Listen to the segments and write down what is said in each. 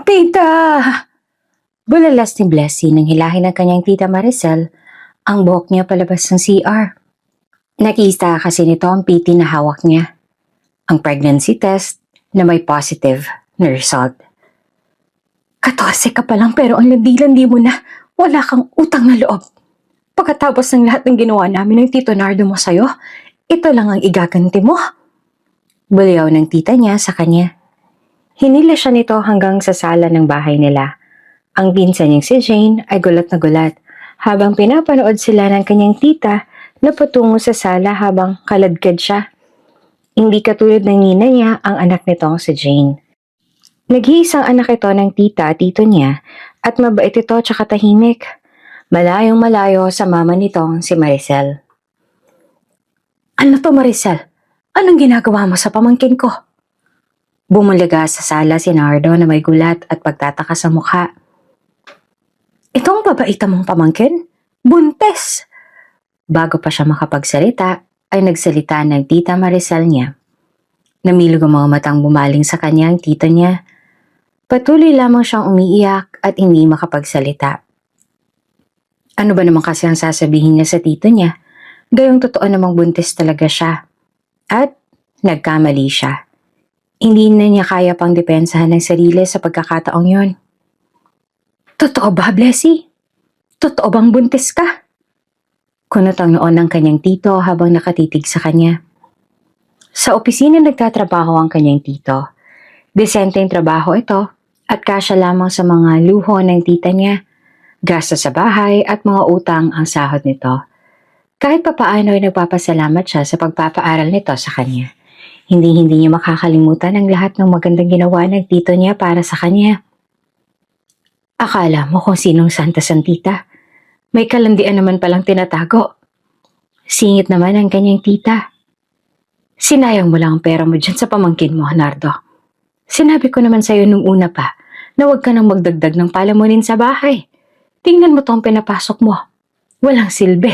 Tita! Bulalas ni Blessy nang hilahin ng kanyang tita Maricel ang buhok niya palabas ng CR. Nakita kasi nito ang PT na hawak niya. Ang pregnancy test na may positive na result. 14 ka pa lang pero ang landi-landi mo na. Wala kang utang na loob. Pagkatapos ng lahat ng ginawa namin ng Tito Nardo mo sa'yo, ito lang ang igaganti mo. Buliyaw ng tita niya sa kanya. Hinila siya nito hanggang sa sala ng bahay nila. Ang pinsan niyang si Jane ay gulat na gulat habang pinapanood sila ng kanyang tita na patungo sa sala habang kaladkad siya. Hindi katulad ng nina niya ang anak nitong si Jane. Nag-iisang anak ito ng tita at tito niya at mabait ito tsaka tahimik. Malayong malayo sa mama nitong si Maricel. Ano to Maricel? Anong ginagawa mo sa pamangkin ko? Bumulaga sa sala si Nardo na may gulat at pagtataka sa mukha. Itong babaita mong pamangkin? Buntes! Bago pa siya makapagsalita, ay nagsalita ng tita Maricel niya. Namilog ang mga matang bumaling sa kanya ang tita niya. Patuloy lamang siyang umiiyak at hindi makapagsalita. Ano ba naman kasi ang sasabihin niya sa tito niya? Gayong totoo namang buntis talaga siya. At nagkamali siya. Hindi na niya kaya pang depensahan ng sarili sa pagkakataong yon. Totoo ba, Blessy? Totoo bang buntis ka? Kunot ang noon ng kanyang tito habang nakatitig sa kanya. Sa opisina nagtatrabaho ang kanyang tito. Desenteng trabaho ito at kasya lamang sa mga luho ng tita niya. Gasto sa bahay at mga utang ang sahod nito. Kahit papaano ay nagpapasalamat siya sa pagpapaaral nito sa kanya. Hindi niya makakalimutan ang lahat ng magandang ginawa ng tito niya para sa kanya. Akala mo kung sinong Santa Santita? May kalandian naman palang tinatago. Singit naman ang kanyang tita. Sinayang mo lang ang pera mo dyan sa pamangkin mo, Nardo. Sinabi ko naman sa'yo nung una pa na huwag ka nang magdagdag ng palamunin sa bahay. Tingnan mo tong pinapasok mo. Walang silbi.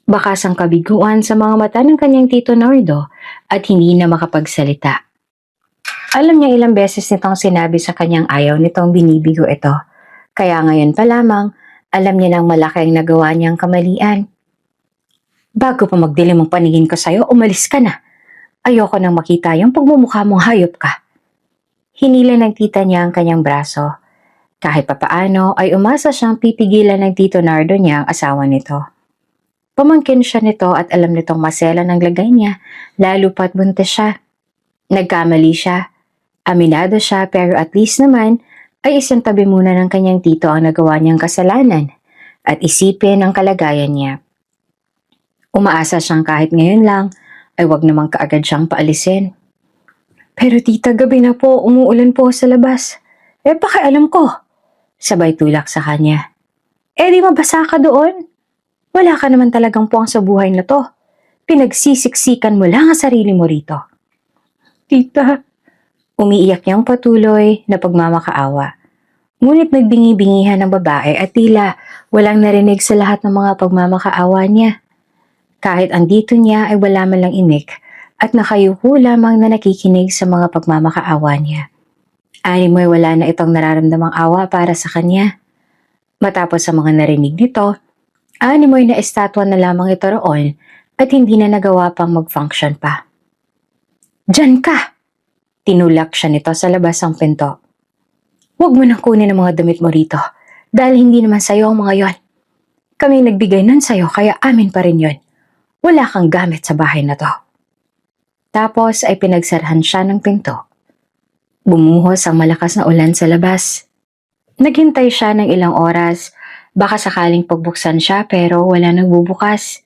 Bakas ang kabiguan sa mga mata ng kanyang tito Nardo at hindi na makapagsalita. Alam niya ilang beses nitong sinabi sa kanyang ayaw nitong binibigo ito. Kaya ngayon pa lamang, alam niya nang malaki ang nagawa niyang kamalian. Bago pa magdilim ang paningin ko sa'yo, umalis ka na. Ayoko nang makita yung pagmumukha mong hayop ka. Hinila ng tita niya ang kanyang braso. Kahit papaano ay umasa siyang pipigilan ng tito Nardo niya ang asawa nito. Pamangkin siya nito at alam nitong masela ng lagay niya, lalo pat buntis siya. Nagkamali siya. Aminado siya pero at least naman ay isang tabi muna ng kanyang tito ang nagawa niyang kasalanan at isipin ang kalagayan niya. Umaasa siyang kahit ngayon lang ay wag namang kaagad siyang paalisin. Pero tita, gabi na po, umuulan po sa labas. Pakialam ko. Sabay tulak sa kanya. Di mabasa ka doon? Wala ka naman talagang puwang sa buhay na to. Pinagsisiksikan mo lang ang sarili mo rito. Tita, umiiyak niyang patuloy na pagmamakaawa. Ngunit nagbingi-bingihan ng babae at tila walang narinig sa lahat ng mga pagmamakaawa niya. Kahit ang dito niya ay wala man lang imik at nakayuko lamang na nakikinig sa mga pagmamakaawa niya. Animoy wala na itong nararamdamang awa para sa kanya. Matapos sa mga narinig nito, animoy na estatwa na lamang ito roon at hindi na nagawa pang mag-function pa. Diyan ka! Tinulak siya nito sa labas ang pinto. Huwag mo nang kunin ang mga damit mo rito dahil hindi naman sa'yo ang mga yon. Kami nagbigay nun sa'yo kaya amin pa rin yon. Wala kang gamit sa bahay na to. Tapos ay pinagsarhan siya ng pinto. Bumuhos ang malakas na ulan sa labas. Naghintay siya ng ilang oras, baka sakaling pagbuksan siya pero wala nagbubukas.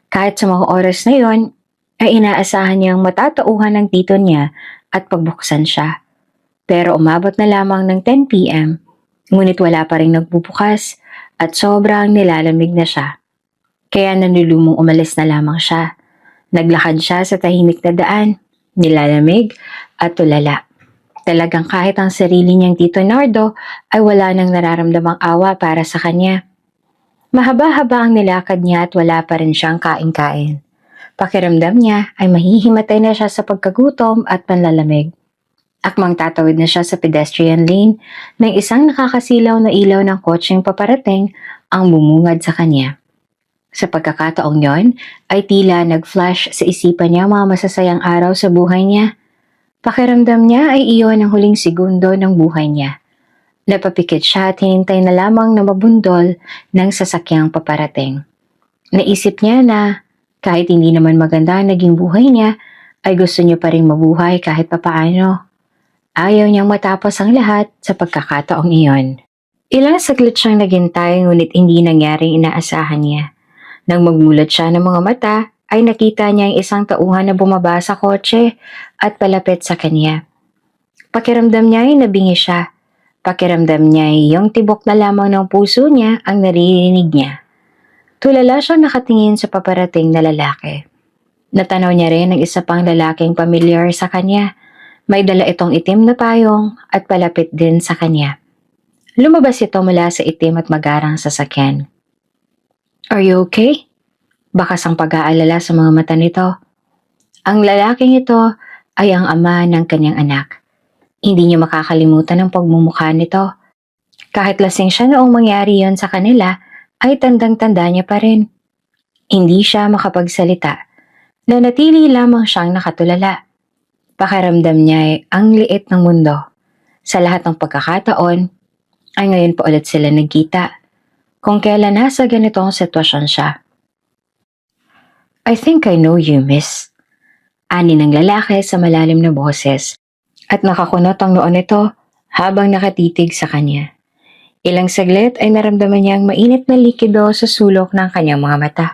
Kahit sa mga oras na yon, ay inaasahan niyang matatauhan ng tito niya at pagbuksan siya. Pero umabot na lamang ng 10 p.m, ngunit wala pa rin nagbubukas at sobrang nilalamig na siya. Kaya nanlulumong umalis na lamang siya. Naglakad siya sa tahimik na daan, nilalamig at tulala. Talagang kahit ang sarili niyang tito Nardo ay wala nang nararamdamang awa para sa kanya. Mahaba-haba ang nilakad niya at wala pa rin siyang kain-kain. Pakiramdam niya ay mahihimatay na siya sa pagkagutom at panlalamig. Akmang tatawid na siya sa pedestrian lane nang isang nakakasilaw na ilaw ng kotseng paparating ang bumungad sa kanya. Sa pagkakataong yon ay tila nag-flash sa isipan niya mga masasayang araw sa buhay niya. Pakiramdam niya ay iyon ang huling segundo ng buhay niya. Napapikit siya at hinintay na lamang na mabundol ng sasakyang paparating. Naisip niya na kahit hindi naman maganda ang naging buhay niya, ay gusto niya pa rin mabuhay kahit papaano. Ayaw niyang matapos ang lahat sa pagkakataong iyon. Ilang saglit siyang naghintay ngunit hindi nangyaring inaasahan niya. Nang magmulat siya ng mga mata, ay nakita niya ang isang tauhan na bumaba sa kotse at palapit sa kanya. Pakiramdam niya ay nabingi siya. Pakiramdam niya ay yung tibok na lamang ng puso niya ang naririnig niya. Tulala siyang nakatingin sa paparating na lalaki. Natanaw niya rin ang isa pang lalaking pamilyar sa kanya. May dala itong itim na payong at palapit din sa kanya. Lumabas ito mula sa itim at magarang sasakyan. "Are you okay?" Bakas ang pag-aalala sa mga mata nito. Ang lalaking ito ay ang ama ng kanyang anak. Hindi niya makakalimutan ang pagmumukha nito. Kahit lasing siya noong mangyari yon sa kanila, ay tandang-tanda niya pa rin. Hindi siya makapagsalita. Nanatili lamang siyang nakatulala. Pakiramdam niya ay ang liit ng mundo. Sa lahat ng pagkakataon, ay ngayon pa ulit sila nagkita. Kung kailan nasa ganitong sitwasyon siya. "I think I know you, miss." Ani ng lalaki sa malalim na boses. At nakakunot ang noon nito habang nakatitig sa kanya. Ilang saglit ay naramdaman niya ang mainit na likido sa sulok ng kanyang mga mata.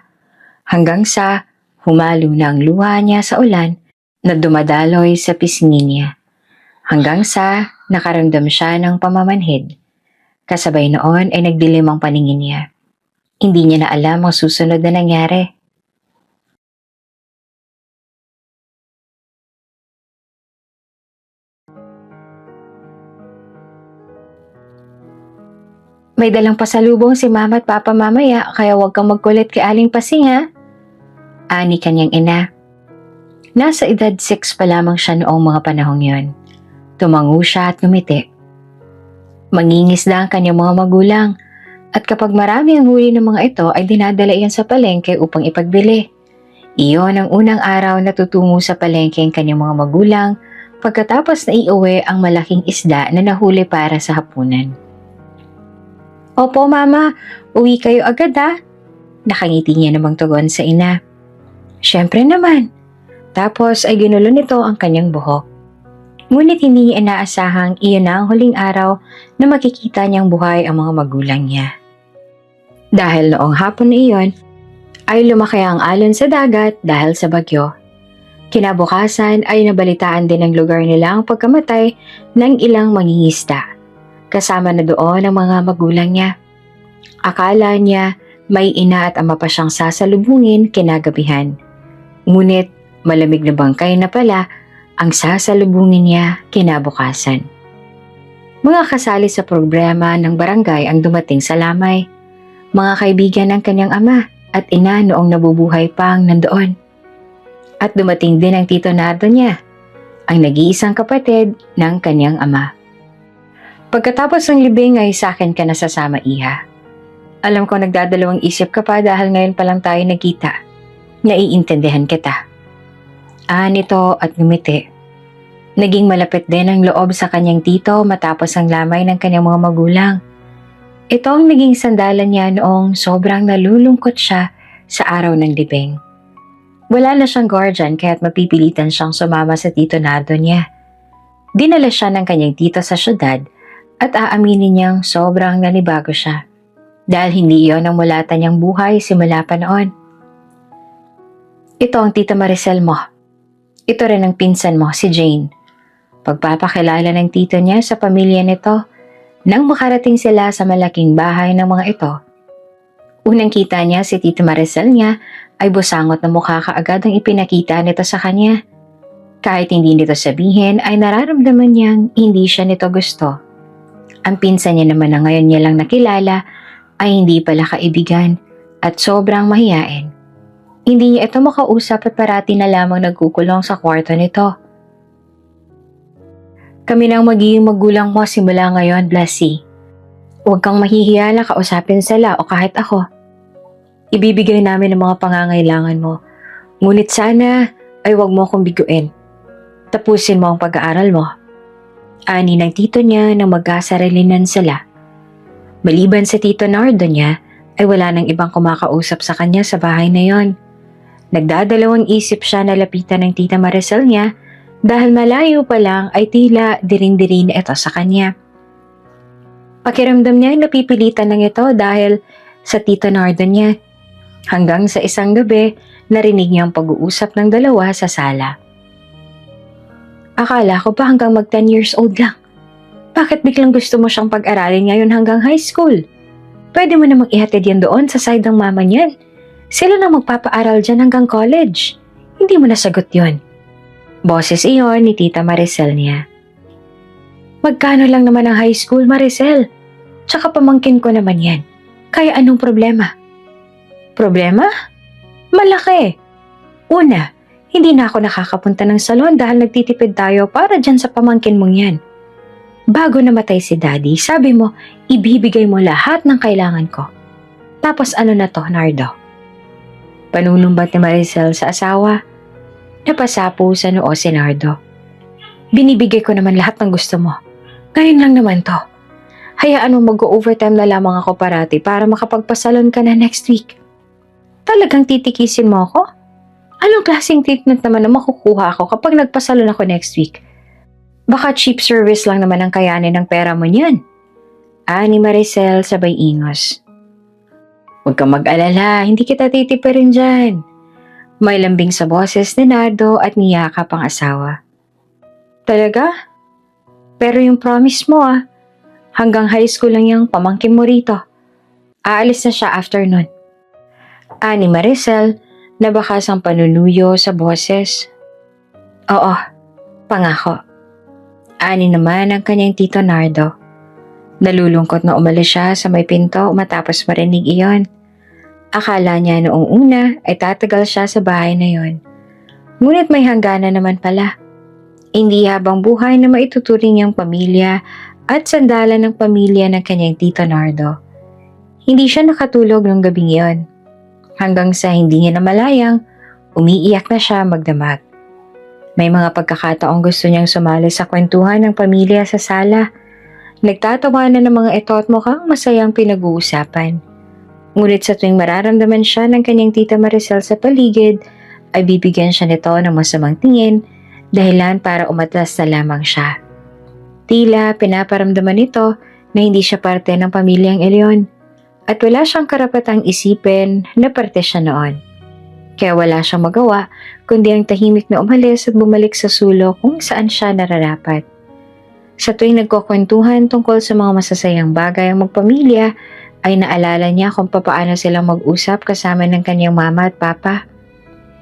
Hanggang sa humalo na ang luha niya sa ulan na dumadaloy sa pisngi niya. Hanggang sa nakaramdam siya ng pamamanhid. Kasabay noon ay nagdilim ang paningin niya. Hindi niya na alam ang susunod na nangyari. "May dalang pasalubong si mama at papa mamaya kaya huwag kang magkulit kay Aling Pasing ha?" Ani kanyang ina. Nasa edad 6 pa lamang siya noong mga panahong yon. Tumango siya at ngumiti. Mangingisda ang kanyang mga magulang at kapag marami ang huli ng mga ito ay dinadala iyon sa palengke upang ipagbili. Iyon ang unang araw na tutungo sa palengke ang kanyang mga magulang pagkatapos na iuwi ang malaking isda na nahuli para sa hapunan. "Opo mama, uwi kayo agad ha?" Nakangiti niya namang tugon sa ina. "Siyempre naman." Tapos ay ginulo nito ang kanyang buhok. Ngunit hindi niya inaasahang iyon na ang huling araw na makikita niyang buhay ang mga magulang niya. Dahil noong hapon na iyon, ay lumaki ang alon sa dagat dahil sa bagyo. Kinabukasan ay nabalitaan din ng lugar nila ang pagkamatay ng ilang mangingisda. Kasama na doon ang mga magulang niya. Akala niya may ina at ama pa siyang sasalubungin kinagabihan. Ngunit malamig na bangkay na pala ang sasalubungin niya kinabukasan. Mga kasali sa programa ng barangay ang dumating sa lamay. Mga kaibigan ng kanyang ama at ina noong nabubuhay pa ang nandoon. At dumating din ang tito Nardo niya, ang nag-iisang kapatid ng kanyang ama. "Pagkatapos ng libing ay sa akin ka nasasama, iha. Alam ko nagdadalawang isip ka pa dahil ngayon pa lang tayo nagkita. Naiintindihan kita." Nito at ngumiti. Naging malapit din ang loob sa kanyang tito matapos ang lamay ng kanyang mga magulang. Ito ang naging sandalan niya noong sobrang nalulungkot siya sa araw ng libing. Wala na siyang guardian kaya't mapipilitan siyang sumama sa tito Nardo niya. Dinala siya ng kanyang tito sa syudad at aaminin niyang sobrang nanibago siya dahil hindi iyon ang mulatan niyang buhay simula pa noon. "Ito ang tita Maricel mo. Ito rin ang pinsan mo, si Jane." Pagpapakilala ng tito niya sa pamilya nito nang makarating sila sa malaking bahay ng mga ito. Unang kita niya si tita Maricel niya ay busangot na mukha kaagad ang ipinakita nito sa kanya. Kahit hindi nito sabihin ay nararamdaman niyang hindi siya nito gusto. Ang pinsan niya naman na ngayon niya lang nakilala ay hindi pala kaibigan at sobrang mahiyain. Hindi niya ito makausap at parati na lamang nagkukulong sa kwarto nito. Kami nang magiging magulang mo simula ngayon, Blessy. Huwag kang mahihiya na kausapin sila o kahit ako. Ibibigay namin ang mga pangangailangan mo. Ngunit sana ay huwag mo akong biguin. Tapusin mo ang pag-aaral mo. Ani ng tito niya nang magkasarilinan sila. Maliban sa tito Nardo niya, ay wala nang ibang kumakausap sa kanya sa bahay na yon. Nagdadalawang isip siya na lapitan ng tita Maricel niya dahil malayo pa lang ay tila diring-diri na ito sa kanya. Pakiramdam niya ay napipilitan ng ito dahil sa tito Nardo niya. Hanggang sa isang gabi, narinig niya ang pag-uusap ng dalawa sa sala. Akala ko pa hanggang mag 10 years old lang. Bakit biglang gusto mo siyang pag-aralin ngayon hanggang high school? Pwede mo namang ihatid yan doon sa side ng mama niyan. Sila na magpapaaral dyan hanggang college. Hindi mo nasagot yon. Boses iyon ni Tita Maricel niya. Magkano lang naman ang high school, Maricel? Tsaka pamangkin ko naman yan. Kaya anong problema? Problema? Malaki. Una, hindi na ako nakakapunta ng salon dahil nagtitipid tayo para dyan sa pamangkin mong yan. Bago namatay si Daddy, sabi mo, ibibigay mo lahat ng kailangan ko. Tapos ano na to, Nardo? Panunumbat ni Maricel sa asawa. Napasapo sa noo si Nardo. Binibigay ko naman lahat ng gusto mo. Ngayon lang naman to. Hayaan mo mag-overtime na lamang ako parati para makapagpasalon ka na next week. Talagang titikisin mo ako? Anong klaseng treatment naman na makukuha ako kapag nagpasalon ako next week? Baka cheap service lang naman ang kayanin ng pera mo niyan. Ani Maricel sabay ingos. Huwag kang mag-alala, hindi kita titipirin dyan. May lambing sa boses ni Nardo at niyakap ang asawa. Talaga? Pero yung promise mo hanggang high school lang yung pamangkin mo rito. Aalis na siya after nun. Ani Maricel na bakas ang panunuyo sa boses. Oo, pangako. Ani naman ang kanyang tito Nardo. Nalulungkot na umalis siya sa may pinto matapos marinig iyon. Akala niya noong una ay tatagal siya sa bahay na yon. Ngunit may hangganan naman pala. Hindi habang buhay na maituturing niyang pamilya at sandalan ng pamilya ng kanyang tito Nardo. Hindi siya nakatulog nung gabing iyon. Hanggang sa hindi niya namalayang, umiiyak na siya magdamag. May mga pagkakataong gusto niyang sumali sa kwentuhan ng pamilya sa sala. Nagtatawanan ng mga ito at mukhang masayang pinag-uusapan. Ngunit sa tuwing mararamdaman siya ng kanyang tita Maricel sa paligid, ay bibigyan siya nito ng masamang tingin, dahilan para umatras na lamang siya. Tila pinaparamdaman nito na hindi siya parte ng pamilyang Eleon at wala siyang karapatang isipin na parte siya noon. Kaya wala siyang magawa kundi ang tahimik na umalis at bumalik sa sulok kung saan siya nararapat. Sa tuwing nagkukwentuhan tungkol sa mga masasayang bagay ang magpamilya, ay naalala niya kung papaano silang mag-usap kasama ng kanyang mama at papa.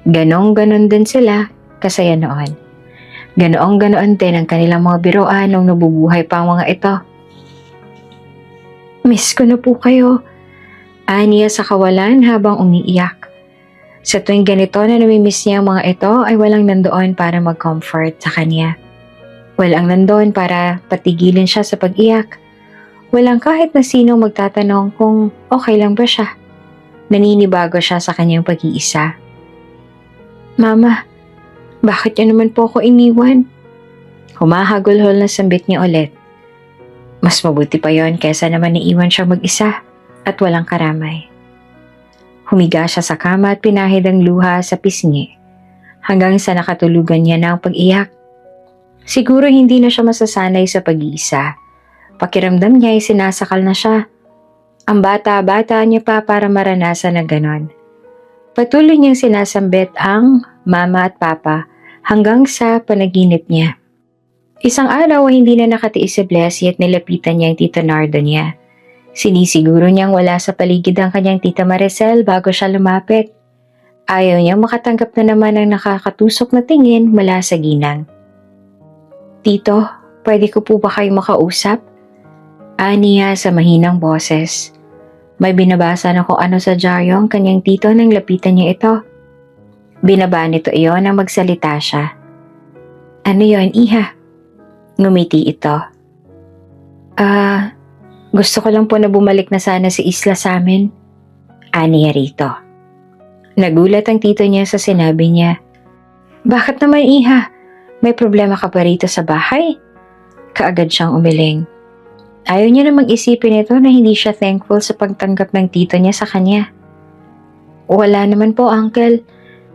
Ganon-ganon din sila kasaya noon. Ganoong-ganoon din ang kanilang mga biroan nung nabubuhay pa ang mga ito. Miss ko na po kayo, aniya sa kawalan habang umiiyak. Sa tuwing ganito na namimiss niya ang mga ito ay walang nandoon para mag-comfort sa kanya. Walang nandoon para patigilin siya sa pag-iyak. Walang kahit na sino magtatanong kung okay lang ba siya. Naninibago siya sa kanyang pag-iisa. Mama, bakit niyo naman po ako iniwan? Humahagulhol na sambit niya ulit. Mas mabuti pa yon kesa naman iiwan siya mag-isa at walang karamay. Humiga siya sa kama at pinahid ang luha sa pisngi hanggang sa nakatulugan niya na ang pag-iyak. Siguro hindi na siya masasanay sa pag-iisa. Pakiramdam niya ay sinasakal na siya. Ang bata-bata niya pa para maranasan na ganon. Patuloy niyang sinasambit ang mama at papa hanggang sa panaginip niya. Isang araw ay hindi na nakatiis si Blessy at nilapitan niya ang tito Nardo niya. Sinisiguro niyang wala sa paligid ang kanyang tita Maricel bago siya lumapit. Ayaw niyang makatanggap na naman ng nakakatusok na tingin mula sa ginang. Tito, pwede ko po ba kayo makausap? Aniya sa mahinang boses. May binabasa na kung ano sa dyaryo ang kanyang tito nang lapitan niya ito. Binaba nito iyon nang magsalita siya. Ano yon, iha? Ngumiti ito. Gusto ko lang po na bumalik na sana si Isla sa amin. Aniya rito. Nagulat ang tito niya sa sinabi niya. Bakit naman iha? May problema ka ba rito sa bahay? Kaagad siyang umiling. Ayaw niya namang isipin ito na hindi siya thankful sa pagtanggap ng tito niya sa kanya. Wala naman po, uncle.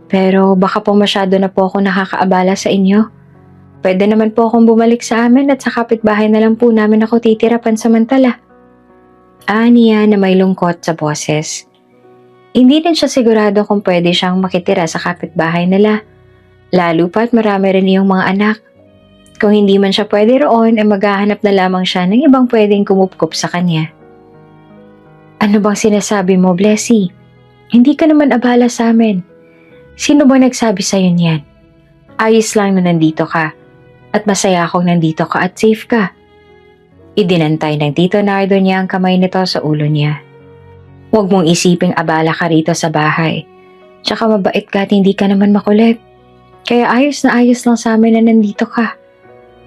Pero baka po masyado na po ako nakakaabala sa inyo. Pwede naman po akong bumalik sa amin at sa kapitbahay na lang po namin ako titira pansamantala. Niya na may lungkot sa boses. Hindi din siya sigurado kung pwede siyang makitira sa kapitbahay nila. Lalo pa't marami rin yung mga anak. Kung hindi man siya pwede roon, maghahanap na lamang siya ng ibang pwedeng kumupkup sa kanya. Ano bang sinasabi mo, Blessy? Hindi ka naman abala sa amin. Sino ba nagsabi sa'yo niyan? Ayos lang na nandito ka. At masaya akong nandito ka at safe ka. Idinantay ng Tito Nardo niya ang kamay nito sa ulo niya. Huwag mong isiping abala ka rito sa bahay. Tsaka mabait ka at hindi ka naman makulit. Kaya ayos na ayos lang sa amin na nandito ka.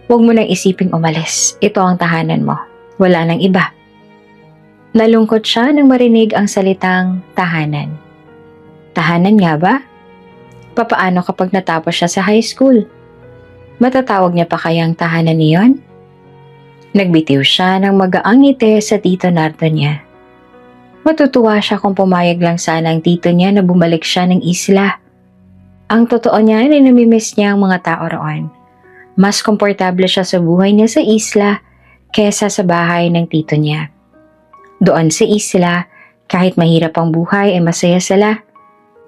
Huwag mo nang isiping umalis. Ito ang tahanan mo. Wala nang iba. Nalungkot siya nang marinig ang salitang tahanan. Tahanan nga ba? Papaano kapag natapos siya sa high school? Matatawag niya pa kayang tahanan niyon? Nagbitiw siya ng magaang ngiti sa Tito Nardo niya. Matutuwa siya kung pumayag lang sana ang tito niya na bumalik siya ng isla. Ang totoo niya ay namimiss niya ang mga tao roon. Mas komportable siya sa buhay niya sa isla kesa sa bahay ng tito niya. Doon sa isla, kahit mahirap ang buhay ay masaya sila.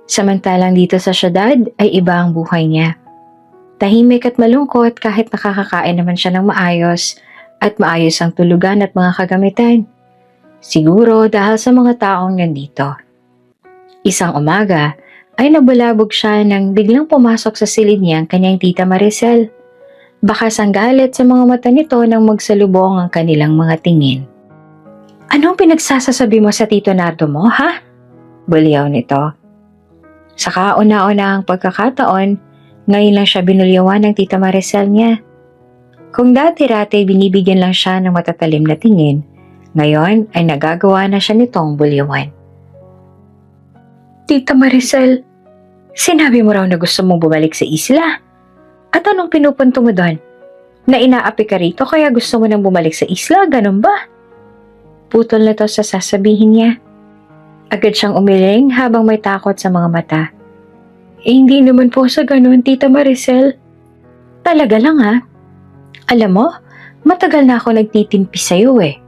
Samantalang dito sa syudad ay iba ang buhay niya. Tahimik at malungkot kahit nakakakain naman siya ng maayos at maayos ang tulugan at mga kagamitan. Siguro dahil sa mga taong nandito. Isang umaga ay nabulabog siya nang biglang pumasok sa silid niya ang kanyang tita Maricel. Bakas ang galit sa mga mata nito nang magsalubong ang kanilang mga tingin. Anong pinagsasasabi mo sa Tito Nardo mo, ha? Bulyaw nito. Sa kauna-una ang pagkakataon, ngayon lang siya binulyawan ng tita Maricel niya. Kung dati-rati binibigyan lang siya ng matatalim na tingin, ngayon ay nagagawa na siya nitong bulyawan. Tita Maricel, sinabi mo raw na gusto mong bumalik sa isla. At anong pinupunto mo doon? Na inaapi ka rito kaya gusto mo nang bumalik sa isla, ganun ba? Putol na to sa sasabihin niya. Agad siyang umiling habang may takot sa mga mata. Hindi naman po sa ganun, Tita Maricel. Talaga lang ha. Alam mo, matagal na ako nagtitimpi sa'yo eh.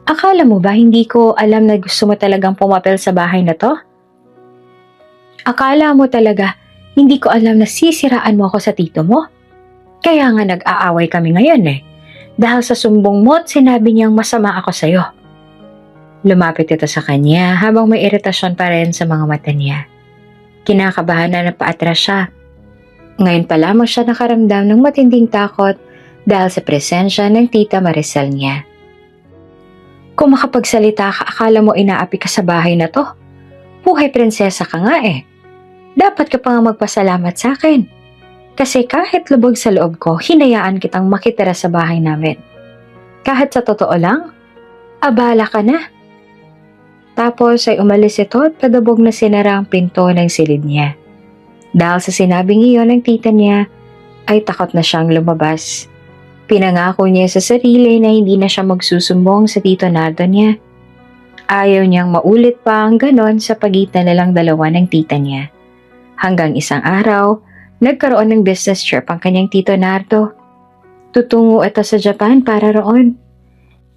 Akala mo ba hindi ko alam na gusto mo talagang pumapel sa bahay na to? Akala mo talaga hindi ko alam na sisiraan mo ako sa tito mo? Kaya nga nag-aaway kami ngayon eh. Dahil sa sumbong mo at sinabi niyang masama ako sa'yo. Lumapit ito sa kanya habang may iritasyon pa rin sa mga mata niya. Kinakabahan na napaatras siya. Ngayon pa lamang siya nakaramdam ng matinding takot dahil sa presensya ng tita Maricel niya. Kung makapagsalita ka, akala mo inaapi ka sa bahay na to. Buhay prinsesa ka nga eh. Dapat ka pa nga magpasalamat sa akin. Kasi kahit lubog sa loob ko, hinayaan kitang makitira sa bahay namin. Kahit sa totoo lang, abala ka na. Tapos ay umalis ito at padabog na sinara ang pinto ng silid niya. Dahil sa sinabing iyon ng tita niya, ay takot na siyang lumabas. Pinangako niya sa sarili na hindi na siya magsusumbong sa Tito Nardo niya. Ayaw niyang maulit pa ang ganon sa pagitan nilang dalawa ng tita niya. Hanggang isang araw, nagkaroon ng business trip ang kanyang Tito Nardo. Tutungo ito sa Japan para roon.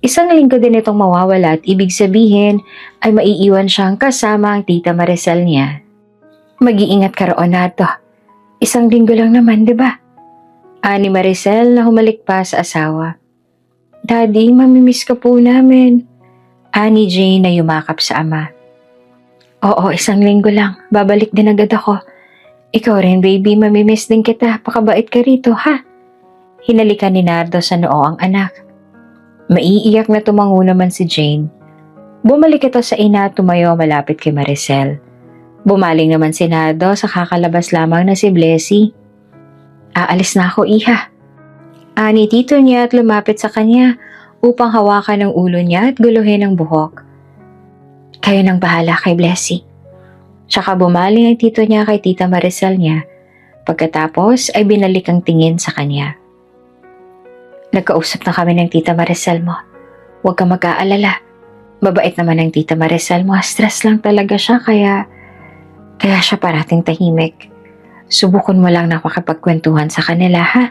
Isang linggo din itong mawawala at ibig sabihin ay maiiwan siyang kasama ang tita Maricel niya. Mag-iingat ka roon, Nardo. Isang linggo lang naman, di ba? Ani Maricel na humalik pa sa asawa. Daddy, mamimiss ka po namin. Ani Jane na yumakap sa ama. Oo, isang linggo lang. Babalik din agad ako. Ikaw rin, baby, mamimiss din kita. Pakabait ka rito, ha? Hinalikan ni Nardo sa noo ang anak. Maiiyak na tumango naman si Jane. Bumalik ito sa ina at tumayo malapit kay Maricel. Bumaling naman si Nardo sa kakalabas lamang na si Blessy. Aalis na ako, iha. Ani tito niya at lumapit sa kanya upang hawakan ang ulo niya at guluhin ang buhok. Kayo nang bahala kay Blessy. Tsaka bumaling ang tito niya kay Tita Maricel niya. Pagkatapos ay binalik ang tingin sa kanya. Nagkausap na kami ng Tita Maricel mo. Huwag ka mag-aalala. Mabait naman ang Tita Maricel mo. Stress lang talaga siya kaya siya parating tahimik. Subukan mo lang na makipagkwentuhan sa kanila ha.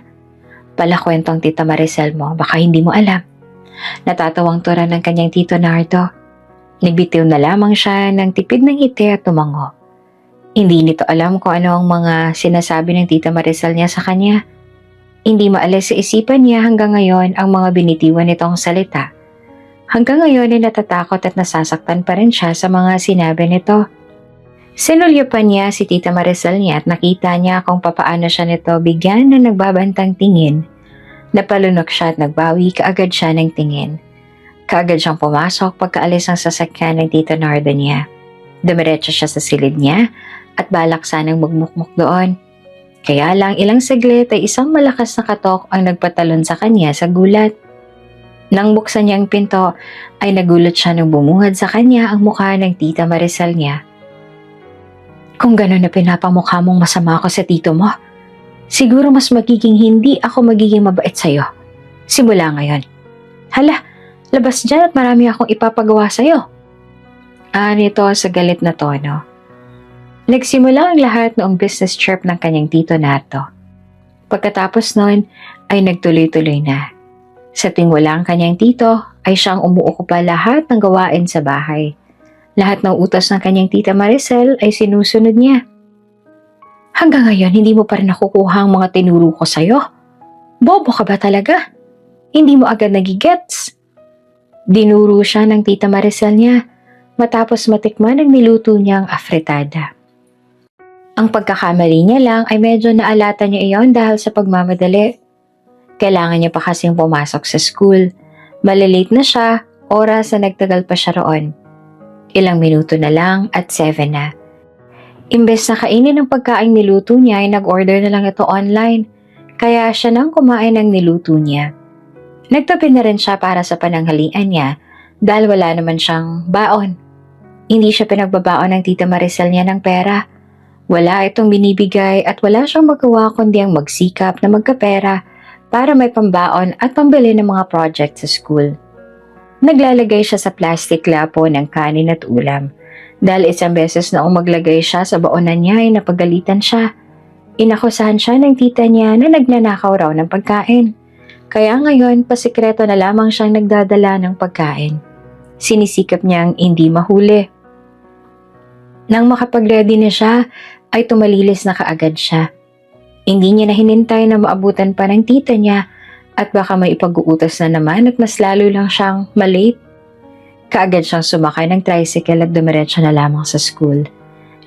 Palakwento ang Tita Maricel mo, baka hindi mo alam. Natatawang tura ng kanyang Tito Nardo. Nagbitiw na lamang siya ng tipid ng ngiti at tumango. Hindi nito alam kung ano ang mga sinasabi ng Tita Maricel niya sa kanya. Hindi maalis sa isipan niya hanggang ngayon ang mga binitiwan nitong salita. Hanggang ngayon ay natatakot at nasasaktan pa rin siya sa mga sinabi nito. Sinulyo pa niya si Tita Maricel niya at nakita niya kung papaano siya nito bigyan ng nagbabantang tingin. Napalunok siya at nagbawi kaagad siya ng tingin. Kaagad siyang pumasok pagkaalis ng sasakyan ng Tito Nardo niya. Dumiretso siya sa silid niya at balak sanang magmukmuk doon. Kaya lang ilang saglit ay isang malakas na katok ang nagpatalon sa kanya sa gulat. Nang buksan niya ang pinto ay nagulat siya nang bumuhad sa kanya ang mukha ng Tita Maricel niya. Kung gano'n na pinapamukha mong masama ako sa tito mo, siguro mas hindi ako magiging mabait sa'yo. Simula ngayon. Hala, labas dyan at marami akong ipapagawa sa'yo. Nito sa galit na tono. Nagsimula ang lahat noong business trip ng kanyang Tito Nardo. Pagkatapos noon ay nagtuloy-tuloy na. Sa tuwing wala ang kanyang tito ay siyang umuukupa lahat ng gawain sa bahay. Lahat ng utos ng kanyang Tita Maricel ay sinusunod niya. Hanggang ngayon, hindi mo pa rin nakukuha ang mga tinuro ko sa'yo. Bobo ka ba talaga? Hindi mo agad nagigets. Dinuro siya ng Tita Maricel niya matapos matikman ang niluto niyang afritada. Ang pagkakamali niya lang ay medyo naalata niya iyon dahil sa pagmamadali. Kailangan niya pa kasing pumasok sa school. Malilate na siya, oras na nagtagal pa siya roon. Ilang minuto na lang at 7 na. Imbes na kainin ang pagkain niluto niya ay nag-order na lang ito online. Kaya siya nang kumain ng niluto niya. Nagtabi na rin siya para sa pananghalian niya dahil wala naman siyang baon. Hindi siya pinagbabaon ng Tita Maricel niya ng pera. Wala itong binibigay at wala siyang magawa kundi ang magsikap na magkapera para may pambaon at pambili ng mga project sa school. Naglalagay siya sa plastic lapo ng kanin at ulam. Dahil isang beses na maglagay siya sa baonan niya ay napagalitan siya. Inakusahan siya ng tita niya na nagnanakaw raw ng pagkain. Kaya ngayon, pasikreto na lamang siyang nagdadala ng pagkain. Sinisikap niyang hindi mahuli. Nang makapag-ready na siya, ay tumalilis na kaagad siya. Hindi niya na hinintay na maabutan pa ng tita niya at baka may ipag-uutos na naman at mas lalo lang siyang malate. Kaagad siyang sumakay ng tricycle at dumiretso na lamang sa school.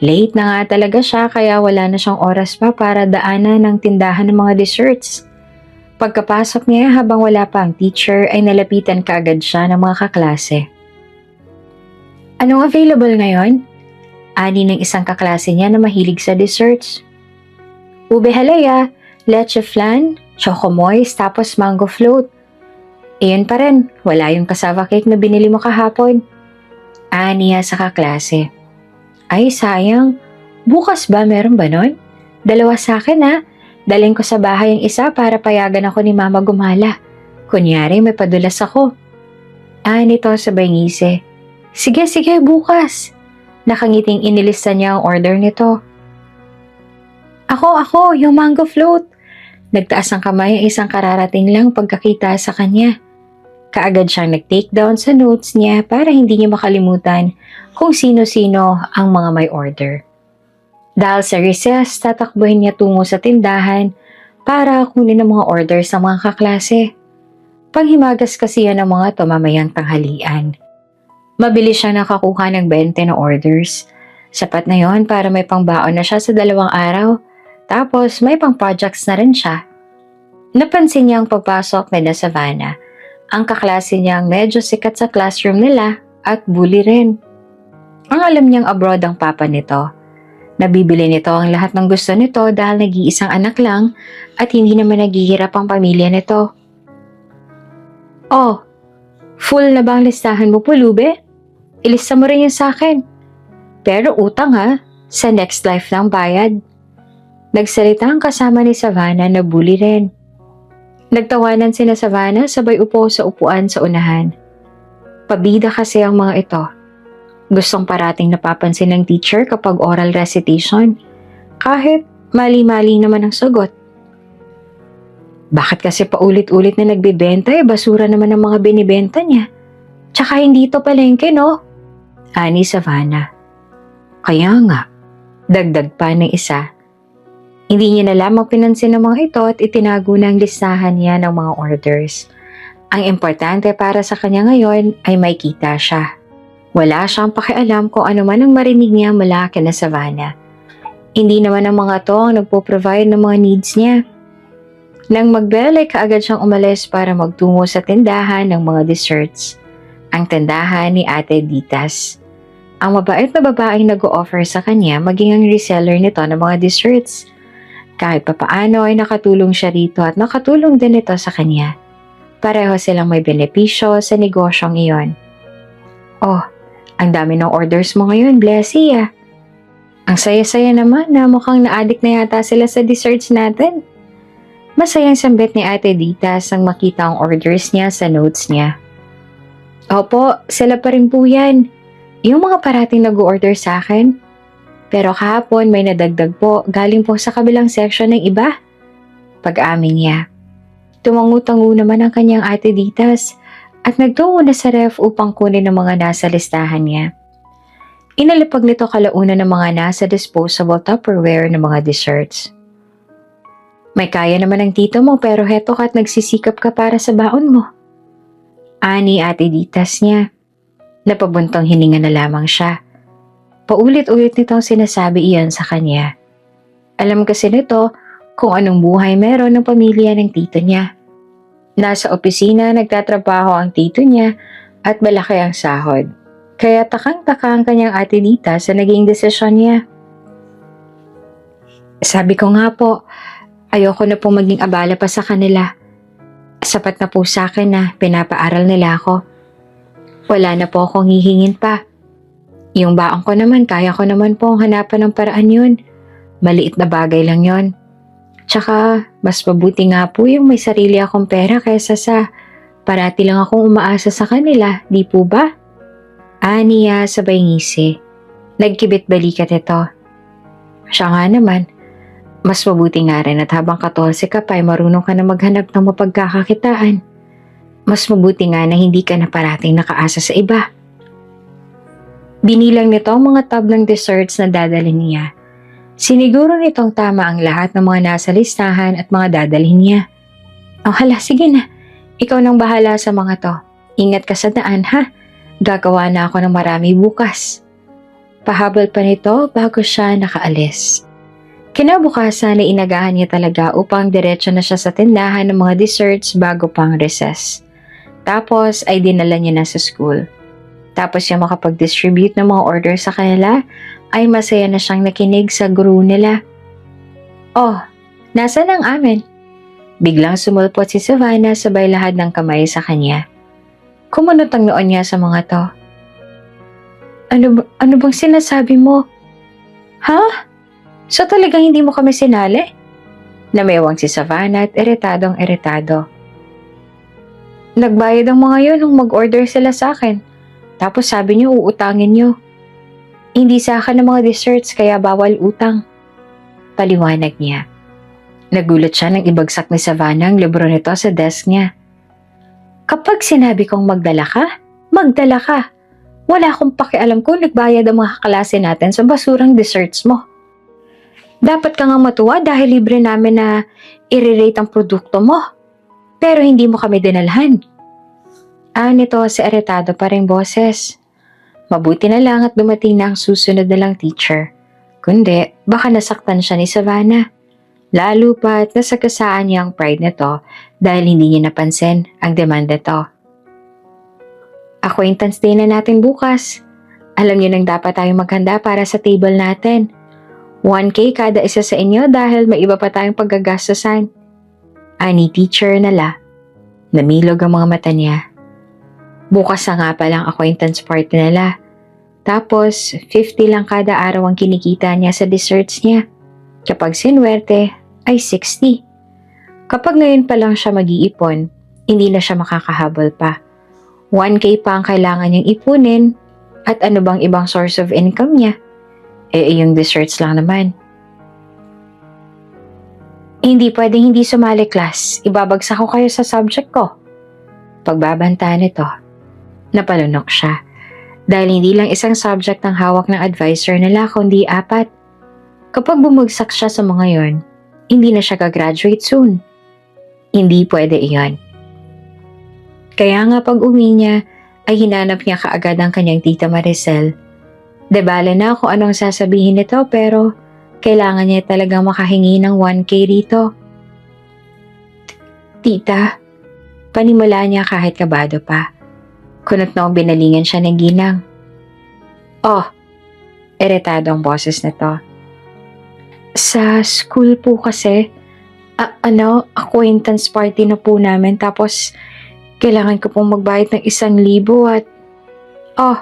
Late na nga talaga siya kaya wala na siyang oras pa para daanan ng tindahan ng mga desserts. Pagkapasok niya habang wala pa ang teacher ay nalapitan kaagad siya ng mga kaklase. Anong available ngayon? Ani ng isang kaklase niya na mahilig sa desserts. Ube halaya, leche flan, choco moist, tapos mango float. Iyon pa rin, wala yung cassava cake na binili mo kahapon. Niya sa kaklase. Ay sayang, bukas ba meron ba nun? Dalawa sa akin ha, dalhin ko sa bahay ang isa para payagan ako ni mama gumala. Kunyari may padulas ako. Nito sabay ngisi. Sige, bukas. Nakangiting inilista niya ang order nito. Ako, yung mango float. Nagtaas ang kamay ang isang kararating lang pagkakita sa kanya. Kaagad siyang nag-take down sa notes niya para hindi niya makalimutan kung sino-sino ang mga may order. Dahil sa recess, tatakbuhin niya tungo sa tindahan para kunin ang mga order sa mga kaklase. Panghimagas kasi yan ng mga to mamayang tanghalian. Mabilis siya nakakuha ng 20 na orders. Sapat na yon para may pangbaon na siya sa 2 araw. Tapos may pang-projects na rin siya. Napansin niya ang pagpasok ni Savannah. Ang kaklase niyang medyo sikat sa classroom nila at bully rin. Ang alam niyang abroad ang papa nito. Nabibili nito ang lahat ng gusto nito dahil nag-iisang anak lang at hindi naman naghihirap ang pamilya nito. Oh, full na ba ang listahan mo, Pulube? Ilista mo rin yun sa akin. Pero utang ha, sa next life ng bayad. Nagsalita ang kasama ni Savannah na bully rin. Nagtawanan sina Savannah sabay upo sa upuan sa unahan. Pabida kasi ang mga ito. Gustong parating napapansin ng teacher kapag oral recitation, kahit mali-mali naman ang sagot. Bakit kasi paulit-ulit na nagbebenta basura naman ang mga binibenta niya. Tsaka hindi ito palengke, no? Ani Savannah. Kaya nga, dagdag pa ng isa. Hindi niya na lamang pinansin ng mga ito at itinago na ang listahan niya ng mga orders. Ang importante para sa kanya ngayon ay may kita siya. Wala siyang pakialam kung ano man ang marinig niya mula kina Savannah. Hindi naman ang mga to ang nagpo-provide ng mga needs niya. Nang mag-bell ay kaagad siyang umalis para magtungo sa tindahan ng mga desserts. Ang tindahan ni Ate Ditas. Ang mabait na babaeng nag-o-offer sa kanya maging ang reseller nito ng mga desserts. Kahit papaano ay nakatulong siya rito at nakatulong din ito sa kanya. Pareho silang may benepisyo sa negosyong iyon. Oh, ang dami ng orders mo ngayon, Blessy ah. Ang saya-saya naman na mukhang na-addict na yata sila sa desserts natin. Masayang sambit ni Ate Ditas nang makita ang orders niya sa notes niya. Opo, sila pa rin po yan. Yung mga parating nag-order sa akin. Pero kahapon may nadagdag po galing po sa kabilang section ng iba. Pag-amin niya. Tumangu-tangu naman ang kanyang Ate Ditas at nagtungo na sa ref upang kunin ang mga nasa listahan niya. Inalipag nito kalauna ng mga nasa disposable Tupperware ng mga desserts. May kaya naman ang tito mo pero heto ka't nagsisikap ka para sa baon mo. Ani Ate Ditas niya. Napabuntong hininga na lamang siya. Paulit-ulit nitong sinasabi iyon sa kanya. Alam kasi nito kung anong buhay meron ng pamilya ng tito niya. Nasa opisina nagtatrabaho ang tito niya at malaki ang sahod. Kaya takang-taka ang kanyang Ate Ditas sa naging desisyon niya. Sabi ko nga po, ayoko na pong maging abala pa sa kanila. Sapat na po sa akin na pinapaaral nila ako. Wala na po akong hihingin pa. Yung baon ko naman, kaya ko naman pong hanapan ng paraan yun. Maliit na bagay lang yon. Tsaka, mas mabuti nga po yung may sarili akong pera kaysa sa parati lang akong umaasa sa kanila, di po ba? Aniya sabay ngisi. Nagkibit balikat ito. Siya nga naman, mas mabuti nga rin at habang 14 ka pa ay marunong ka na maghanap ng mapagkakakitaan. Mas mabuti nga na hindi ka na parating nakaasa sa iba. Binilang nito ang mga tab ng desserts na dadalhin niya. Siniguro nitong tama ang lahat ng mga nasa listahan at mga dadalhin niya. Oh hala, sige na. Ikaw nang bahala sa mga to. Ingat ka sa daan ha. Gagawa na ako ng marami bukas. Pahabol pa nito bago siya nakaalis. Kinabukasan na inagahan niya talaga upang diretso na siya sa tindahan ng mga desserts bago pang recess. Tapos ay dinala niya na sa school. Tapos siya makapag-distribute ng mga order sa kanila, ay masaya na siyang nakinig sa guru nila. Oh, nasa ang amin? Biglang sumulpot si Savannah sabay lahad ng kamay sa kanya. Kumunot ang noon niya sa mga to. Ano bang sinasabi mo? Ha? So talagang hindi mo kami sinali? Namewang si Savannah at eritadong eritado. Nagbayad ang mga yun nung mag-order sila sa akin. Tapos sabi niyo uutangin niyo. Hindi sa akin ng mga desserts kaya bawal utang. Paliwanag niya. Nagulat siya nang ibagsak ni Savannah ang libro nito sa desk niya. Kapag sinabi kong magdala ka, magdala ka. Wala akong pakialam kung nagbayad ang mga kaklase natin sa basurang desserts mo. Dapat ka nga matuwa dahil libre namin na i-rate ang produkto mo. Pero hindi mo kami dinalhan. Nito si eritado pa rin boses. Mabuti na lang at dumating na ang susunod na lang teacher. Kundi, baka nasaktan siya ni Savannah. Lalo pa't nasagasaan niya ang pride nito dahil hindi niya napansin ang demand nito. Acquaintance day na natin bukas. Alam niyo nang dapat tayo maghanda para sa table natin. 1K kada isa sa inyo dahil may iba pa tayong paggagastasan. Ani teacher nala. Namilog ang mga mata niya. Bukas na nga palang acquaintance party nila. Tapos, 50 lang kada araw ang kinikita niya sa desserts niya. Kapag sinwerte, ay 60. Kapag ngayon pa lang siya mag-iipon, hindi na siya makakahabol pa. 1K pa ang kailangan niyang ipunin at ano bang ibang source of income niya? Yung desserts lang naman. Hindi pwedeng hindi sumali class. Ibabagsak ko kayo sa subject ko. Pagbabanta nito, napalunok siya. Dahil hindi lang isang subject ang hawak ng advisor nila kundi 4. Kapag bumagsak siya sa mga yon, hindi na siya gagraduate soon. Hindi pwede iyon. Kaya nga pag uwi niya, ay hinanap niya kaagad ang kanyang tita Maricel. Debale na kung anong sasabihin nito pero kailangan niya talagang makahingi ng 1K rito. Tita, panimula niya kahit kabado pa. Kunot na binalingan siya ng ginang. Oh, iritado ang boses nito. Sa school po kasi, acquaintance party na po namin tapos kailangan ko pong magbayad ng 1,000 at... Oh,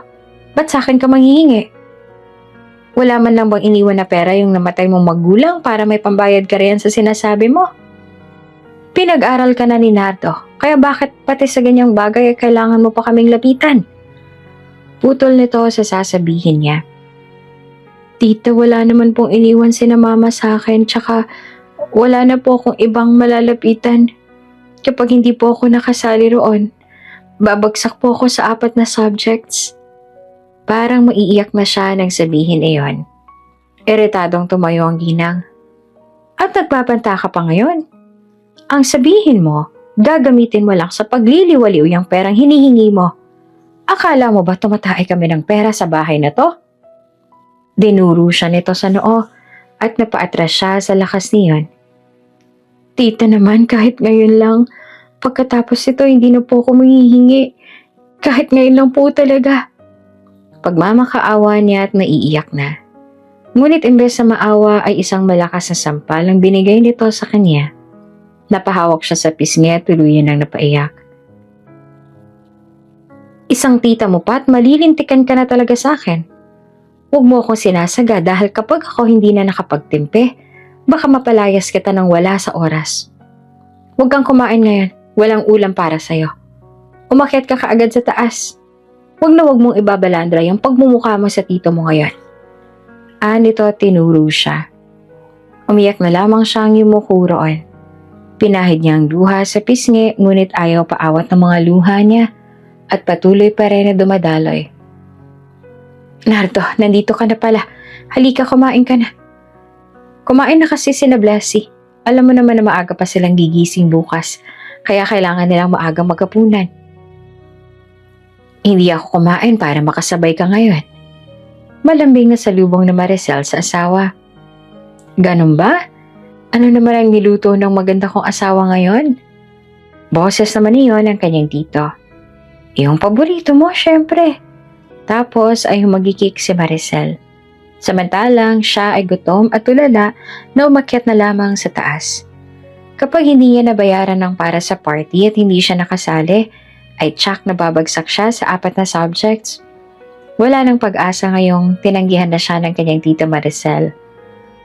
ba't sa akin ka manghihingi? Wala man lang bang iniwan na pera yung namatay mong magulang para may pambayad ka riyan sa sinasabi mo? Pinag-aral ka na ni Nardo, kaya bakit pati sa ganyang bagay ay kailangan mo pa kaming lapitan? Putol nito sa sasabihin niya. Tita, wala naman pong iniwan si na mama sa akin, tsaka wala na po akong ibang malalapitan. Kapag hindi po ako nakasali roon, babagsak po ako sa 4 na subjects. Parang maiiyak na siya nang sabihin iyon. Iritadong tumayo ang ginang. At nagbabanta ka pa ngayon? Ang sabihin mo, gagamitin mo lang sa pagliliwaliw yung perang hinihingi mo. Akala mo ba tumatay kami ng pera sa bahay na to? Dinuro siya nito sa noo at napaatras siya sa lakas niyon. Tita naman, kahit ngayon lang, pagkatapos ito hindi na po ako manghihingi. Kahit ngayon lang po talaga. Pagmamakaawa niya at naiiyak na. Ngunit imbes na maawa ay isang malakas na sampal ang binigay nito sa kanya. Napahawak siya sa pisngi at tuluyan nang napaiyak. Isang tita mo pa at malilintikan ka na talaga sa akin. Huwag mo akong sinasaga dahil kapag ako hindi na nakapagtimpe, baka mapalayas kita ng wala sa oras. Huwag kang kumain ngayon, walang ulam para sa'yo. Umakyat ka kaagad sa taas. Huwag mong ibabalandra yung pagmumukha mo sa tito mo ngayon. Nito tinuro siya. Umiyak na lamang siyang yumuko roon. Pinahid niya ang luha sa pisngi ngunit ayaw paawat ng mga luha niya at patuloy pa rin na dumadaloy. Nardo, nandito ka na pala. Halika, kumain ka na. Kumain na kasi sina Blessy. Alam mo naman na maaga pa silang gigising bukas, kaya kailangan nilang maaga maghapunan. Hindi ako kumain para makasabay ka ngayon. Malambing na salubong na Maricel sa asawa. Ganun ba? Ano naman ang niluto ng maganda kong asawa ngayon? Boses naman niyon ang kanyang tito. Yung paborito mo, syempre. Tapos ay humagikik si Maricel. Samantalang siya ay gutom at tulala na umakyat na lamang sa taas. Kapag hindi niya nabayaran ng para sa party at hindi siya nakasali, ay tsak na babagsak siya sa 4 na subjects. Wala nang pag-asa ngayong tinanggihan na siya ng kanyang tita Maricel.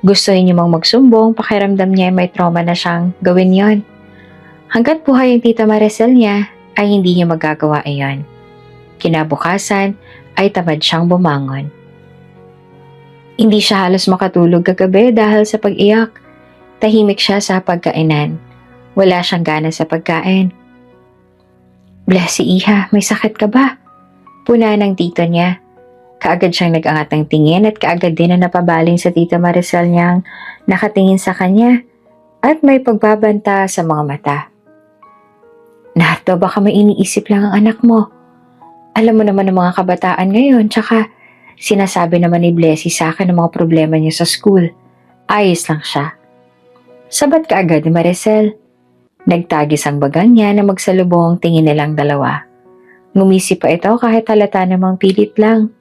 Gustuhin niya mang magsumbong, pakiramdam niya may trauma na siyang gawin yon. Hanggat buhay ang tita Maricel niya, ay hindi niya magagawa iyon. Kinabukasan, ay tamad siyang bumangon. Hindi siya halos makatulog kagabi dahil sa pag-iyak. Tahimik siya sa pagkainan. Wala siyang gana sa pagkain. Blessy, iha, may sakit ka ba? Puna ng tito niya. Kaagad siyang nag-angat ng tingin at kaagad din na napabaling sa tita Maricel niyang nakatingin sa kanya at may pagbabanta sa mga mata. Nardo, baka may iniisip lang ang anak mo. Alam mo naman ang mga kabataan ngayon, tsaka sinasabi naman ni Blessy sa akin ang mga problema niya sa school. Ayos lang siya. Sabat kaagad ni Maricel. Nagtagis ang bagang niya na magsalubong tingin nilang dalawa. Ngumisi pa ito kahit halata namang pilit lang.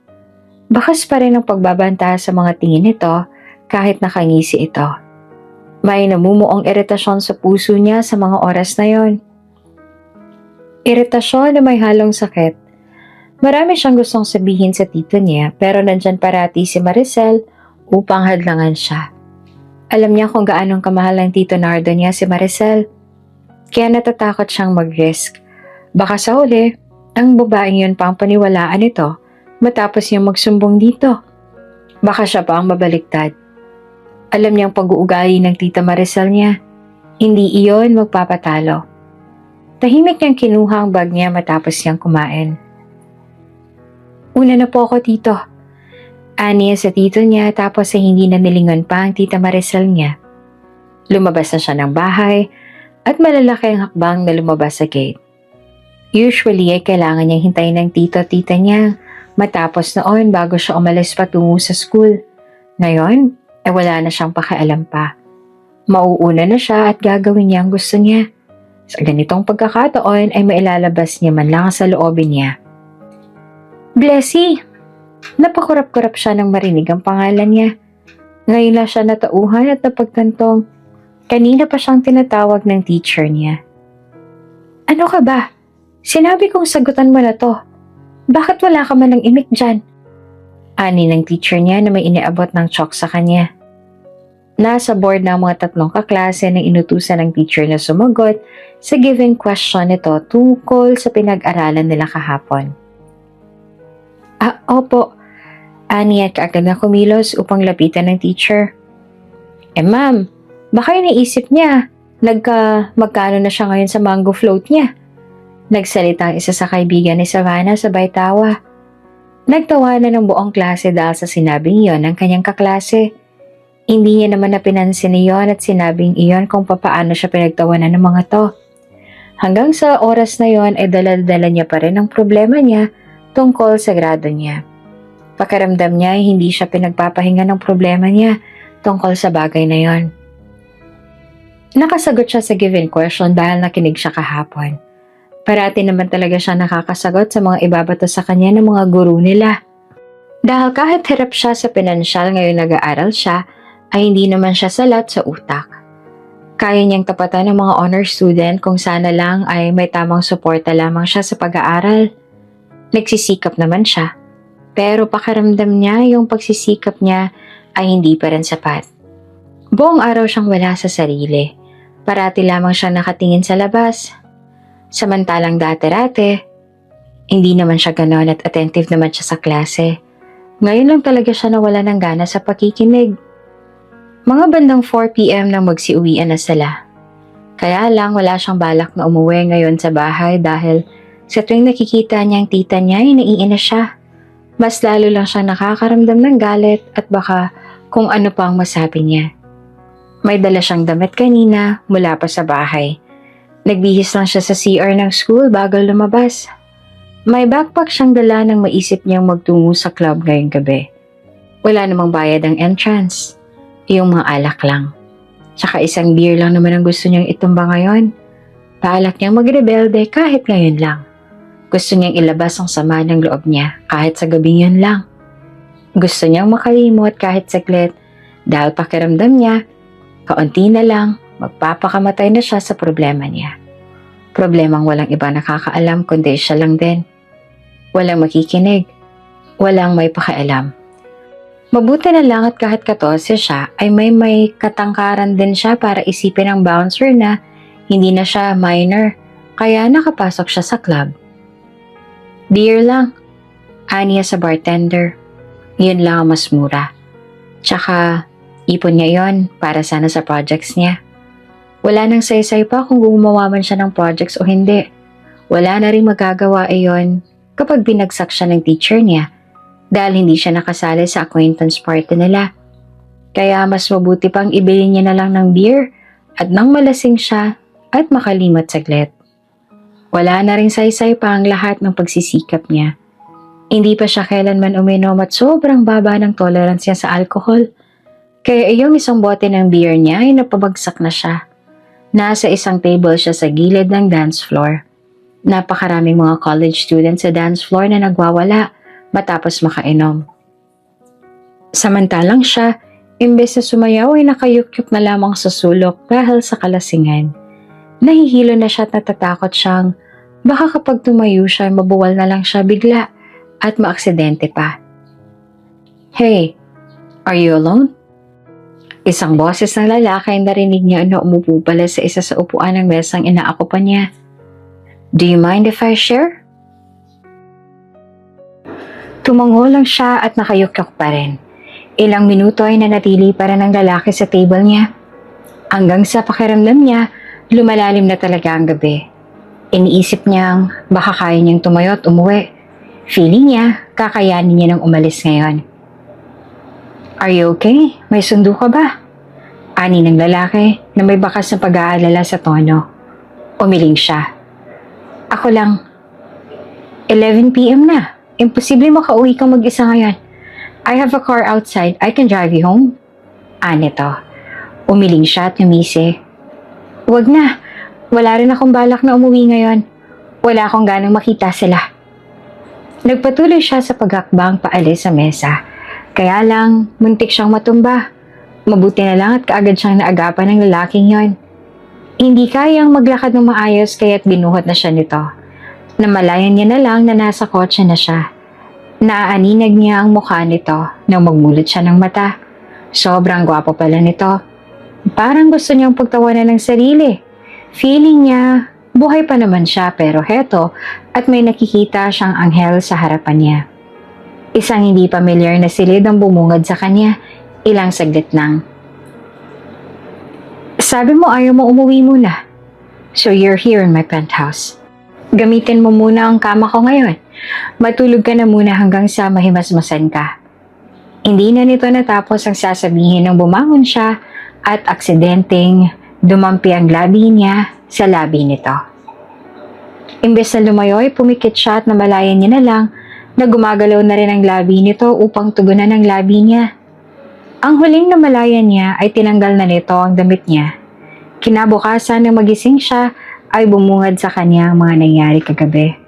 Bakas pa rin ang pagbabanta sa mga tingin nito kahit nakangisi ito. May namumuong iritasyon sa puso niya sa mga oras na yon. Iritasyon na may halong sakit. Marami siyang gustong sabihin sa tito niya pero nandyan parati si Maricel upang hadlangan siya. Alam niya kung gaanong kamahal ng tito Nardo niya si Maricel. Kaya natatakot siyang mag-risk. Baka sa huli, ang babaeng yun pa ang paniwalaan nito matapos niyang magsumbong dito. Baka siya pa ang mabaliktad. Alam niyang pag-uugali ng tita Maricel niya. Hindi iyon magpapatalo. Tahimik niyang kinuha ang bag niya matapos niyang kumain. Una na po ako, tito. Aniya sa tito niya tapos ay hindi na nilingon pa ang tita Maricel niya. Lumabas na siya ng bahay at malalaki ang hakbang na lumabas sa gate. Usually ay kailangan niyang hintayin ng tito at tita niya matapos noon bago siya umalis patungo sa school. Ngayon, ay wala na siyang pakialam pa. Mauuna na siya at gagawin niya ang gusto niya. Sa ganitong pagkakataon ay mailalabas niya man lang sa loobin niya. Blessy! Napakurap-kurap siya nang marinig ang pangalan niya. Ngayon na siya natauhan at napagtantong. Kanina pa siyang tinatawag ng teacher niya. Ano ka ba? Sinabi kong sagutan mo na to. Bakit wala ka man ng imik dyan? Ani ng teacher niya na may iniabot ng chalk sa kanya. Nasa board na ang mga tatlong kaklase na inutusan ng teacher na sumagot sa given question nito tungkol sa pinag-aralan nila kahapon. Opo. Ani at kaagad na kumilos upang lapitan ng teacher. Ma'am, baka iniisip niya, magkano na siya ngayon sa mango float niya? Nagsalita ang isa sa kaibigan ni Savannah sabay tawa. Nagtawa na ng buong klase dahil sa sinabing iyon ng kanyang kaklase. Hindi niya naman napinansin iyon at sinabing iyon kung papaano siya pinagtawanan ng mga to. Hanggang sa oras na iyon ay dala-dala niya pa rin ang problema niya tungkol sa grado niya. Pakiramdam niya ay hindi siya pinagpapahinga ng problema niya tungkol sa bagay na iyon. Nakasagot siya sa given question dahil nakinig siya kahapon. Parati naman talaga siya nakakasagot sa mga ibabato sa kanya ng mga guru nila. Dahil kahit hirap siya sa pinansyal ngayon nag-aaral siya, ay hindi naman siya salat sa utak. Kaya niyang tapatan ng mga honor student kung sana lang ay may tamang suporta lamang siya sa pag-aaral. Nagsisikap naman siya, pero pakiramdam niya yung pagsisikap niya ay hindi pa rin sapat. Buong araw siyang wala sa sarili. Parati lamang siya nakatingin sa labas. Samantalang dati-rati, hindi naman siya ganon at attentive naman siya sa klase. Ngayon lang talaga siya nawala ng gana sa pakikinig. Mga bandang 4 p.m. nang magsiuwian na sila. Kaya lang wala siyang balak na umuwi ngayon sa bahay dahil sa tuwing nakikita niya ang tita niya ay naiina siya. Mas lalo lang siyang nakakaramdam ng galit at baka kung ano pa ang masabi niya. May dala siyang damit kanina mula pa sa bahay. Nagbihis lang siya sa CR ng school bago lumabas. May backpack siyang dala nang maisip niyang magtungo sa club ngayong gabi. Wala namang bayad ang entrance. Yung mga alak lang. Tsaka isang beer lang naman ang gusto niyang itumba ngayon. Paalak niyang magrebelde kahit ngayon lang. Gusto niyang ilabas ang sama ng loob niya kahit sa gabing yun lang. Gusto niyang makalimot kahit saglit dahil pakiramdam niya, kaunti na lang, magpapakamatay na siya sa problema niya. Problemang walang iba nakakaalam kundi siya lang din. Walang makikinig. Walang may pakialam. Mabuti na lang at kahit 14 siya ay may katangkaran din siya para isipin ang bouncer na hindi na siya minor kaya nakapasok siya sa club. Beer lang. Aniya sa bartender. Yun lang ang mas mura. Tsaka ipon niya yon para sana sa projects niya. Wala nang saysay pa kung gumawa man siya ng projects o hindi. Wala na rin magagawa iyon kapag binagsak siya ng teacher niya dahil hindi siya nakasali sa acquaintance party nila. Kaya mas mabuti pang ibili niya na lang ng beer at nang malasing siya at makalimot saglit. Wala na rin saysay pa ang lahat ng pagsisikap niya. Hindi pa siya kailanman uminom at sobrang baba ng tolerance niya sa alcohol. Kaya iyong isang bote ng beer niya ay napabagsak na siya. Nasa isang table siya sa gilid ng dance floor. Napakaraming mga college students sa dance floor na nagwawala matapos makainom. Samantalang siya, Imbes na sumayaw ay nakayukyuk na lamang sa sulok dahil sa kalasingan. Nahihilo na siya at natatakot siyang baka kapag tumayo siya ay mabuwal na lang siya bigla at maaksidente pa. Hey, are you alone? Isang boses ng lalaki ang narinig niya na umupo pala sa isa sa upuan ng mesang inaakupan niya. Do you mind if I share? Tumango lang siya at nakayukyok pa rin. Ilang minuto ay nanatili pa rin ang lalaki sa table niya. Hanggang sa pakiramdam niya, lumalalim na talaga ang gabi. Iniisip niyang baka kaya niyang tumayo at umuwi. Feeling niya, kakayanin niya nang umalis ngayon. Are you okay? May sundo ka ba? Ani ng lalaki na may bakas na pag-aalala sa tono. Umiling siya. Ako lang. 11 p.m. na. Imposible makauwi kang mag-isa ngayon. I have a car outside. I can drive you home. Anito. Umiling siya at numisi. Huwag na. Wala rin akong balak na umuwi ngayon. Wala akong ganang makita sila. Nagpatuloy siya sa paghakbang paalis sa mesa. Kaya lang, muntik siyang matumba. Mabuti na lang at kaagad siyang naagapan ng lalaking yon. Hindi kayang maglakad ng maayos kaya't binuhat na siya nito. Namalayan niya na lang na nasa kotse na siya. Naaaninag niya ang mukha nito nang magmulot siya ng mata. Sobrang gwapo pala nito. Parang gusto niyang pagtawanan ng sarili. Feeling niya, buhay pa naman siya pero heto at may nakikita siyang anghel sa harapan niya. Isang hindi pamilyar na silid ang bumungad sa kanya. Ilang saglit lang. Sabi mo ayaw mo umuwi muna. So you're here in my penthouse. Gamitin mo muna ang kama ko ngayon. Matulog ka na muna hanggang sa mahimasmasan ka. Hindi na nito natapos ang sasabihin nang bumangon siya at aksidenteng dumampi ang labi niya sa labi nito. Imbes na lumayo ay pumikit siya at namalayan niya na lang na gumagalaw na rin ang labi nito upang tugunan ang labi niya. Ang huling namalayan niya ay tinanggal na nito ang damit niya. Kinabukasan nang magising siya ay bumungad sa kanya ang mga nangyari kagabi.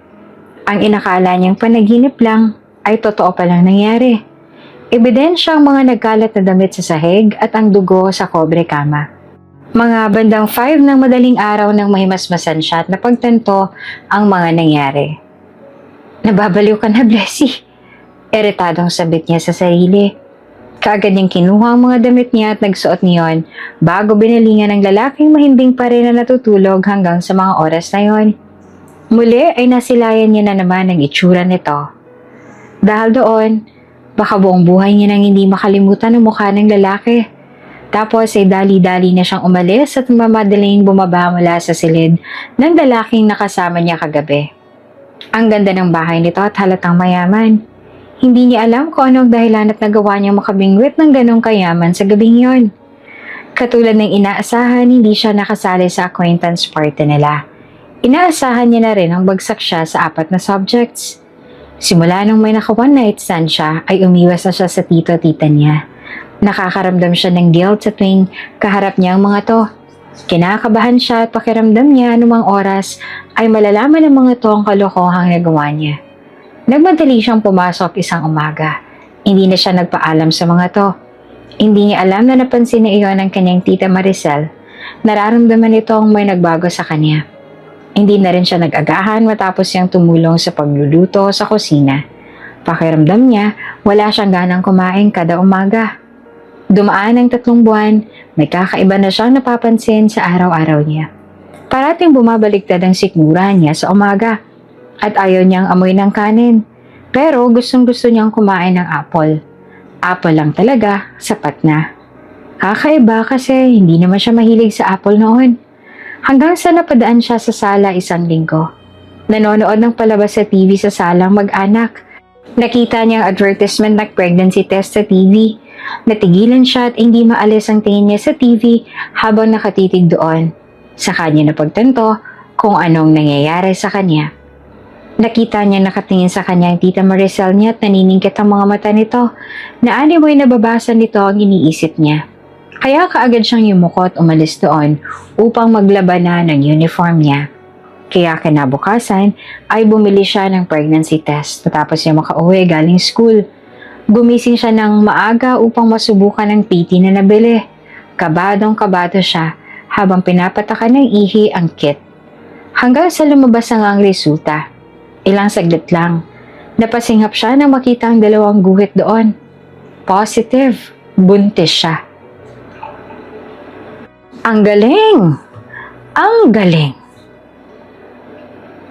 Ang inakala niyang panaginip lang ay totoo palang nangyari. Ebidensya ang mga nagkalat na damit sa sahig at ang dugo sa kobre kama. Mga bandang 5 ng madaling araw nang mahimasmasan siya at napagtanto ang mga nangyari. Nababaliw ka na, Blessy. Iritadong sabit niya sa sarili. Kaagad niyang kinuha ang mga damit niya at nagsuot niyon bago binalingan ng lalaking mahimbing pa rin na natutulog hanggang sa mga oras na yon. Muli ay nasilayan niya na naman ang itsura nito. Dahil doon, baka buong buhay niya nang hindi makalimutan ang mukha ng lalaki. Tapos ay dali-dali na siyang umalis at mamadaling bumaba mula sa silid ng lalaking nakasama niya kagabi. Ang ganda ng bahay nito at halatang mayaman. Hindi niya alam kung anong dahilan at nagawa niyang makabingwit ng ganong kayaman sa gabing yon. Katulad ng inaasahan, hindi siya nakasali sa acquaintance party nila. Inaasahan niya na rin ang bagsak siya sa 4 na subjects. Simula nung may naka one night stand siya, ay umiwas na siya sa tito-tita niya. Nakakaramdam siya ng guilt sa tuwing kaharap niya ang mga to. Kinakabahan siya at pakiramdam niya anumang oras ay malalaman ng mga to ang kalokohang nagawa niya. Nagmadali siyang pumasok isang umaga. Hindi na siya nagpaalam sa mga to. Hindi niya alam na napansin na iyon ng kanyang tita Maricel. Nararamdaman nitong may nagbago sa kanya. Hindi na rin siya nag-agahan matapos siyang tumulong sa pagluluto sa kusina. Pakiramdam niya, wala siyang ganang kumain kada umaga. Dumaan ang 3 buwan, may kakaiba na siyang napapansin sa araw-araw niya. Parating bumabaliktad ang sikmura niya sa umaga at ayaw niyang amoy ng kanin. Pero gustong-gusto niyang kumain ng apple. Apple lang talaga, sapat na. Kakaiba kasi hindi naman siya mahilig sa apple noon. Hanggang sa napadaan siya sa sala isang linggo. Nanonood ng palabas sa TV sa salang mag-anak. Nakita niya ang advertisement ng pregnancy test sa TV. Natigilan siya at hindi maalis ang tingin niya sa TV habang nakatitig doon. Sa kanya napagtanto kung anong nangyayari sa kanya. Nakita niya nakatingin sa kanya ang tita Maricel niya at naniningkit ang mga mata nito na animoy nababasa nito ang iniisip niya. Kaya kaagad siyang yumukot umalis doon upang maglaban na ng uniform niya. Kaya kinabukasan ay bumili siya ng pregnancy test matapos niya makauwi galing school. Gumising siya ng maaga upang masubukan ang PT na nabili. Kabadong-kabado siya habang pinapatakan ng ihi ang kit. Hanggang sa lumabas ang resulta. Ilang saglit lang. Napasinghap siya nang makita ang 2 guhit doon. Positive. Buntis siya. Ang galing! Ang galing!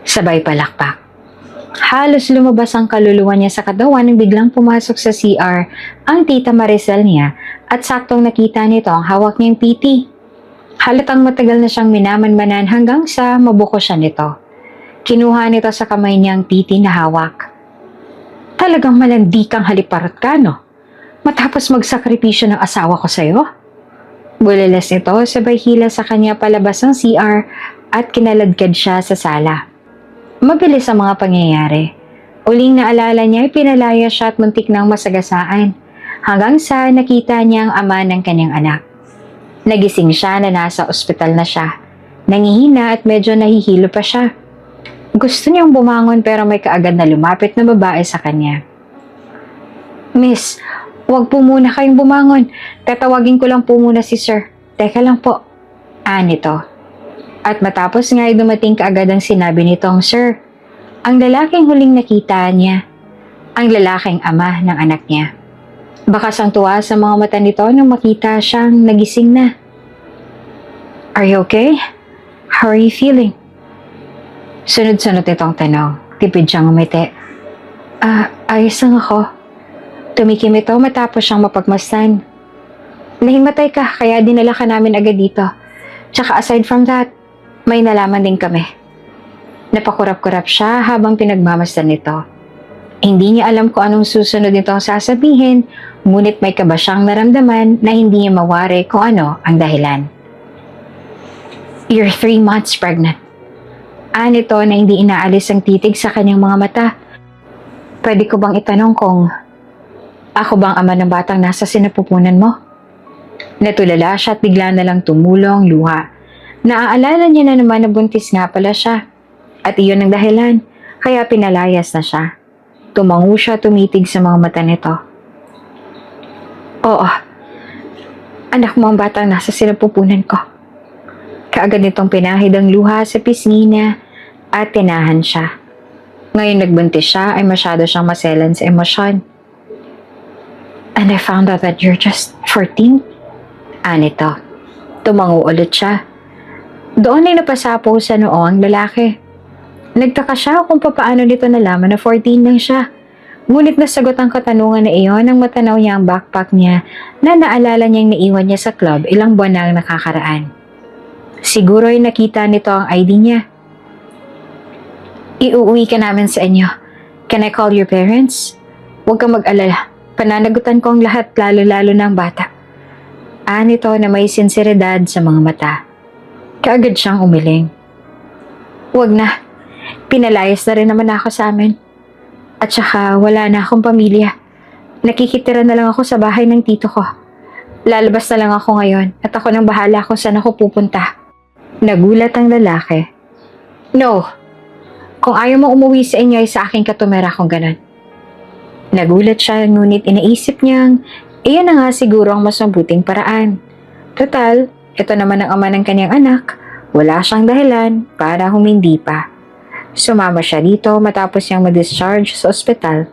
Sabay palakpak. Halos lumabas ang kaluluwa niya sa katawan nang biglang pumasok sa CR ang tita Maricel niya at saktong nakita nito ang hawak niyang PT. Halatang matagal na siyang minamanmanan hanggang sa mabuko siya nito. Kinuha nito sa kamay niyang PT na hawak. Talagang malandi kang haliparot ka, no? Matapos magsakripisyo ng asawa ko sa'yo? Bulilas nito sabay hila sa kanya palabas ng CR at kinaladkad siya sa sala. Mabilis ang mga pangyayari. Uling naalala niya ay pinalaya siya at muntik ng masagasaan hanggang sa nakita niya ang ama ng kanyang anak. Nagising siya na nasa ospital na siya. Nangihina at medyo nahihilo pa siya. Gusto niyang bumangon pero may kaagad na lumapit na babae sa kanya. Miss, wag po muna kayong bumangon. Tatawagin ko lang po muna si sir. Teka lang po. Nito. At matapos nga ay dumating kaagad ang sinabi nitong sir. Ang lalaking huling nakita niya. Ang lalaking ama ng anak niya. Bakas ang tuwa sa mga mata nito nang makita siyang nagising na. Are you okay? How are you feeling? Sunod-sunod itong tanong. Tipid siyang umiti. Ayos lang ako. Tumikim ito matapos siyang mapagmasdan. Nahimatay ka kaya dinala ka namin agad dito. Tsaka aside from that, may nalaman din kami. Napakurap-kurap siya habang pinagmamasdan nito. Hindi niya alam kung anong susunod nitong sasabihin, ngunit may kaba siyang naramdaman na hindi niya mawari kung ano ang dahilan. You're 3 months pregnant. Nito na hindi inaalis ang titig sa kanyang mga mata. Pwede ko bang itanong kung ako bang ama ng batang nasa sinapupunan mo? Natulala siya at bigla na lang tumulong luha. Naaalala niya na naman na buntis nga pala siya. At iyon ang dahilan, kaya pinalayas na siya. Tumango siya tumitig sa mga mata nito. Oo, anak mo ang batang nasa sinapupunan ko. Kaagad nitong pinahid ang luha sa pisngi niya at tinahan siya. Ngayon nagbuntis siya ay masyado siyang maselan sa emosyon. And I found out that you're just 14? Nito. Tumango ulit siya. Doon ay napasapo sa noo ang lalaki. Nagtaka siya kung paano nito nalaman na 14 lang siya. Ngunit nasagot ang katanungan na iyon nang matanaw niya ang backpack niya na naalala niyang naiwan niya sa club ilang buwan na ang nakakaraan. Siguro ay nakita nito ang ID niya. Iuuwi ka namin sa inyo. Can I call your parents? Huwag kang mag-alala. Pananagutan ko ang lahat, lalo-lalo ng bata. Nito na may sinseridad sa mga mata. Kaagad siyang umiling. Huwag na. Pinalayas na rin naman ako sa amin. At saka wala na akong pamilya. Nakikitira na lang ako sa bahay ng tito ko. Lalabas na lang ako ngayon at ako nang bahala kung saan ako pupunta. Nagulat ang lalaki. No. Kung ayaw mo umuwi sa inyo ay sa aking katumera kung ganun. Nagulat siya ngunit inaisip niyang iyan na nga siguro ang mas mabuting paraan. Total, ito naman ang ama ng kanyang anak. Wala siyang dahilan para humindi pa. Sumama siya dito matapos niyang ma-discharge sa ospital.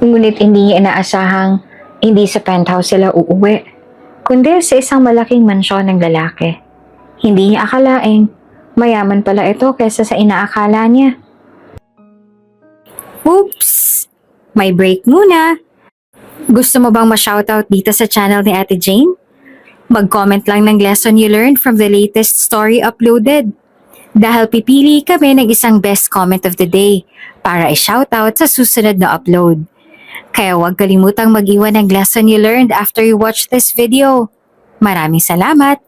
Ngunit hindi niya inaasahang hindi sa penthouse sila uuwi, kundi sa isang malaking mansyon ng lalaki. Hindi niya akalaing mayaman pala ito kaysa sa inaakala niya. Oops! May break muna. Gusto mo bang ma-shoutout dito sa channel ni Ate Jane? Mag-comment lang ng lesson you learned from the latest story uploaded. Dahil pipili kami ng isang best comment of the day para i-shoutout sa susunod na upload. Kaya huwag kalimutang mag-iwan ng lesson you learned after you watch this video. Maraming salamat!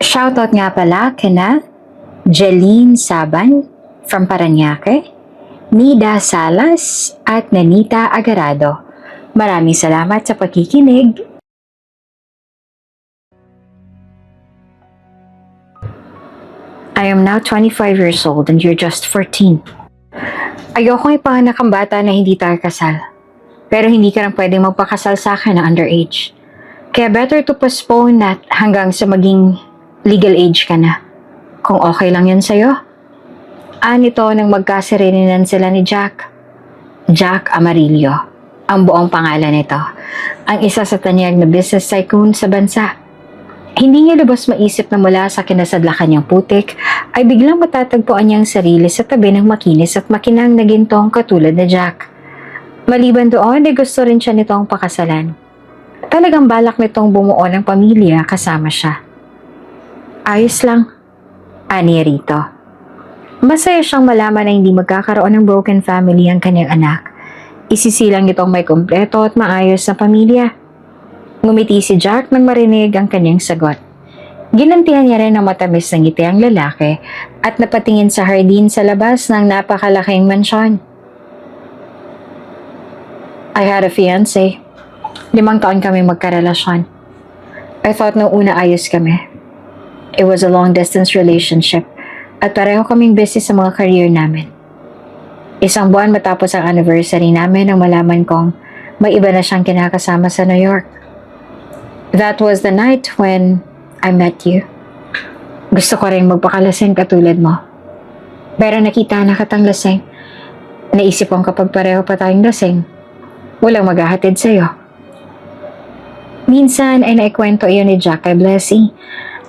Shoutout nga pala kina Jeline Saban from Parañaque, Nida Salas at Nanita Agarado. Maraming salamat sa pagkikinig. I am now 25 years old and you're just 14. Ayokong ipanganak ang bata na hindi tayo kasal. Pero hindi ka rin pwedeng magpakasal sa akin na underage. Kaya better to postpone that hanggang sa maging legal age ka na. Kung okay lang yan sa'yo. Nito nang magkasirininan sila ni Jack. Jack Amarillo, ang buong pangalan nito. Ang isa sa tanyag na business tycoon sa bansa. Hindi niya lubos maisip na mula sa kinasadlakan niyang putik ay biglang matatagpuan niyang sarili sa tabi ng makinis at makinang na gintong katulad na Jack. Maliban doon ay gusto rin siya nitong pakasalan. Talagang balak nitong bumuo ng pamilya kasama siya. Ayos lang, ani rito. Masaya siyang malaman na hindi magkakaroon ng broken family ang kanyang anak. Isisilang nitong may kumpleto at maayos na pamilya. Ngumiti si Jack nang marinig ang kanyang sagot. Ginantihan niya rin ng matamis na ngiti ang lalaki at napatingin sa hardin sa labas ng napakalaking mansyon. I had a fiancé. 5 taon kami magkarelasyon. I thought nung una ayos kami. It was a long-distance relationship at pareho kaming busy sa mga career namin. 1 buwan matapos ang anniversary namin nang malaman kong may iba na siyang kinakasama sa New York. That was the night when I met you. Gusto ko rin magpakalasing katulad mo. Pero nakita na katang lasing. Naisip kong kapag pareho pa tayong lasing, walang maghahatid sa'yo. Minsan ay naikwento iyon ni Jack kay Blessy.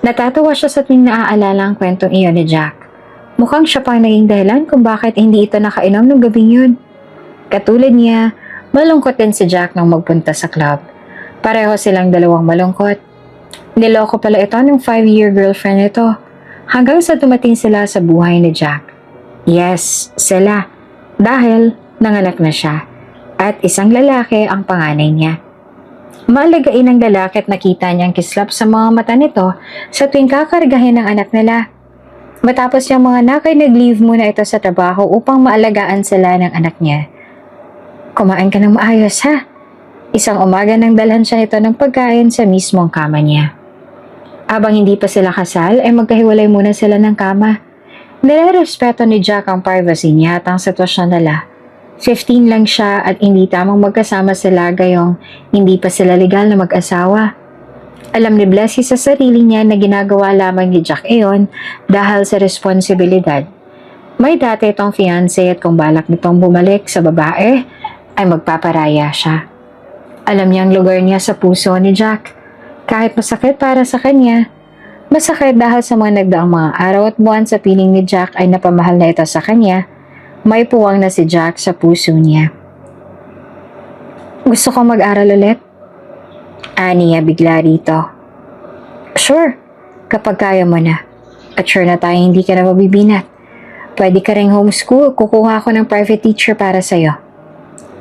Natatawa siya sa tuwing naaalala ang kwentong iyon ni Jack. Mukhang siya pang naging dahilan kung bakit hindi ito nakainom ng gabing yun. Katulad niya, malungkot din si Jack nang magpunta sa club. Pareho silang dalawang malungkot. Niloko pala ito ng 5-year girlfriend nito hanggang sa dumating sila sa buhay ni Jack. Yes, sila. Dahil nanganak na siya at isang lalaki ang panganay niya. Maalagain ng lalaki at nakita niyang kislap sa mga mata nito sa tuwing kakargahin ng anak nila. Matapos niyang mga anak ay nag-leave muna ito sa trabaho upang maalagaan sila ng anak niya. Kumain ka ng maayos ha? Isang umaga nang dalhan siya nito ng pagkain sa mismong kama niya. Habang hindi pa sila kasal ay magkahiwalay muna sila ng kama. Nilerespeto ni Jack ang privacy niya at ang sitwasyon nila. 15 lang siya at hindi tamang magkasama sila gayong hindi pa sila legal na mag-asawa. Alam ni Blessy sa sarili niya na ginagawa lamang ni Jack iyon dahil sa responsibilidad. May dati itong fiancé at kung balak nitong bumalik sa babae ay magpaparaya siya. Alam niya ang lugar niya sa puso ni Jack. Kahit masakit para sa kanya, masakit dahil sa mga nagdaang mga araw at buwan sa piling ni Jack ay napamahal na ito sa kanya, may puwang na si Jack sa puso niya. Gusto ko mag-aral ulit? Niya bigla rito. Sure, kapag kaya mo na. At sure na tayo hindi ka na mabibinat. Pwede ka ring homeschool, kukuha ako ng private teacher para sa'yo.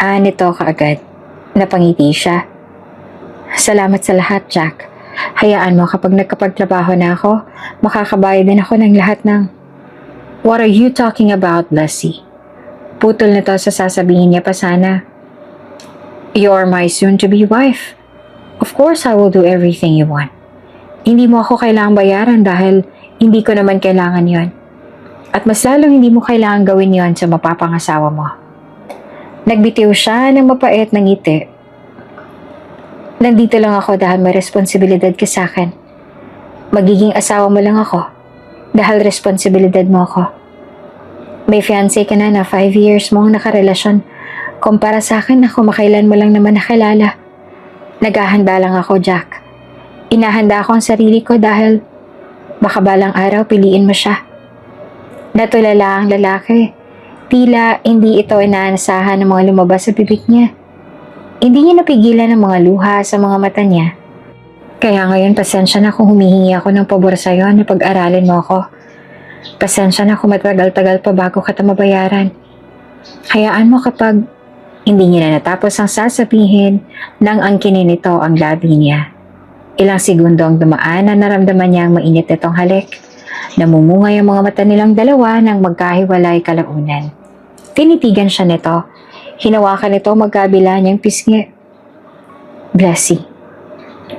Nito kaagad. Napangiti siya. Salamat sa lahat, Jack. Hayaan mo kapag nagkapagtrabaho na ako, makakabayad din ako ng lahat ng... What are you talking about, Blessy? Putol na to sa sasabihin niya pa sana. You're my soon-to-be wife. Of course, I will do everything you want. Hindi mo ako kailangang bayaran dahil hindi ko naman kailangan yon. At mas lalong hindi mo kailangan gawin yon sa mapapangasawa mo. Nagbitiw siya ng mapait na ngiti. Nandito lang ako dahil may responsibilidad ka sa akin. Magiging asawa mo lang ako dahil responsibilidad mo ako. May fiancé ka na 5 years mong nakarelasyon. Kumpara sa akin, ako makailan mo lang naman nakilala. Naghahanda lang ako, Jack. Inahanda ako ang sarili ko dahil baka balang araw piliin mo siya. Natulala ang lalaki. Tila hindi ito inaasahan ng mga lumabas sa bibig niya. Hindi niya napigilan ang mga luha sa mga mata niya. Kaya ngayon pasensya na kung humihingi ako ng pabor sa iyo na pag-aralin mo ako. Pasensya na kung matagal-tagal pa bago kita mabayaran. Hayaan mo kapag hindi niya na natapos ang sasabihin nang angkinin nito ang labi niya. Ilang segundo ang dumaan na naramdaman niya ang mainit nitong halik. Namumungay ang mga mata nilang dalawa nang magkahiwalay kalaunan. Tinitigan siya nito. Hinawakan nito magkabila niyang pisngi. Blessy,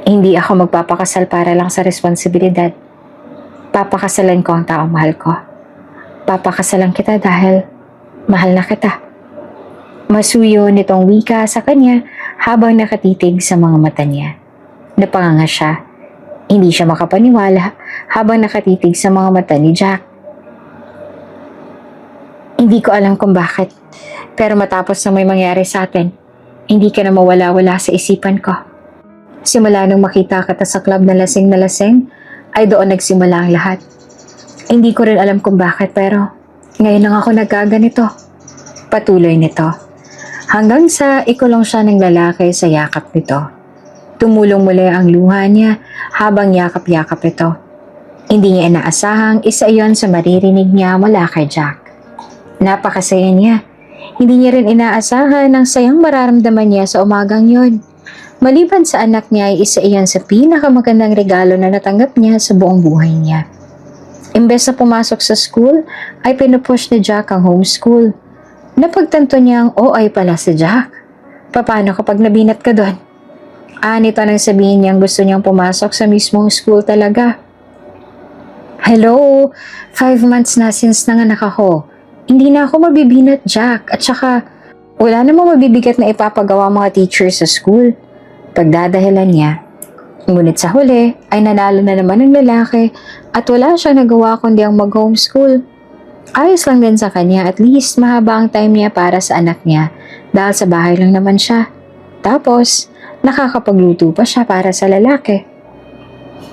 hindi ako magpapakasal para lang sa responsibilidad. Papakasalan ko ang taong mahal ko. Papakasalan kita dahil mahal na kita. Masuyo nitong wika sa kanya habang nakatitig sa mga mata niya. Napanganga siya. Hindi siya makapaniwala habang nakatitig sa mga mata ni Jack. Hindi ko alam kung bakit, pero matapos na may mangyari sa atin, hindi ka na mawala-wala sa isipan ko. Simula nung makita kita sa club na lasing, ay doon nagsimula ang lahat. Hindi ko rin alam kung bakit, pero ngayon lang ako nagkaganito. Patuloy nito. Hanggang sa ikulong siya ng lalaki sa yakap nito. Tumulong muli ang luha niya habang yakap-yakap ito. Hindi niya inaasahang isa iyon sa maririnig niya mula kay Jack. Napakasaya niya. Hindi niya rin inaasahan ang sayang mararamdaman niya sa umagang yon. Maliban sa anak niya ay isa iyan sa pinakamagandang regalo na natanggap niya sa buong buhay niya. Imbes na pumasok sa school, ay pinupush ni Jack ang homeschool. Napagtanto niyang OA pala si Jack. Paano kapag nabinat ka doon? Nito nang sabihin niyang gusto niyang pumasok sa mismong school talaga. Hello, 5 months na since nanganak ako. Hindi na ako mabibinat, Jack. At saka, wala namang mabibigat na ipapagawa mga teachers sa school. Pagdadahilan niya. Ngunit sa huli, ay nanalo na naman ng lalaki at wala siyang nagawa kundi ang mag-homeschool. Ayos lang din sa kanya, at least mahaba ang time niya para sa anak niya dahil sa bahay lang naman siya. Tapos, nakakapagluto pa siya para sa lalaki.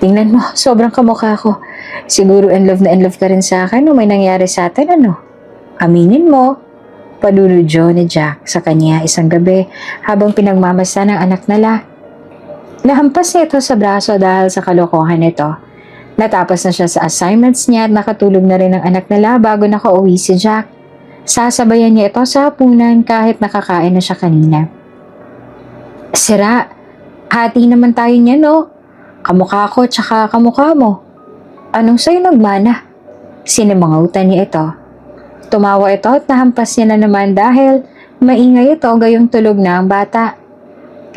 Tingnan mo, sobrang kamukha ko. Siguro in love ka rin sa akin nung may nangyari sa atin, ano? Aminin mo. Paduludyo ni Jack sa kanya isang gabi habang pinagmamasa ng anak nila. Nahampas niya ito sa braso dahil sa kalokohan nito. Natapos na siya sa assignments niya at nakatulog na rin ang anak nila bago nakauwi si Jack. Sasabayan niya ito sa hapunan kahit nakakain na siya kanina. Sira, hati naman tayo niya, no? Kamukha ko tsaka kamukha mo. Anong sa'yo nagmana? Sinimangautan niya ito. Tumawa ito at nahampas niya na naman dahil maingay ito gayong tulog na ang bata.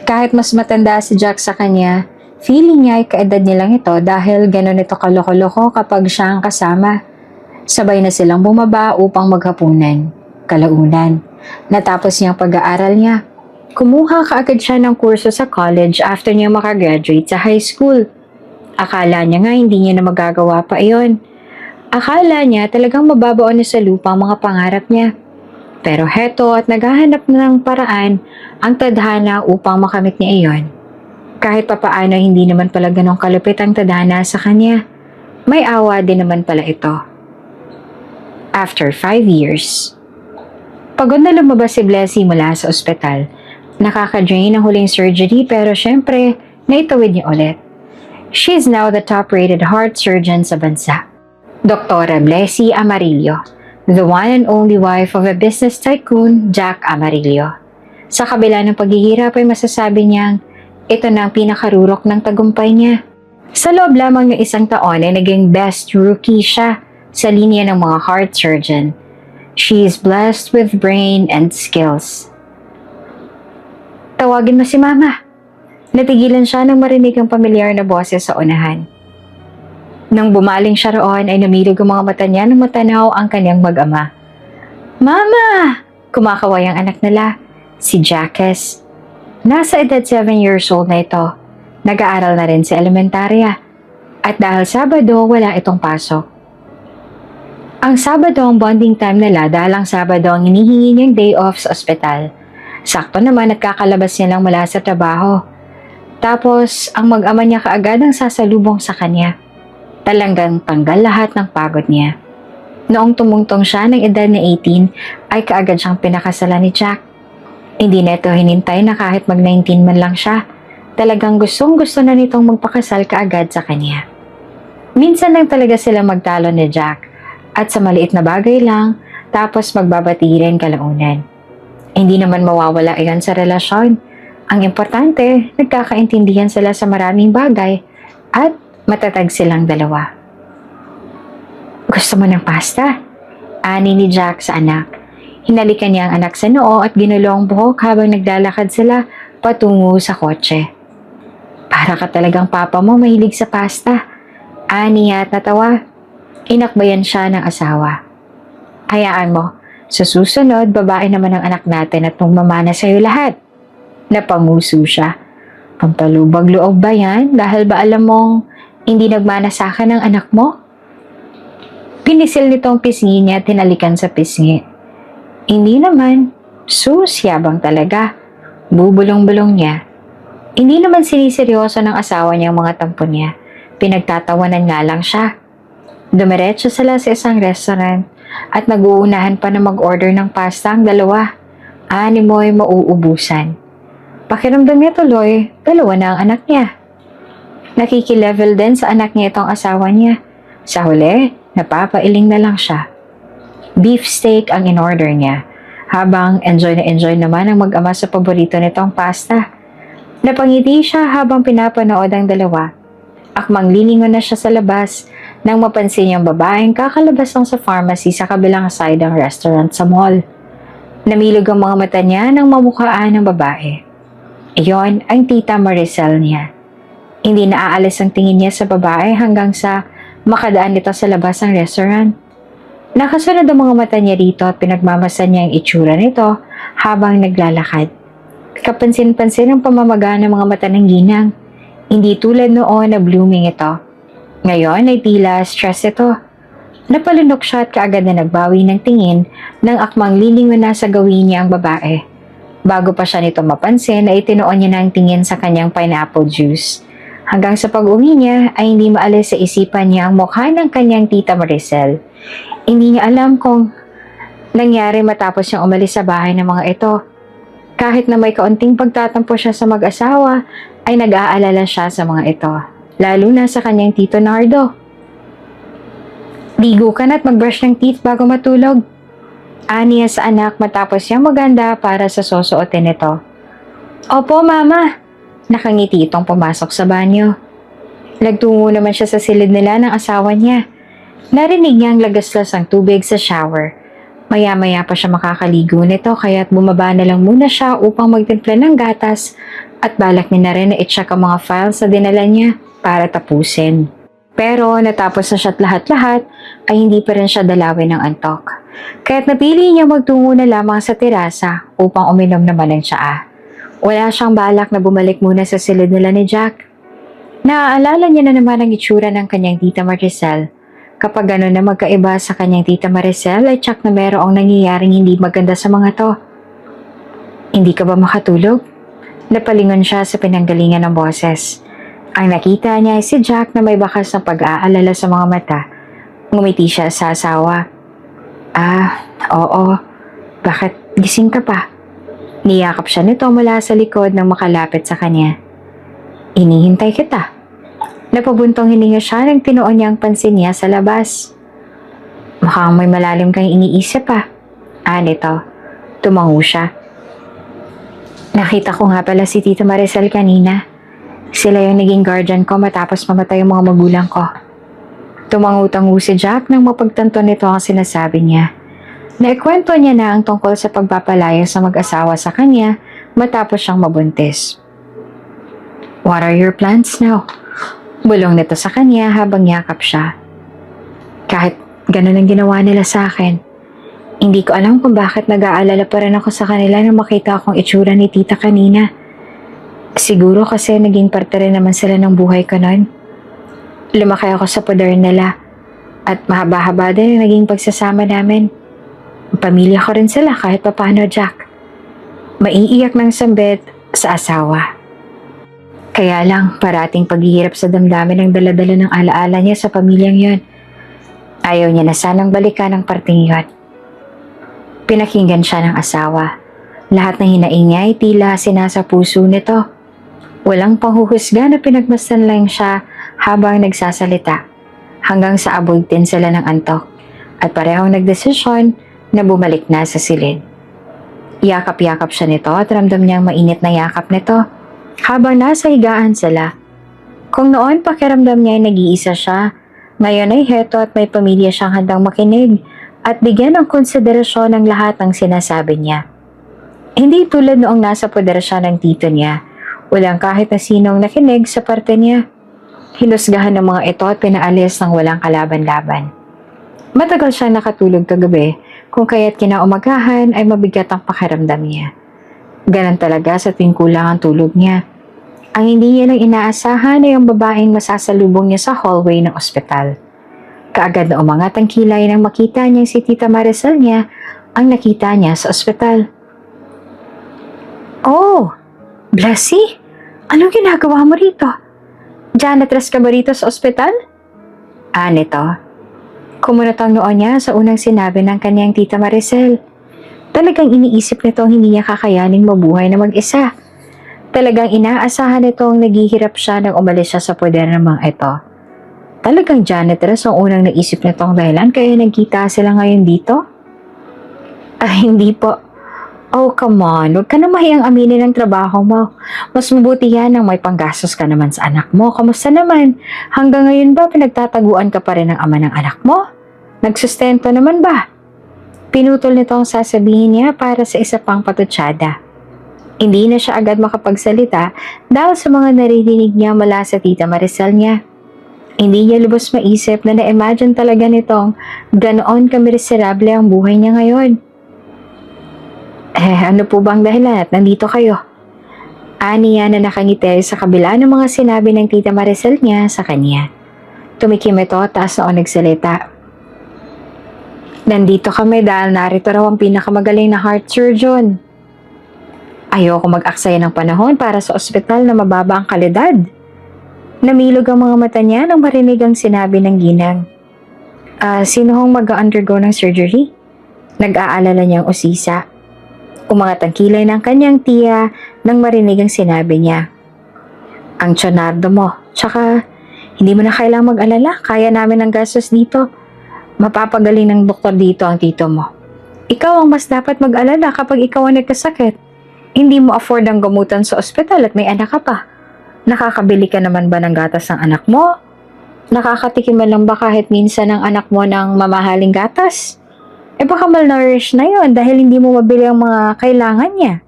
Kahit mas matanda si Jack sa kanya, feeling niya ay kaedad niya lang ito dahil ganon ito kaloko-loko kapag siya ang kasama. Sabay na silang bumaba upang maghapunan. Kalaunan. Natapos niyang pag-aaral niya. Kumuha kaagad siya ng kurso sa college after niya makagraduate sa high school. Akala niya nga hindi niya na magagawa pa iyon. Akala niya talagang mababaon na sa lupa ang mga pangarap niya. Pero heto at naghahanap na ng paraan ang tadhana upang makamit niya iyon. Kahit papaano hindi naman pala ganong kalupit ang tadhana sa kanya. May awa din naman pala ito. After 5 years. Pagod na lumabas si Blessy mula sa ospital. Nakaka-drain ang huling surgery pero syempre, naitawid niya ulit. She's now the top-rated heart surgeon sa bansa. Dr. Blessy Amarillo, the one and only wife of a business tycoon, Jack Amarillo. Sa kabila ng paghihirap ay masasabi niyang ito na ang pinakarurok ng tagumpay niya. Sa loob lamang ng isang taon ay naging best rookie siya sa linya ng mga heart surgeon. She is blessed with brain and skills. Tawagin mo si Mama. Natigilan siya nang marinig ang pamilyar na boses sa unahan. Nang bumaling siya roon ay namilog ang mga mata niya nang matanaw ang kanyang mag-ama. Mama! Kumakaway ang anak nila, si Jacques. Nasa edad 7 years old na ito. Nag-aaral na rin sa elementarya. At dahil Sabado, wala itong pasok. Ang Sabado ang bonding time nila dahil ang Sabado ang hinihingi niyang day off sa ospital. Sakto naman at kakalabas niya lang mula sa trabaho. Tapos, ang mag-ama niya kaagad ang sasalubong sa kanya. Talagang tanggal lahat ng pagod niya. Noong tumungtong siya ng edad na 18, ay kaagad siyang pinakasalan ni Jack. Hindi na ito hinintay na kahit mag-19 man lang siya. Talagang gustong-gusto na nitong magpakasal kaagad sa kanya. Minsan lang talaga sila magtalo ni Jack at sa maliit na bagay lang, tapos magbabatirin kalaunan. Hindi naman mawawala iyan sa relasyon. Ang importante, nagkakaintindihan sila sa maraming bagay at matatag silang dalawa. Gusto mo ng pasta? Ani ni Jack sa anak. Hinalikan niya ang anak sa noo at ginulo ang buhok habang naglalakad sila patungo sa kotse. Para ka talagang papa mo mahilig sa pasta. Ani niya at natawa. Inakbayan siya ng asawa. Hayaan mo, Sa susunod, babae naman ang anak natin at magmamana sa'yo lahat. Napanguso siya. Pampalubag loob ba yan? Dahil ba alam mong hindi nagmana sa akin ang anak mo? Pinisil nitong pisngi niya at tinalikan sa pisngi. Hindi naman. Sus, yabang talaga. Bubulong-bulong niya. Hindi naman siniseryoso ng asawa niya ang mga tampo niya. Pinagtatawanan nga lang siya. Dumiretso sila sa isang restaurant at nag-uunahan pa na mag-order ng pasta ang dalawa. Animoy mauubusan. Pakiramdam niya tuloy, dalawa na ang anak niya. Nakikilevel din sa anak niya itong asawa niya. Sa huli, napapailing na lang siya. Beef steak ang in-order niya, habang enjoy naman ang mag-ama sa paborito nitong pasta. Napangiti siya habang pinapanood ang dalawa. Akmang lilingon na siya sa labas nang mapansin niyang babaeng kakalabas lang sa pharmacy sa kabilang side ng restaurant sa mall. Namilog ang mga mata niya nang mamukhaan ng babae. Iyon ang tita Maricel niya. Hindi naaalis ang tingin niya sa babae hanggang sa makadaan nito sa labas ng restaurant. Nakasunod ang mga mata niya rito at pinagmamasan niya ang itsura nito habang naglalakad. Kapansin-pansin ang pamamaga ng mga mata ng ginang. Hindi tulad noon na blooming ito. Ngayon ay tila stress ito. Napalunok siya at kaagad na nagbawi ng tingin nang akmang lilingon na sa gawin niya ang babae. Bago pa siya nito mapansin ay tinuon niya na ang tingin sa kanyang pineapple juice. Hanggang sa pag-uwi niya ay hindi maalis sa isipan niya ang mukha ng kanyang tita Maricel. Hindi niya alam kung nangyari matapos niyang umalis sa bahay ng mga ito. Kahit na may kaunting pagtatampo siya sa mag-asawa, ay nag-aalala siya sa mga ito. Lalo na sa kanyang tito Nardo. Ligo ka na at mag-brush ng teeth bago matulog. Aniya sa anak matapos niyang maganda para sa susuotin nito. Opo, mama. Nakangiti itong pumasok sa banyo. Nagtungo naman siya sa silid nila ng asawa niya. Narinig niya ang lagaslas ng tubig sa shower. Maya-maya pa siya makakaligo nito kaya't bumaba na lang muna siya upang magtimpla ng gatas at balak niya na rin na i-check ang mga files na dinala niya para tapusin. Pero natapos na siya't lahat-lahat ay hindi pa rin siya dalawin ng antok. Kaya't napili niya magtungo na lamang sa terasa upang uminom naman ng tsaa. Wala siyang balak na bumalik muna sa silid nila ni Jack. Naaalala niya na naman ang itsura ng kanyang tita Maricel. Kapag gano'n na magkaiba sa kanyang tita Maricel ay tsak na merong nangyayaring hindi maganda sa mga to. Hindi ka ba makatulog? Napalingon siya sa pinanggalingan ng boses. Ang nakita niya ay si Jack na may bakas ng pag-aalala sa mga mata. Ngumiti siya sa asawa. Oo. Bakit gising ka pa? Niyakap siya nito mula sa likod nang makalapit sa kanya. Inihintay kita. Napabuntong hininga siya nang tinuon niya ang pansin niya sa labas. Mukhang may malalim kang iniisip pa. Nito. Tumango siya. Nakita ko nga pala si Tita Maricel kanina. Sila yung naging guardian ko matapos mamatay ang mga magulang ko. Tumango-tango si Jack nang mapagtanto nito ang sinasabi niya. Naikwento niya na ang tungkol sa pagpapalaya sa mag-asawa sa kanya matapos siyang mabuntis. What are your plans now? Bulong nito sa kanya habang yakap siya. Kahit ganun ang ginawa nila sa akin, hindi ko alam kung bakit nag-aalala pa rin ako sa kanila nang makita akong itsura ni tita kanina. Siguro kasi naging parte rin naman sila ng buhay ko noon. Lumaki ako sa poder nila at mahaba-haba din ang naging pagsasama namin. Pamilya ko rin sila kahit papano, Jack. Maiiyak ng sambit sa asawa. Kaya lang, parating paghihirap sa damdamin ang daladala ng alaala niya sa pamilyang yon. Ayaw niya na sanang balikan ang parting yon. Pinakinggan siya ng asawa. Lahat ng hinaing niya ay tila sinasa puso nito. Walang panghuhusga na pinagmasdan lang siya habang nagsasalita. Hanggang sa abutin sila ng antok at parehong nagdesisyon na bumalik na sa silid. Yakap-yakap siya nito at ramdam niyang mainit na yakap nito. Habang nasa higaan sila, kung noon pakiramdam niya ay nag-iisa siya, ngayon ay heto at may pamilya siyang handang makinig at bigyan ng konsiderasyon ng lahat ng sinasabi niya. Hindi tulad noong nasa poder siya ng tito niya, walang kahit na sinong nakinig sa parte niya. Hinusgahan ng mga ito at pinaalis ng walang kalaban-laban. Matagal siyang nakatulog kagabi kung kaya't kinaumagahan ay mabigat ang pakiramdam niya. Ganon talaga sa tuwing kulang ang tulog niya. Ang hindi niya lang inaasahan ay ang babaeng masasalubong niya sa hallway ng ospital. Kaagad na umangat ang kilay nang makita niyang si Tita Maricel niya ang nakita niya sa ospital. Oh, Blessy, anong ginagawa mo rito? Janitress ka ba rito sa ospital? Nito. Kumunot ang noon niya sa unang sinabi ng kanyang Tita Maricel. Talagang iniisip nitong hindi niya kakayaning mabuhay na mag-isa. Talagang inaasahan nitong naghihirap siya nang umalis siya sa poder ng mga ito. Talagang janitress ang unang naisip nitong dahilan kaya nagkita sila ngayon dito? Hindi po. Oh, come on. Huwag ka na mahiyang aminin ang trabaho mo. Mas mabuti yan nang may panggastos ka naman sa anak mo. Kamusta naman? Hanggang ngayon ba pinagtataguan ka pa rin ng ama ng anak mo? Nagsustento naman ba? Pinutol nito ang sasabihin niya para sa isa pang patutsada. Hindi na siya agad makapagsalita dahil sa mga naririnig niya mula sa Tita Maricel niya. Hindi niya lubos maisip na na-imagine talaga nitong ganoon kamiserable ang buhay niya ngayon. Ano po bang dahilan at nandito kayo? Niya na nakangiti sa kabila ng mga sinabi ng Tita Maricel niya sa kanya. Tumikim ito taas noon nagsalita. Nandito kami dahil narito raw ang pinakamagaling na heart surgeon. Ayoko mag-aksaya ng panahon para sa ospital na mababa ang kalidad. Namilog ang mga mata niya nang marinig ang sinabi ng ginang. Sino hong mag-undergo ng surgery? Nag-aalala niyang usisa. Umangat ang kilay ng kanyang tiya nang marinig ang sinabi niya. Ang tiyonardo mo. Tsaka, hindi mo na kailangang mag-alala. Kaya namin ang gastos dito. Mapapagaling ng doktor dito ang tito mo. Ikaw ang mas dapat mag-alala kapag ikaw ang nagkasakit. Hindi mo afford ang gamutan sa ospital at may anak ka pa. Nakakabili ka naman ba ng gatas ng anak mo? Nakakatikim man lang ba kahit minsan ng anak mo ng mamahaling gatas? Baka malnourished na yon dahil hindi mo mabili ang mga kailangan niya.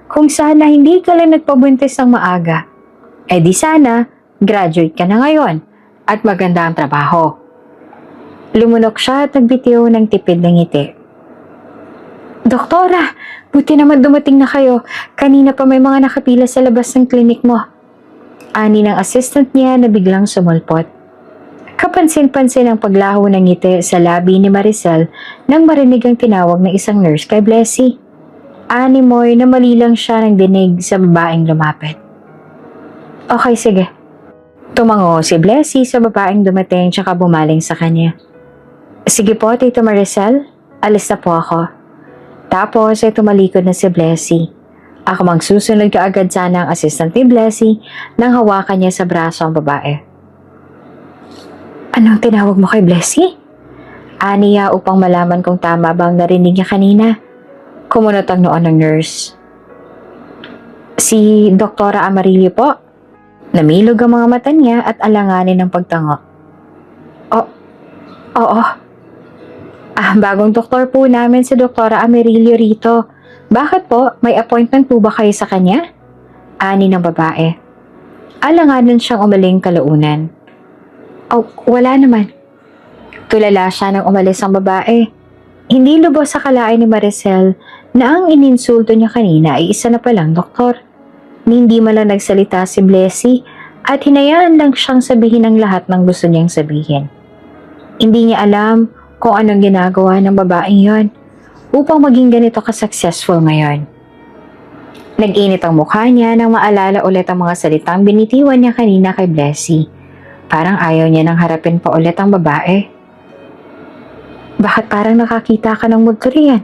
Kung sana hindi ka lang nagpabuntis ng maaga, di sana graduate ka na ngayon at maganda ang trabaho. Lumunok siya at nagbitiw ng tipid ng ngiti. Doktora, buti naman dumating na kayo. Kanina pa may mga nakapila sa labas ng klinik mo. Ani ng assistant niya na biglang sumulpot. Kapansin-pansin ang paglaho ng ngiti sa labi ni Maricel nang marinig ang tinawag ng isang nurse kay Blessy. Ani mo'y namalilang siya ng dinig sa babaeng lumapit. Okay, sige. Tumango si Blessy sa babaeng dumating tsaka bumaling sa kanya. Sige po, Tita Maricel. Alis na po ako. Tapos ay tumalikod na si Blessy. Ako magsusunod kaagad sana ang assistant ni Blessy nang hawakan niya sa braso ang babae. Anong tinawag mo kay Blessy? Niya upang malaman kung tama ba ang narinig niya kanina. Kumunot ang noon ng nurse. Si Doktora Amarillo po. Namilog ang mga mata niya at alanganin ng pagtango. Oo. Bagong doktor po namin si Doktora Amarillo rito. Bakit po? May appointment po ba kayo sa kanya? Ani ng babae. Alanganin siyang umaling kalaunan. Wala naman. Tulala siya nang umalis ang babae. Hindi lubos sa kalain ni Maricel na ang ininsulto niya kanina ay isa na palang doktor. Hindi man lang nagsalita si Blessy at hinayaan lang siyang sabihin ang lahat ng gusto niyang sabihin. Hindi niya alam kung anong ginagawa ng babaeng yon upang maging ganito ka-successful ngayon. Nag-init ang mukha niya nang maalala ulit ang mga salitang binitiwan niya kanina kay Blessy. Parang ayaw niya nang harapin pa ulit ang babae. Bakit parang nakakita ka ng multo riyan?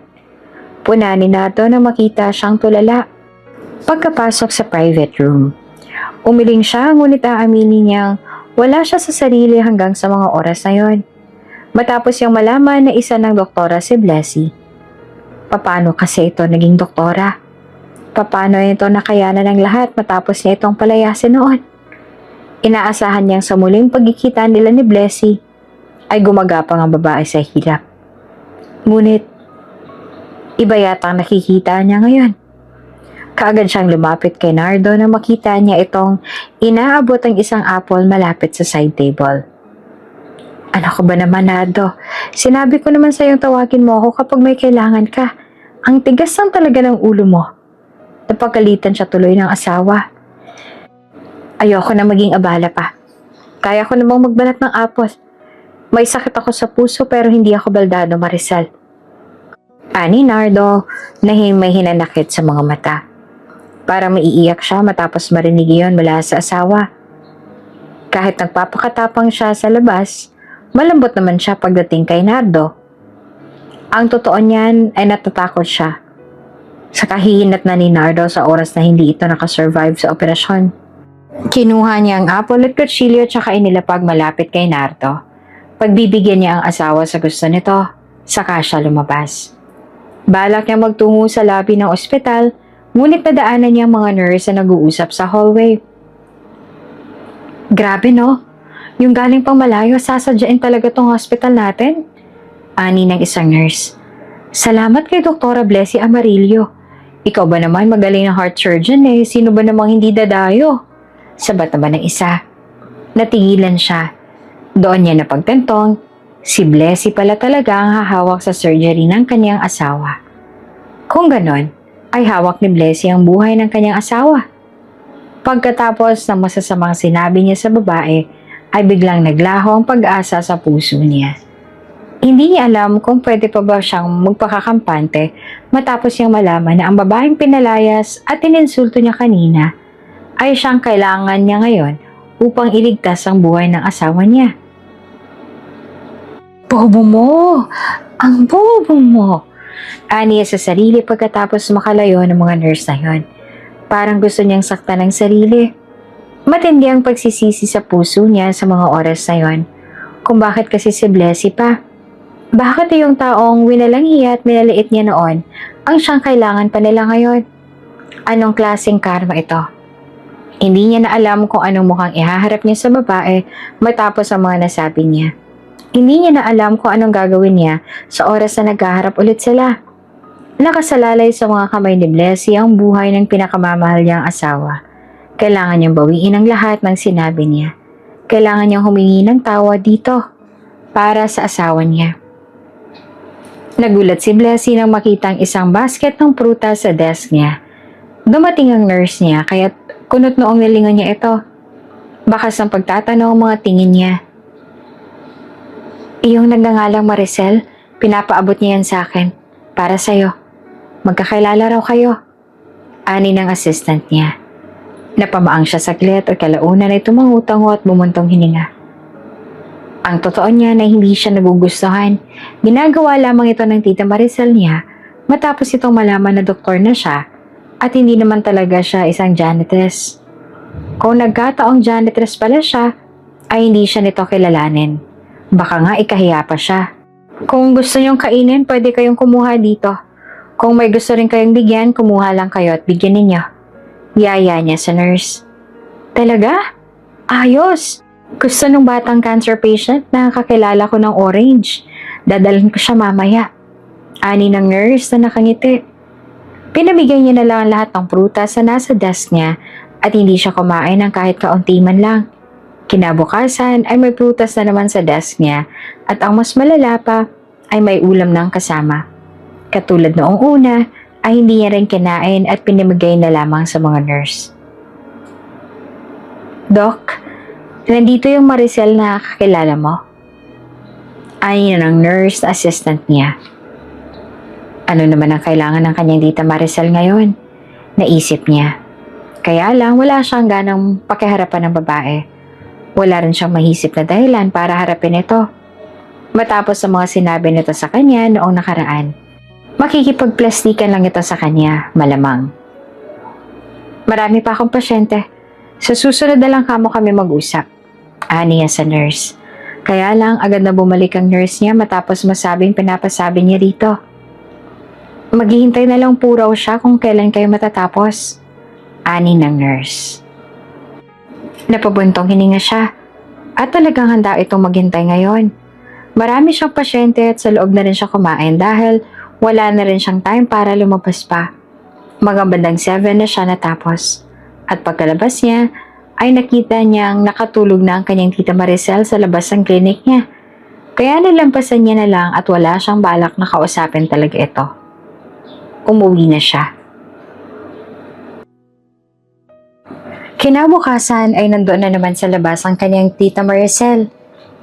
Punanin nato nang makita siyang tulala. Pagkapasok sa private room, umiling siya ngunit aaminin niyang wala siya sa sarili hanggang sa mga oras na yon. Matapos niyang malaman na isa ng doktora si Blessy. Paano kasi ito naging doktora? Paano ito nakayanan ng lahat matapos niya itong palayasin noon? Inaasahan niyang sa muling pagkikita nila ni Blessy ay gumagapang ang babae sa hirap. Ngunit, iba yata ang nakikita niya ngayon. Kaagad siyang lumapit kay Nardo nang makita niya itong inaabot ang isang apple malapit sa side table. Ano ka ba naman, Nado? Sinabi ko naman sa'yong tawagin mo ako kapag may kailangan ka. Ang tigas lang talaga ng ulo mo. Napagalitan siya tuloy ng asawa. Ayoko na maging abala pa. Kaya ko namang magbalat ng apos. May sakit ako sa puso pero hindi ako baldado, Maricel. Ani Nardo na may hinanakit sa mga mata. Parang maiiyak siya matapos marinig iyon mula sa asawa. Kahit nagpapakatapang siya sa labas, malambot naman siya pagdating kay Nardo. Ang totoo niyan ay natatakot siya sa kahihinat na ni Nardo sa oras na hindi ito nakasurvive sa operasyon. Kinuha niya ang apple at kutsilyo tsaka inilapag malapit kay Nardo. Pagbibigyan niya ang asawa sa gusto nito, saka siya lumabas. Balak niya magtungo sa lobby ng ospital, ngunit nadaanan niya ang mga nurse na nag-uusap sa hallway. Grabe no, yung galing pang malayo, sasadyain talaga tong hospital natin. Ani ng isang nurse. Salamat kay Doktora Blessy Amarillo. Ikaw ba naman magaling na heart surgeon eh, sino ba namang hindi dadayo? Sabat naman ng isa. Natigilan siya. Doon niya napagtantong, si Blessy pala talaga ang hahawak sa surgery ng kanyang asawa. Kung ganon, ay hawak ni Blessy ang buhay ng kanyang asawa. Pagkatapos ng masasamang sinabi niya sa babae, ay biglang naglaho ang pag-asa sa puso niya. Hindi niya alam kung pwede pa ba siyang magpakakampante matapos niyang malaman na ang babaeng pinalayas at ininsulto niya kanina ay siyang kailangan niya ngayon upang iligtas ang buhay ng asawa niya. Bobo mo! Ang bobo mo! Aniya sa sarili pagkatapos makalayo ng mga nurse na yon. Parang gusto niyang saktan ng sarili. Matindi ang pagsisisi sa puso niya sa mga oras na yon. Kung bakit kasi si Blessy pa? Bakit yung taong winalanghiya at minaliit niya noon ang siyang kailangan pa nila ngayon? Anong klaseng karma ito? Hindi niya na alam kung anong mukhang ihaharap niya sa babae matapos ang mga nasabi niya. Hindi niya na alam kung anong gagawin niya sa oras na naghaharap ulit sila. Nakasalalay sa mga kamay ni Blessy ang buhay ng pinakamamahal niyang asawa. Kailangan niyang bawiin ang lahat ng sinabi niya. Kailangan niyang humingi ng tawad dito para sa asawa niya. Nagulat si Blessy nang makita ang isang basket ng prutas sa desk niya. Dumating ang nurse niya kaya kunot noong nilingon niya ito. Bakas ng pagtatanaw ang mga tingin niya. Iyong nagngangalang Maricel, pinapaabot niya yan sa akin. Para sa'yo. Magkakailala raw kayo. Ani ng assistant niya. Napamaang siya saglit at kalaunan ay tumangutango at bumuntong hininga. Ang totoo niya na hindi siya nagugustuhan. Ginagawa lamang ito ng tita Maricel niya matapos itong malaman na doktor na siya at hindi naman talaga siya isang janitress. Kung nagkataong janitress pala siya, ay hindi siya nito kilalanin. Baka nga ikahiya pa siya. Kung gusto niyong kainin, pwede kayong kumuha dito. Kung may gusto rin kayong bigyan, kumuha lang kayo at bigyan ninyo. Yaya niya sa nurse. Talaga? Ayos! Gusto nung batang cancer patient na kakilala ko ng orange. Dadalhin ko siya mamaya. Ani ng nurse na nakangiti. Pinabigay niya na lang lahat ng prutas na nasa desk niya at hindi siya kumain ng kahit kaunti man lang. Kinabukasan ay may prutas na naman sa desk niya at ang mas malala pa ay may ulam ng kasama. Katulad noong una ay hindi niya rin kinain at pinamigay na lamang sa mga nurse. Doc, nandito yung Maricel na kakilala mo. Ay na ng nurse na assistant niya. Ano naman ang kailangan ng kanyang tita Maricel ngayon? Naisip niya. Kaya lang wala siyang ganang pakiharapan ng babae. Wala rin siyang mahisip na dahilan para harapin ito. Matapos sa mga sinabi nito sa kanya noong nakaraan, makikipagplastikan lang ito sa kanya, malamang. Marami pa akong pasyente. Sa susunod na lang kamo kami mag-usap. Ani niya sa nurse. Kaya lang agad na bumalik ang nurse niya matapos masabing pinapasabi niya dito. Maghihintay na lang po raw siya kung kailan kayo matatapos. Ani ng nurse. Napabuntong hininga siya at talagang handa itong maghintay ngayon. Marami siyang pasyente at sa loob na rin siya kumain dahil wala na rin siyang time para lumabas pa. Mga bandang 7 na siya natapos at pagkalabas niya ay nakita niyang nakatulog na ang kanyang tita Maricel sa labas ng klinik niya. Kaya nilampasan niya na lang at wala siyang balak na kausapin talaga ito. Umuwi na siya. Kinabukasan ay nandoon na naman sa labas ang kanyang tita Maricel.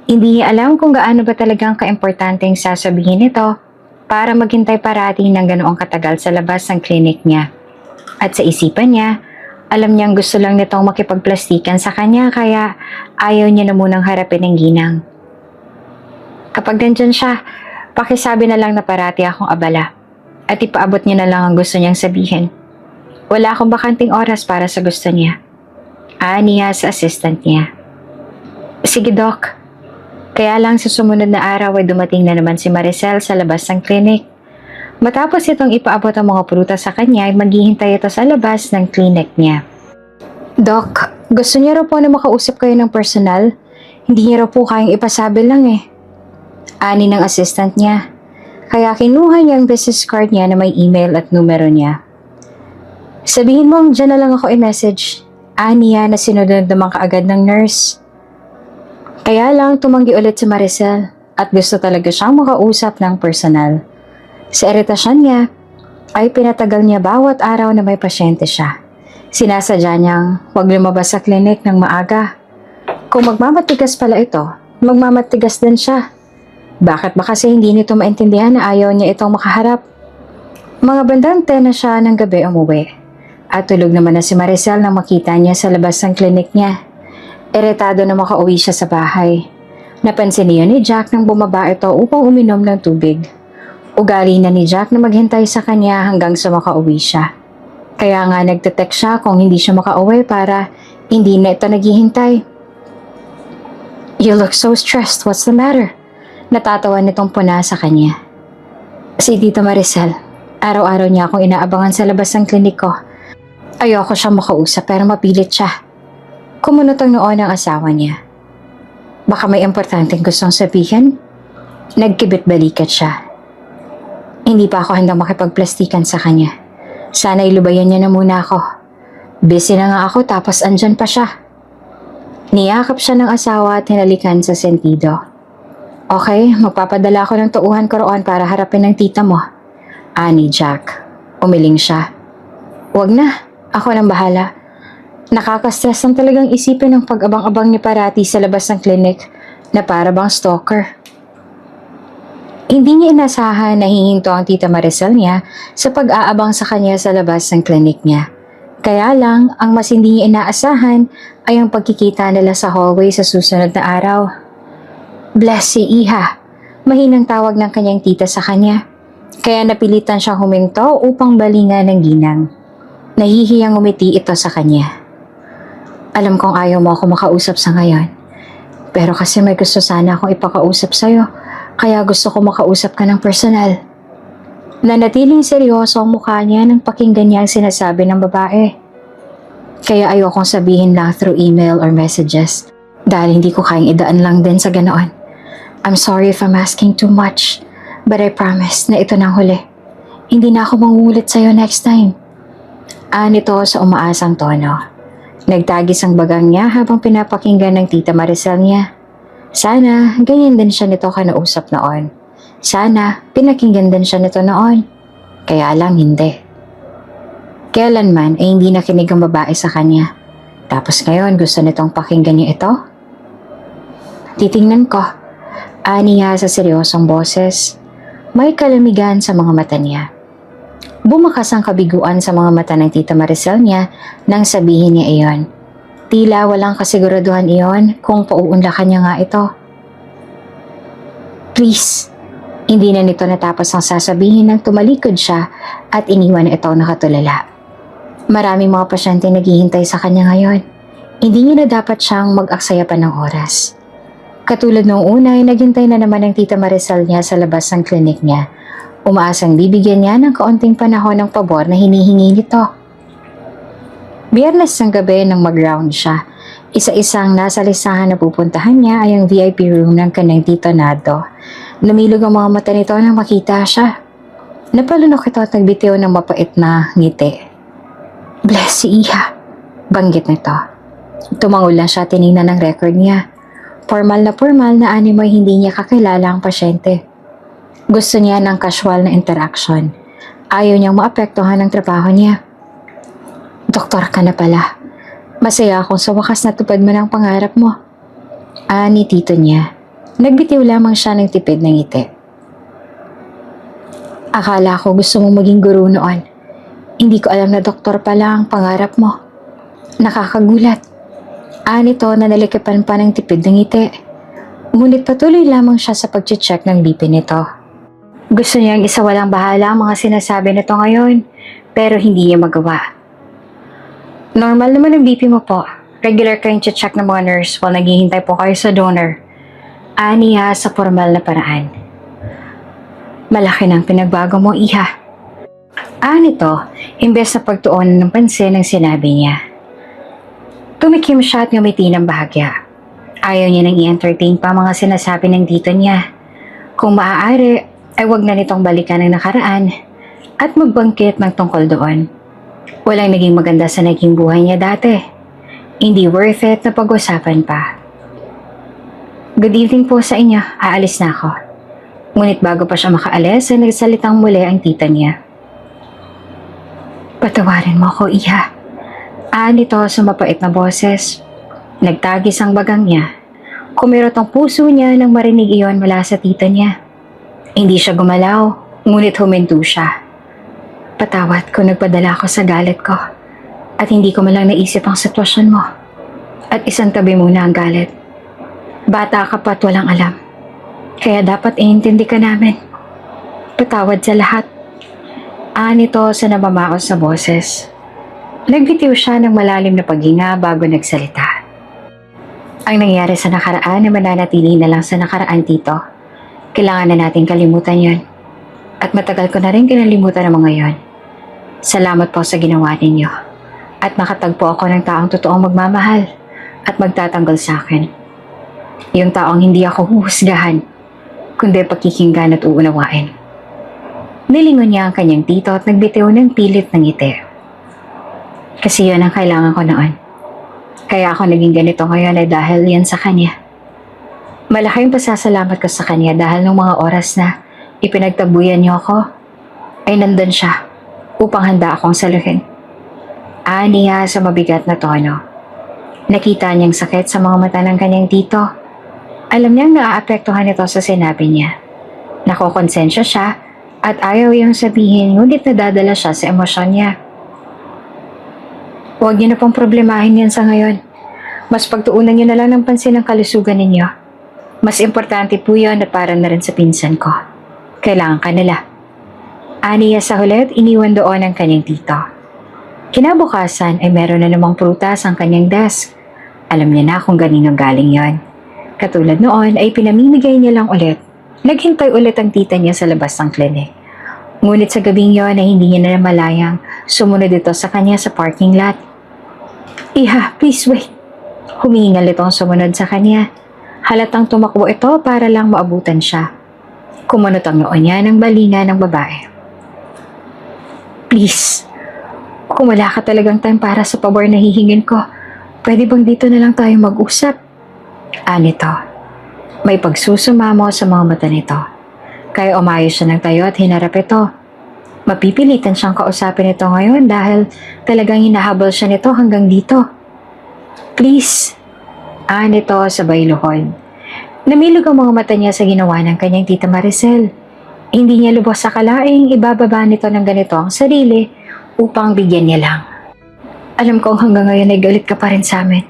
Hindi niya alam kung gaano ba talagang kaimportanteng sasabihin nito para maghintay parati ng ganoong katagal sa labas ng klinik niya. At sa isipan niya, alam niyang gusto lang nitong makipagplastikan sa kanya kaya ayaw niya na munang harapin ang ginang. Kapag nandyan siya, pakisabi na lang na parati akong abala at ipaabot niya na lang ang gusto niyang sabihin. Wala akong bakanting oras para sa gusto niya. Niya sa assistant niya. Sige, Doc. Kaya lang sa sumunod na araw ay dumating na naman si Maricel sa labas ng klinik. Matapos itong ipaabot ang mga prutas sa kanya ay maghihintay ito sa labas ng klinik niya. Doc, gusto niya raw po na makausap kayo ng personal. Hindi niya raw po kayang ipasabi lang eh. Ani ng assistant niya. Kaya kinuha niya ang business card niya na may email at numero niya. Sabihin mo, dyan na lang ako i-message. Niya na sinunod naman kaagad ng nurse. Kaya lang tumanggi ulit si Maricel at gusto talaga siyang makausap ng personal. Sa iritasyon niya, ay pinatagal niya bawat araw na may pasyente siya. Sinasadya niyang huwag lumabas sa klinik ng maaga. Kung magmamatigas pala ito, magmamatigas din siya. Bakit ba kasi hindi nito maintindihan na ayaw niya itong makaharap? Mga bandang 10 na siya ng gabi umuwi. At tulog naman na si Maricel nang makita niya sa labas ng klinik niya. Iritado na makauwi siya sa bahay. Napansin niya ni Jack nang bumaba ito upang uminom ng tubig. Ugali na ni Jack na maghintay sa kanya hanggang sa makauwi siya. Kaya nga nagte-text siya kung hindi siya makauwi para hindi na ito naghihintay. You look so stressed. What's the matter? Natatawa nitong puna sa kanya. Si Tita Maricel, araw-araw niya akong inaabangan sa labas ng klinik ko. Ayoko siya makausap pero mapilit siya. Kumunot ang noon ang asawa niya. Baka may importanteng gustong sabihin? Nagkibit-balikat siya. Hindi pa ako handang makipagplastikan sa kanya. Sana ilubayan niya na muna ako. Busy na nga ako tapos andyan pa siya. Niyakap siya ng asawa at hinalikan sa sentido. Okay, magpapadala ako ng tuuhan ko roon para harapin ng tita mo. Ani Jack. Umiling siya. Wag na, ako nang bahala. Nakaka-stress ang talagang isipin ng pag-abang-abang niya parati sa labas ng klinik na para bang stalker. Hindi niya inasahan na hihinto ang tita Maricel niya sa pag-aabang sa kanya sa labas ng klinik niya. Kaya lang, ang mas hindi niya inaasahan ay ang pagkikita nila sa hallway sa susunod na araw. Bless si Iha. Mahinang tawag ng kanyang tita sa kanya. Kaya napilitan siyang huminto upang balingan ng ginang. Nahihiyang umiti ito sa kanya. Alam kong ayaw mo ako makausap sa ngayon. Pero kasi may gusto sana akong ipakausap sa'yo. Kaya gusto ko makausap ka ng personal. Nanatiling seryoso ang mukha niya nang pakinggan niya ang sinasabi ng babae. Kaya ayokong sabihin lang through email or messages. Dahil hindi ko kayang idaan lang din sa ganoon. I'm sorry if I'm asking too much. But I promise na ito nang huli. Hindi na ako mangungulit sa'yo next time. Nito sa umaasang tono. Nagtagis ang bagang niya habang pinapakinggan ng tita Maricel niya. Sana, ganyan din siya nito kanausap noon. Sana, pinakinggan din siya nito noon. Kaya lang hindi. Kailanman ay hindi nakinig ang babae sa kanya. Tapos ngayon gusto nitong pakinggan niya ito? Titingnan ko. Ani niya sa seryosong boses. May kalamigan sa mga mata niya. Bumakas ang kabiguan sa mga mata ng tita Maricel niya nang sabihin niya iyon. Tila walang kasiguraduhan iyon kung pauunlakan niya nga ito. Please. Hindi na nito natapos ang sasabihin nang tumalikod siya at iniwan na ito nakatulala. Maraming mga pasyente naghihintay sa kanya ngayon. Hindi niya na dapat siyang mag-aksaya pa ng oras. Katulad noong una ay naghintay na naman ng tita Maricel niya sa labas ng klinik niya. Umaasang bibigyan niya ng kaunting panahon ng pabor na hinihingi nito. Biyernes ng gabi nang mag-round siya, isa-isang nasa listahan na pupuntahan niya ay ang VIP room ng kanyang tito Nado. Namilog ang mga mata nito nang makita siya. Napalunok ito at nagbitiw ng mapait na ngiti. Bless si Iha, banggit nito. Tumangol lang siya tinignan ng record niya. Formal na animo ay hindi niya kakilala ang pasyente. Gusto niya ng casual na interaction. Ayaw niyang maapektuhan ang trabaho niya. Doktor ka na pala. Masaya akong sa wakas natupad mo ng pangarap mo. Ni tito niya. Nagbitiw lamang siya ng tipid ng ngiti. Akala ko gusto mong maging guro noon. Hindi ko alam na doktor pala ang pangarap mo. Nakakagulat. Nito na nalikipan pa ng tipid ng ngiti. Ngunit patuloy lamang siya sa pag-check ng BP nito. Gusto niyang isawalang bahala ang mga sinasabi nito ngayon, pero hindi niya magawa. Normal naman ang BP mo po. Regular kayong check ng mga nurse while naghihintay po kayo sa donor. Niya sa formal na paraan. Malaki ng pinagbago mo, iha. Nito, imbes na pagtuunan ng pansin ang sinabi niya. Tumikim siya at ngumiti ng bahagya. Ayaw niya nang i-entertain pa mga sinasabi ng tito niya. Kung maaari, ay wag na nitong balikan ang nakaraan at magbangkit ng tungkol doon. Walang naging maganda sa naging buhay niya dati. Hindi worth it na pag-usapan pa. Good evening po sa inyo, aalis na ako. Ngunit bago pa siya makaalis ay nagsalitang muli ang tita niya. Patawarin mo ako, iha. Nito sa mapait na boses. Nagtagis ang bagang niya. Kumirot ang puso niya nang marinig iyon mula sa tita niya. Hindi siya gumalaw, ngunit huminto siya. Patawad kung nagpadala ako sa galit ko at hindi ko malang naisip ang sitwasyon mo. At isang tabi muna ang galit. Bata ka pa at walang alam. Kaya dapat iintindi ka namin. Patawad sa lahat. Nito sa namamaos sa boses. Nagbitiw siya ng malalim na paghinga bago nagsalita. Ang nangyari sa nakaraan ay mananatili na lang sa nakaraan, tito. Kailangan na natin kalimutan yon. At matagal ko na rin kinalimutan ang mga yon. Salamat po sa ginawa ninyo. At nakatagpo ako ng taong totoong magmamahal at magtatanggol sa akin. Yung taong hindi ako huhusgahan, kundi pakikinggan at uunawain. Nilingon niya ang kanyang tito at nagbitiw ng pilit ng ngiti. Kasi yun ang kailangan ko noon. Kaya ako naging ganito ngayon ay dahil yan sa kanya. Malaking pasasalamat ko sa kanya dahil nung mga oras na ipinagtabuyan niyo ako, ay nandun siya upang handa akong saluhin. Niya sa mabigat na tono. Nakita niyang sakit sa mga mata ng kanyang tito. Alam niyang naaapektuhan ito sa sinabi niya. Nakokonsensya siya at ayaw iyong sabihin ngunit nadadala siya sa emosyon niya. Huwag niyo na pong problemahin yan sa ngayon. Mas pagtuunan niyo na lang ng pansin ang kalusugan ninyo. Mas importante po yun at para na rin sa pinsan ko. Kailangan ka nila. Niya sa huli at iniwan doon ang kanyang tito. Kinabukasan ay meron na namang prutas ang kanyang desk. Alam niya na kung ganino galing yon. Katulad noon ay pinamimigay niya lang ulit. Naghintay ulit ang tita niya sa labas ng klinik. Ngunit sa gabing yon ay hindi niya na malayang sumunod ito sa kanya sa parking lot. Iha, please wait. Humihingal itong sumunod sa kanya. Halatang tumakbo ito para lang maabutan siya. Kumunot ang noon niya ng balinga ng babae. Please, kung wala ka talagang time para sa pabor na hihingin ko, pwede bang dito na lang tayo mag-usap? Nito. May pagsusumamo sa mga mata nito. Kaya umayos siya ng tayo at hinarap ito. Mapipilitan siyang kausapin ito ngayon dahil talagang hinahabol siya nito hanggang dito. Please. Nito sabay luhod. Namilog ang mga mata niya sa ginawa ng kanyang tita Maricel. Hindi niya lubos sa kalaing ibababa nito ng ganito ang sarili upang bigyan niya lang. Alam kong hanggang ngayon ay galit ka pa rin sa amin.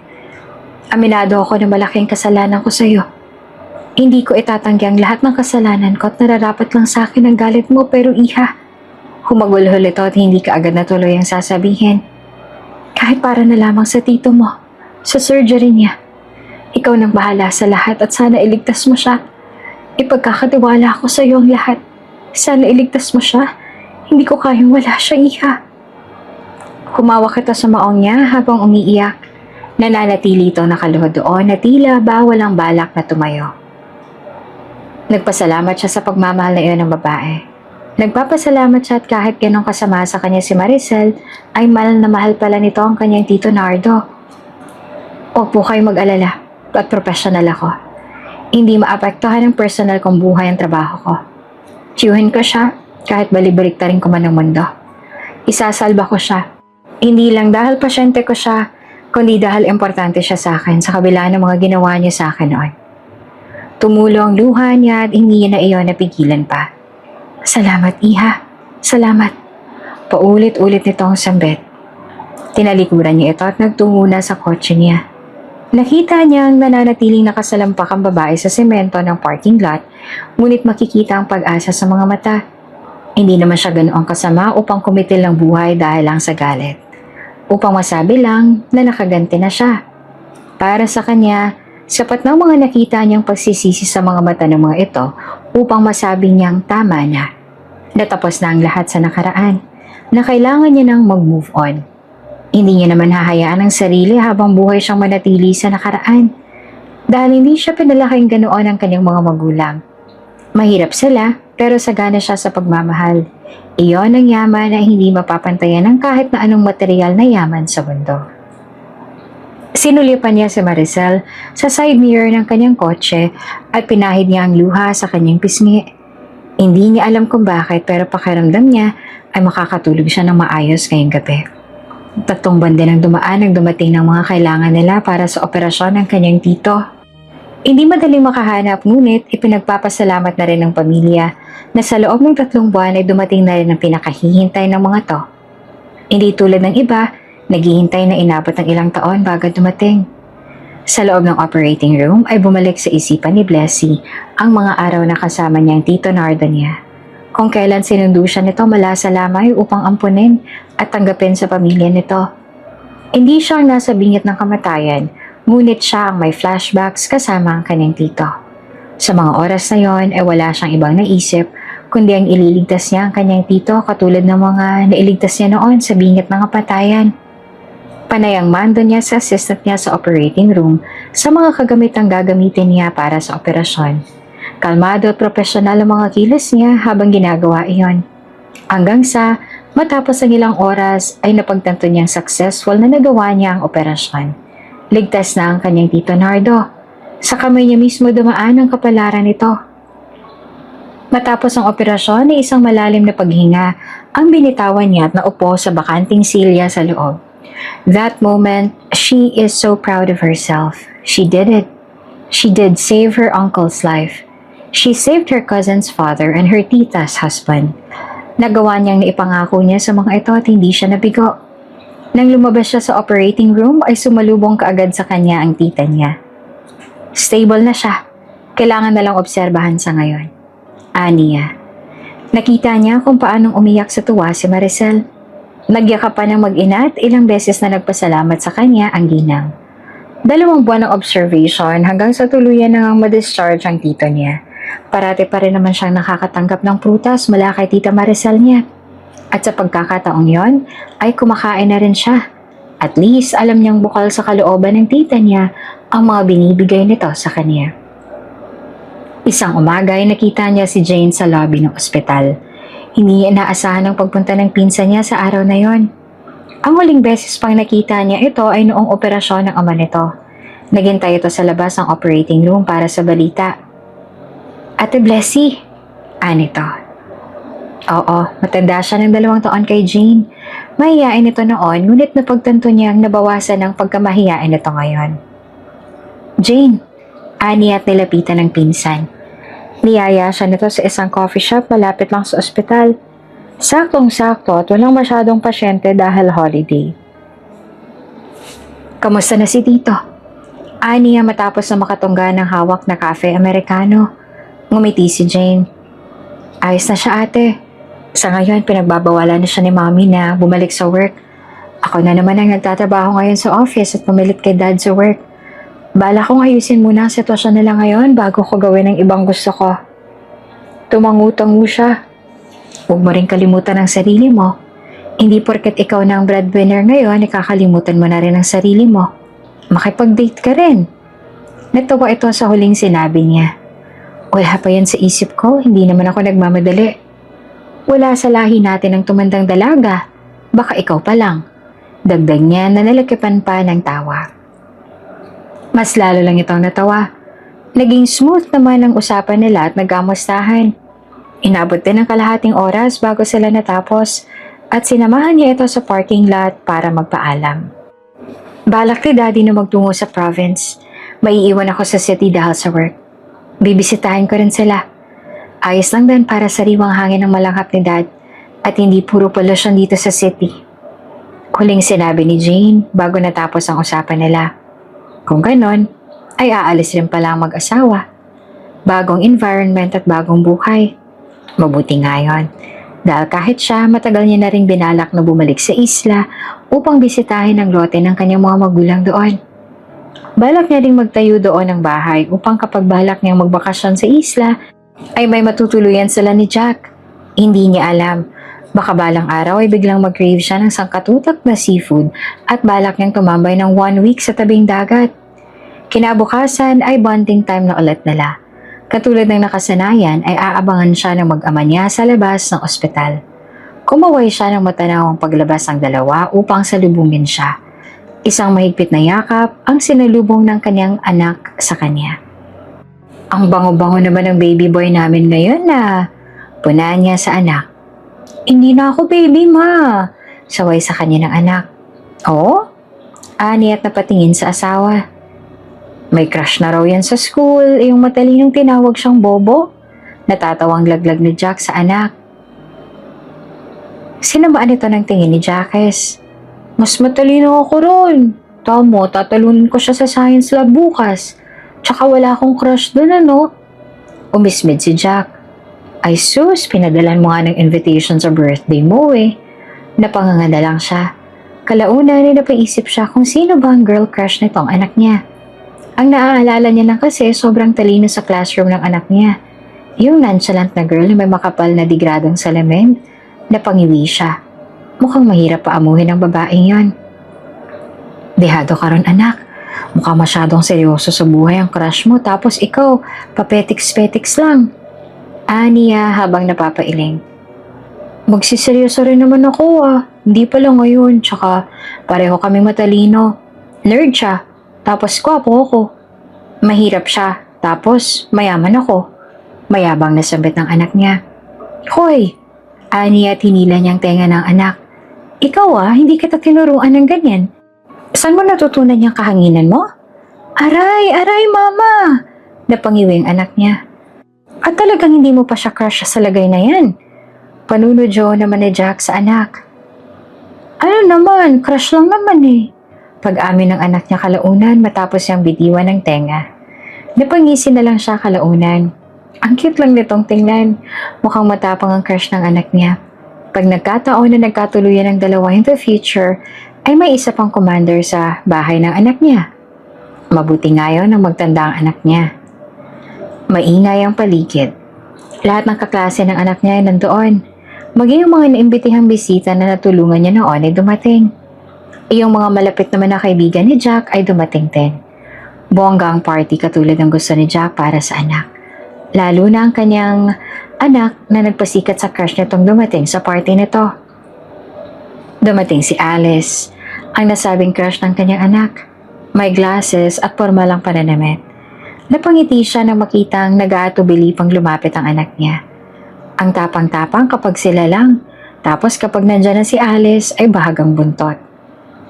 Aminado ako na malaking kasalanan ko sa iyo. Hindi ko itatanggi ang lahat ng kasalanan ko at nararapat lang sa akin ang galit mo, pero iha, humagulhol ito at hindi ka agad natuloy ang sasabihin. Kahit para na lamang sa tito mo, sa surgery niya. Ikaw nang bahala sa lahat at sana iligtas mo siya. Ipagkakatiwala ko sa iyo ang lahat. Sana iligtas mo siya. Hindi ko kayang wala siya, iha. Humawak ito sa maong niya habang umiiyak. Nananatili ito nakaluhod doon na tila ba walang balak na tumayo. Nagpasalamat siya sa pagmamahal na iyon ng babae. Nagpapasalamat siya at kahit ganong kasama sa kanya si Maricel, ay mahal na mahal pala nito ang kanyang tito Nardo. Huwag po kayo mag-alala at professional ako. Hindi maapektuhan ng personal kong buhay ang trabaho ko. Tiyuhin ko siya kahit balibaliktarin ko man ang mundo. Isasalba ko siya. Hindi lang dahil pasyente ko siya, kundi dahil importante siya sa akin sa kabila ng mga ginawa niya sa akin noon. Tumulo ang luha niya at hindi niya na iyon napigilan pa. Salamat, Iha. Salamat. Paulit-ulit nitong sambit. Tinalikuran niya ito at nagtungo na sa kotse niya. Nakita niyang nananatiling nakasalampak ang babae sa semento ng parking lot, ngunit makikita ang pag-asa sa mga mata. Hindi naman siya ganoong kasama upang kumitil ng buhay dahil lang sa galit. Upang masabi lang na nakaganti na siya. Para sa kanya, sapat na mga nakita niyang pagsisisi sa mga mata ng mga ito upang masabi niyang tama na. Natapos na ang lahat sa nakaraan, na kailangan niya nang mag-move on. Hindi niya naman hahayaan ang sarili habang buhay siyang manatili sa nakaraan. Dahil hindi siya pinalaking ganoon ng kanyang mga magulang. Mahirap sila, pero sagana siya sa pagmamahal. Iyon ang yaman na hindi mapapantayan ng kahit na anong material na yaman sa mundo. Sinulipan niya si Maricel sa side mirror ng kanyang kotse at pinahid niya ang luha sa kanyang pisngi. Hindi niya alam kung bakit pero pakiramdam niya ay makakatulog siya ng maayos ngayong gabi. 3 buwan din ang dumaan nang dumating ng mga kailangan nila para sa operasyon ng kanyang tito. Hindi madaling makahanap ngunit ipinagpapasalamat na rin ng pamilya na sa loob ng 3 buwan ay dumating na rin ang pinakahihintay ng mga to. Hindi tulad ng iba, naghihintay na inabot ng ilang taon bago dumating. Sa loob ng operating room ay bumalik sa isipan ni Blessy ang mga araw na kasama niyang tito Nardo niya. Kung kailan sinundo siya nito mula sa lamay upang ampunin at tanggapin sa pamilya nito. Hindi siya ang nasa bingit ng kamatayan, ngunit siya ang may flashbacks kasama ang kanyang tito. Sa mga oras na yon ay wala siyang ibang naisip, kundi ang ililigtas niya ang kanyang tito katulad ng mga nailigtas niya noon sa bingit ng kamatayan. Panay ang mando niya sa assistant niya sa operating room sa mga kagamitang gagamitin niya para sa operasyon. Kalmado at profesional ang mga kilos niya habang ginagawa iyon. Hanggang sa matapos ang ilang oras ay napagtanto niyang successful na nagawa niya ang operasyon. Ligtas na ang kanyang tito Nardo. Sa kamay niya mismo dumaan ang kapalaran nito. Matapos ang operasyon ay isang malalim na paghinga ang binitawan niya at naupo sa bakanting silya sa loob. That moment, she is so proud of herself. She did it. She did save her uncle's life. She saved her cousin's father and her tita's husband. Nagawa niyang naipangako niya sa mga ito at hindi siya nabigo. Nang lumabas siya sa operating room ay sumalubong kaagad sa kanya ang tita niya. Stable na siya. Kailangan na lang obserbahan sa ngayon. Aniya. Nakita niya kung paanong umiyak sa tuwa si Maricel. Nagyakapan ng mag-ina at ilang beses na nagpasalamat sa kanya ang ginang. 2 buwan ng observation hanggang sa tuluyan na ngang ma-discharge ang tito niya. Parati pa rin naman siyang nakakatanggap ng prutas mula kay tita Maricel niya. At sa pagkakataong yon, ay kumakain na rin siya. At least alam niyang bukal sa kalooban ng tita niya ang mga binibigay nito sa kanya. Isang umaga ay nakita niya si Jane sa lobby ng ospital. Hindi niya inaasahan ang pagpunta ng pinsan niya sa araw na yon. Ang huling beses pang nakita niya ito ay noong operasyon ng ama nito. Naghintay ito sa labas ng operating room para sa balita. Ate Blessy, anito. Oo, matanda siya ng 2 taon kay Jane. Mahihain ito noon, ngunit napagtanto niyang nabawasan ng pagkamahiyain ito ngayon. Jane, ani at nilapitan ng pinsan. Niyaya siya nito sa isang coffee shop malapit lang sa ospital. Saktong-sakto at walang masyadong pasyente dahil holiday. Kamusta na si Tito? Ani matapos na makatungga ng hawak na cafe Americano. Ngumiti si Jane. Ayos na siya ate. Sa ngayon pinagbabawalan na siya ni Mommy na bumalik sa work. Ako na naman ang nagtatrabaho ngayon sa office at pumilit kay Dad sa work. Bala kong ayusin muna ang sitwasyon nila ngayon bago ko gawin ang ibang gusto ko. Tumangu-tangu siya. Huwag mo rin kalimutan ang sarili mo. Hindi porket ikaw na ang breadwinner ngayon, ikakalimutan mo na rin ang sarili mo. Makipag-date ka rin. Natawa ito sa huling sinabi niya. Wala pa yan sa isip ko, hindi naman ako nagmamadali. Wala sa lahi natin ang tumandang dalaga. Baka ikaw pa lang. Dagdag niya na nalakipan pa ng tawa. Mas lalo lang itong natawa. Naging smooth naman ang usapan nila at nagkamustahan. Inabot din ng kalahating oras bago sila natapos at sinamahan niya ito sa parking lot para magpaalam. Balak ni Daddy na magtungo sa province. Maiiwan ako sa city dahil sa work. Bibisitahin ko rin sila. Ayos lang din para sariwang hangin ng malanghap ni Dad at hindi puro polusyon dito sa city. Huling sinabi ni Jane bago natapos ang usapan nila. Kung ganon, ay aalis rin pala ang mag-asawa. Bagong environment at bagong buhay. Mabuti nga yun. Dahil kahit siya, matagal niya na rin binalak na bumalik sa isla upang bisitahin ang lote ng kanyang mga magulang doon. Balak niya rin magtayo doon ng bahay upang kapag balak niyang magbakasyon sa isla, ay may matutuluyan sila ni Jack. Hindi niya alam. Baka balang araw ay biglang mag-crave siya ng sangkatutak na seafood at balak niyang tumambay ng 1 week sa tabing dagat. Kinabukasan ay bonding time na ulit nila. Katulad ng nakasanayan ay aabangan siya ng mag-ama niya sa labas ng ospital. Kumaway siya ng matanawang paglabas ng dalawa upang salubungin siya. Isang mahigpit na yakap ang sinalubong ng kanyang anak sa kanya. Ang bango-bango naman ng baby boy namin ngayon na punaan niya sa anak. Hindi na ako baby, ma. Saway sa kanya ng anak. Oo? Ani at napatingin sa asawa. May crush na raw yan sa school, yung matalinong tinawag siyang Bobo. Natatawang laglag ni Jack sa anak. Sinamaan ito ng tingin ni Jackes. Mas matalino ako ron. Tamo, tatalunin ko siya sa science lab bukas. Tsaka wala akong crush dun, ano? Umismid si Jack. Ay sus, pinadalan mo nga ng invitation sa birthday mo eh. Napanganganda lang siya. Kalauna ni napaisip siya kung sino ba ang girl crush nitong anak niya. Ang naaalala niya lang kasi sobrang talino sa classroom ng anak niya. Yung nonchalant na girl na may makapal na digradong salamin, napangiwi siya. Mukhang mahirap paamuhin ang babaeng yon. Dehado ka ron, anak. Mukhang masyadong seryoso sa buhay ang crush mo tapos ikaw, papetiks-petiks lang. Aniya habang napapailing. Magsiseryoso rin naman ako Hindi pala ngayon, tsaka pareho kami matalino. Nerd siya, tapos kwapo ako. Mahirap siya, tapos mayaman ako. Mayabang na sambit ng anak niya. Hoy! Aniya at hinila niyang tenga ng anak. Ikaw hindi kita tinuruan ng ganyan. Saan mo natutunan niyang kahanginan mo? Aray, mama! Napangiwi ang anak niya. At talagang hindi mo pa siya crush sa lagay na yan. Panunodyo naman ni Jack sa anak. Ano naman, crush lang naman eh. Pag-amin ng anak niya kalaunan matapos siyang bitiwan ng tenga. Napangisi na lang siya kalaunan. Ang cute lang nitong tingnan. Mukhang matapang ang crush ng anak niya. Pag nagkataon na nagkatuluyan ng dalawa in the future, ay may isa pang commander sa bahay ng anak niya. Mabuti nga yun ang magtanda ang anak niya. Maingay ang paligid. Lahat ng kaklase ng anak niya ay nandoon. Maging yung mga naimbitihang bisita na natulungan niya noon ay dumating. Iyong mga malapit naman na kaibigan ni Jack ay dumating din. Bongga ang party katulad ng gusto ni Jack para sa anak. Lalo na ang kanyang anak na nagpasikat sa crush nitong dumating sa party nito. Dumating si Alice, ang nasabing crush ng kanyang anak. May glasses at formal ang pananamit. Napangiti siya nang makitang nag-aatubili pang lumapit ang anak niya. Ang tapang-tapang kapag sila lang, tapos kapag nandyan na si Alice ay bahagang buntot.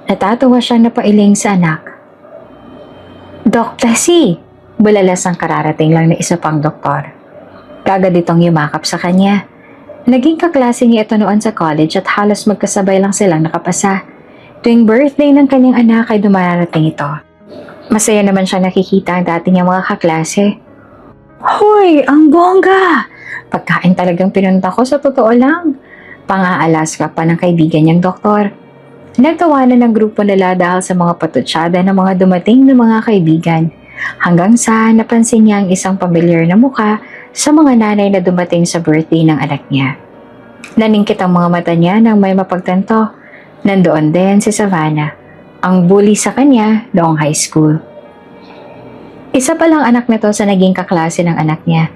Natatawa siyang napailing sa anak. Doc Tessie! Bulalas ang kararating lang na isa pang doktor. Kagad itong yumakap sa kanya. Naging kaklase niya ito noon sa college at halos magkasabay lang silang nakapasa. Tuwing birthday ng kanyang anak ay dumarating ito. Masaya naman siya nakikita ang dati niyang mga kaklase. Hoy, ang bongga! Pagkain talagang pinunta ko sa totoo lang. Pang-aalas ka pa ng kaibigan niyang doktor. Nagtawanan ng grupo nila dahil sa mga patutsada ng mga dumating na mga kaibigan. Hanggang sa napansin niya ang isang pamilyar na muka sa mga nanay na dumating sa birthday ng anak niya. Naningkit ang mga mata niya nang may mapagtanto. Nandoon din si Savannah, ang bully sa kanya noong high school. Isa pa lang anak nito sa naging kaklase ng anak niya.